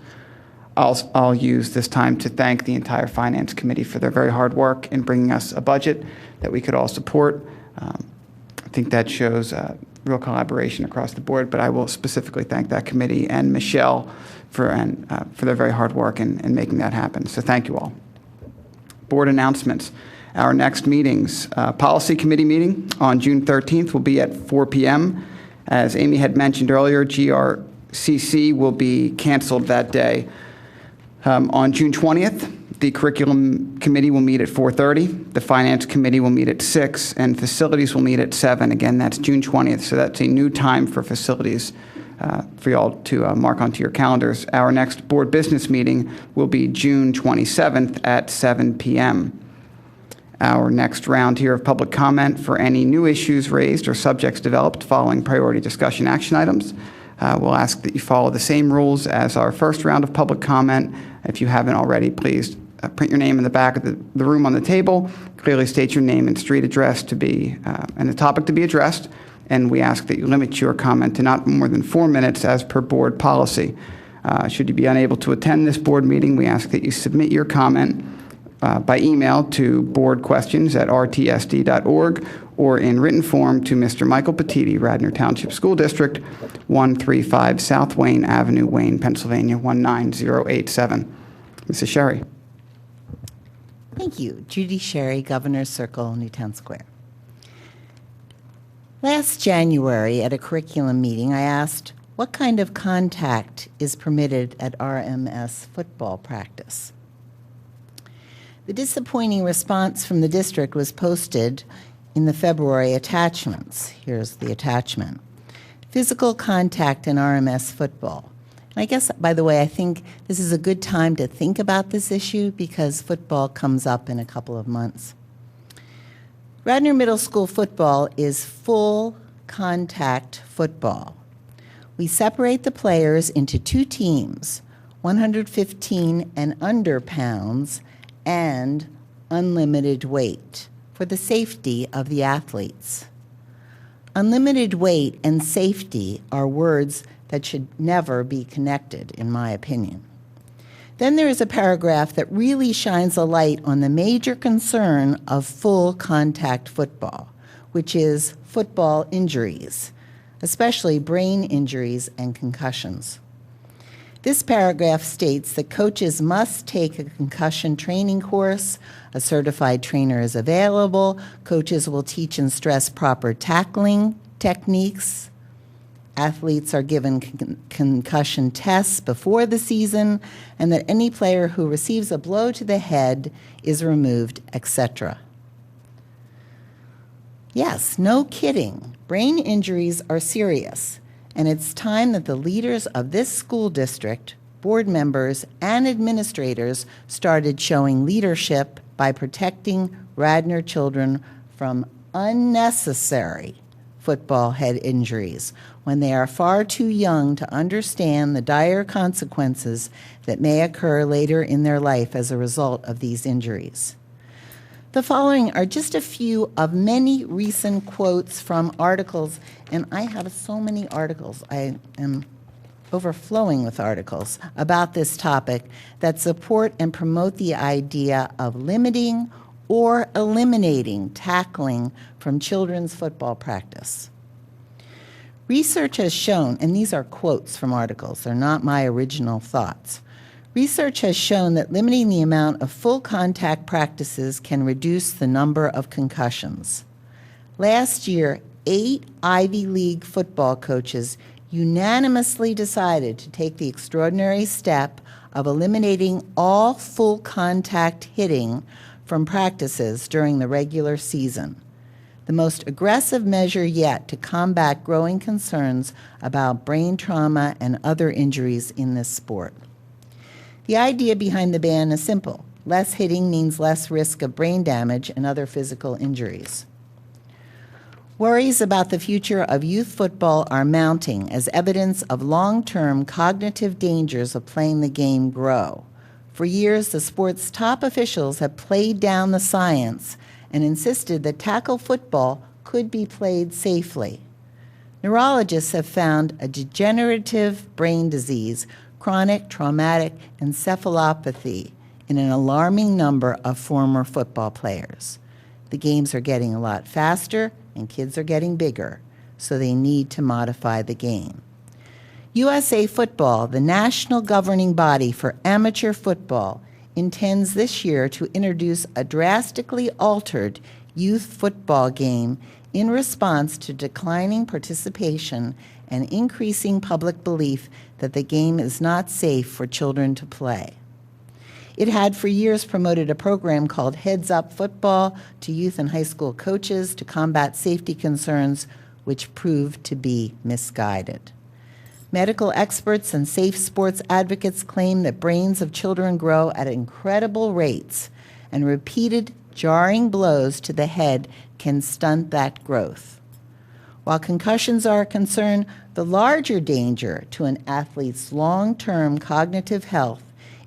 I'll use this time to thank the entire Finance Committee for their very hard work in bringing us a budget that we could all support. I think that shows real collaboration across the board, but I will specifically thank that committee and Michelle for their very hard work in making that happen. So thank you all. Board announcements. Our next meetings, Policy Committee meeting on June 13th will be at 4 p.m. As Amy had mentioned earlier, GRCC will be canceled that day. On June 20th, the Curriculum Committee will meet at 4:30. The Finance Committee will meet at 6, and Facilities will meet at 7. Again, that's June 20th, so that's a new time for Facilities for y'all to mark onto your calendars. Our next Board Business meeting will be June 27th at 7 p.m. Our next round here of public comment for any new issues raised or subjects developed following priority discussion action items. We'll ask that you follow the same rules as our first round of public comment. If you haven't already, please print your name in the back of the room on the table. Clearly state your name and street address to be, and the topic to be addressed. And we ask that you limit your comment to not more than 4 minutes as per board policy. Should you be unable to attend this board meeting, we ask that you submit your comment by email to boardquestions@rtsd.org or in written form to Mr. Michael Petiti, Radnor Township School District, 135 South Wayne Avenue, Wayne, Pennsylvania, 19087. Mrs. Sherry. Thank you. Judy Sherry, Governor's Circle, Newtown Square. Last January at a curriculum meeting, I asked, what kind of contact is permitted at RMS football practice? The disappointing response from the district was posted in the February attachments. Here's the attachment. Physical contact in RMS football. And I guess, by the way, I think this is a good time to think about this issue because football comes up in a couple of months. Radnor Middle School football is full contact football. We separate the players into 2 teams, 115 and under pounds, and unlimited weight for the safety of the athletes. Unlimited weight and safety are words that should never be connected, in my opinion. Then there is a paragraph that really shines a light on the major concern of full contact football, which is football injuries, especially brain injuries and concussions. This paragraph states that coaches must take a concussion training course, a certified trainer is available, coaches will teach and stress proper tackling techniques, athletes are given concussion tests before the season, and that any player who receives a blow to the head is removed, etc. Yes, no kidding. Brain injuries are serious. And it's time that the leaders of this school district, board members, and administrators started showing leadership by protecting Radnor children from unnecessary football head injuries when they are far too young to understand the dire consequences that may occur later in their life as a result of these injuries. The following are just a few of many recent quotes from articles, and I have so many articles. I am overflowing with articles about this topic that support and promote the idea of limiting or eliminating tackling from children's football practice. Research has shown, and these are quotes from articles, they're not my original thoughts. Research has shown that limiting the amount of full contact practices can reduce the number of concussions. Last year, 8 Ivy League football coaches unanimously decided to take the extraordinary step of eliminating all full contact hitting from practices during the regular season, the most aggressive measure yet to combat growing concerns about brain trauma and other injuries in this sport. The idea behind the ban is simple. Less hitting means less risk of brain damage and other physical injuries. Worries about the future of youth football are mounting as evidence of long-term cognitive dangers of playing the game grow. For years, the sport's top officials have played down the science and insisted that tackle football could be played safely. Neurologists have found a degenerative brain disease, chronic traumatic encephalopathy, in an alarming number of former football players. The games are getting a lot faster and kids are getting bigger, so they need to modify the game. USA Football, the national governing body for amateur football, intends this year to introduce a drastically altered youth football game in response to declining participation and increasing public belief that the game is not safe for children to play. It had for years promoted a program called Heads Up Football to youth and high school coaches to combat safety concerns, which proved to be misguided. Medical experts and safe sports advocates claim that brains of children grow at incredible rates, and repeated jarring blows to the head can stunt that growth. While concussions are a concern, the larger danger to an athlete's long-term cognitive health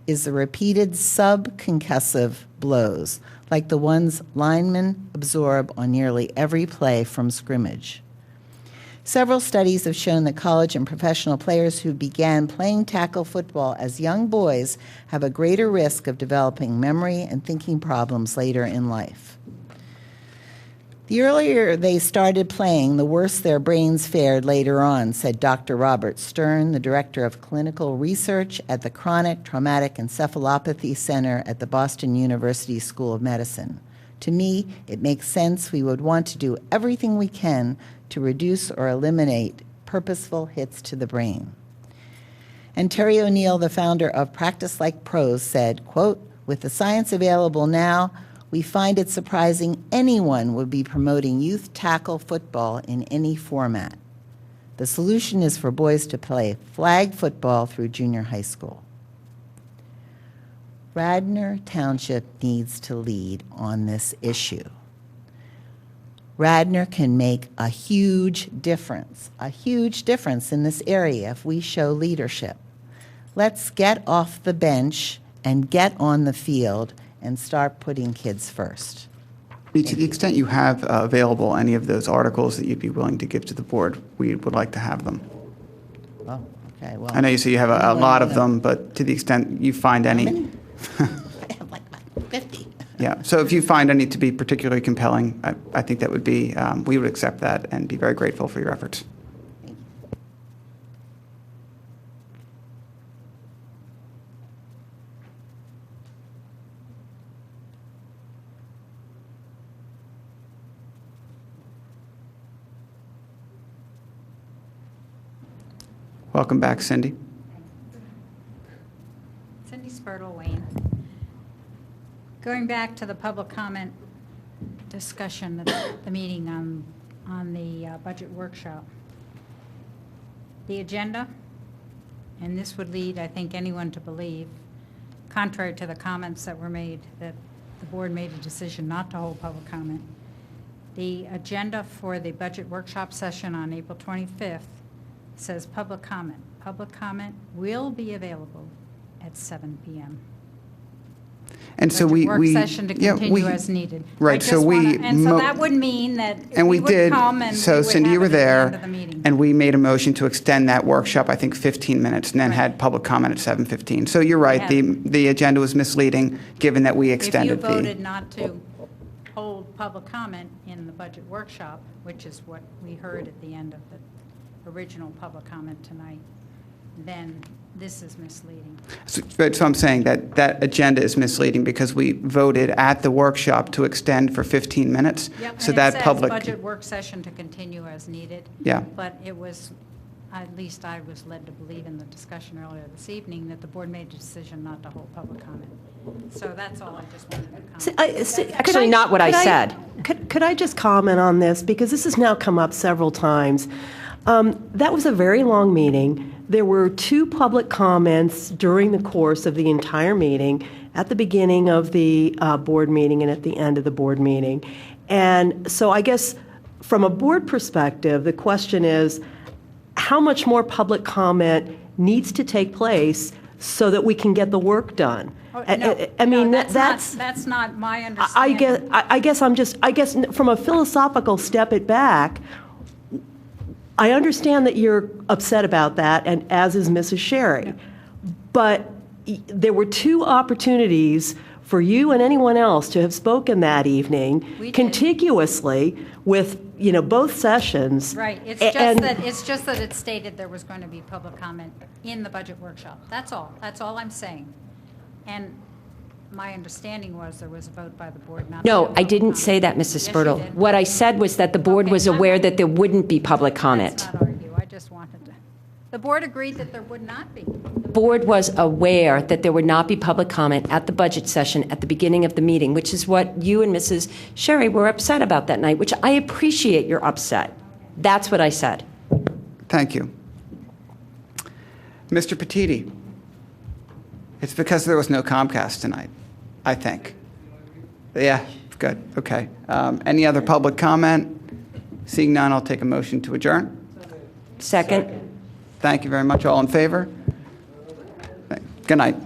is the repeated subconcussive blows, like the ones linemen absorb on nearly every play from scrimmage. Several studies have shown that college and professional players who began playing tackle football as young boys have a greater risk of developing memory and thinking problems later in life. The earlier they started playing, the worse their brains fared later on, said Dr. Robert Stern, the director of clinical research at the Chronic Traumatic Encephalopathy Center at the Boston University School of Medicine. To me, it makes sense we would want to do everything we can to reduce or eliminate purposeful hits to the brain. And Terry O'Neill, the founder of Practice Like Pros, said, quote, "With the science available now, we find it surprising anyone would be promoting youth tackle football in any format. The solution is for boys to play flag football through junior high school." Radnor Township needs to lead on this issue. Radnor can make a huge difference in this area if we show leadership. Let's get off the bench and get on the field and start putting kids first. To the extent you have available any of those articles that you'd be willing to give to the board, we would like to have them. Oh, okay. Well, I know you say you have a lot of them, but to the extent you find any. I have like about 50. Yeah, so if you find any to be particularly compelling, I think that would be, we would accept that and be very grateful for your efforts. Welcome back, Cindy. Cindy Spurtle, Wayne. Going back to the public comment discussion at the meeting on the budget workshop. The agenda, and this would lead, I think, anyone to believe, contrary to the comments that were made, that the board made a decision not to hold public comment. The agenda for the budget workshop session on April 25th says public comment. Public comment will be available at 7 p.m. And so we work session to continue as needed. Right. So that would mean that and we would did. Come and so we would Cindy, have you were it at the there, end of the meeting. and we made a motion to extend that workshop, I think, 15 minutes, and then had public comment at 7:15. So you're right. The agenda was misleading, given that we extended If you voted not to hold public comment in the budget workshop, which is what we heard at the end of the original public comment tonight, then this is misleading. So I'm saying that agenda is misleading because we voted at the workshop to extend for 15 minutes. Yep, so and that it says public budget work session to continue as needed. Yeah. But it was, at least I was led to believe in the discussion earlier this evening that the board made a decision not to hold public comment. So that's all I just wanted to comment. Actually, not what I said. Could I just comment on this? Because this has now come up several times. That was a very long meeting. There were 2 public comments during the course of the entire meeting, at the beginning of the board meeting and at the end of the board meeting. And so I guess from a board perspective, the question is, how much more public comment needs to take place so that we can get the work done? I mean, that's not my understanding. I guess from a philosophical step it back, I understand that you're upset about that, and as is Mrs. Sherry. But there were two opportunities for you and anyone else to have spoken that evening, contiguously with both sessions. Right. It's just that it stated there was going to be public comment in the budget workshop. That's all. That's all I'm saying. And my understanding was there was a vote by the board not to No, have I public didn't comment. say that, Mrs. Yes, you Spurtle. did. What I said was that the board was aware that there wouldn't be public comment. Let's not argue. I just wanted to. The board agreed that there would not be. The board was aware that there would not be public comment at the budget session at the beginning of the meeting, which is what you and Mrs. Sherry were upset about that night, which I appreciate your upset. That's what I said. Thank you. Mr. Petiti, it's because there was no Comcast tonight, I think. Yeah, good, okay. Any other public comment? Seeing none, I'll take a motion to adjourn. Second. Thank you very much. All in favor? Good night.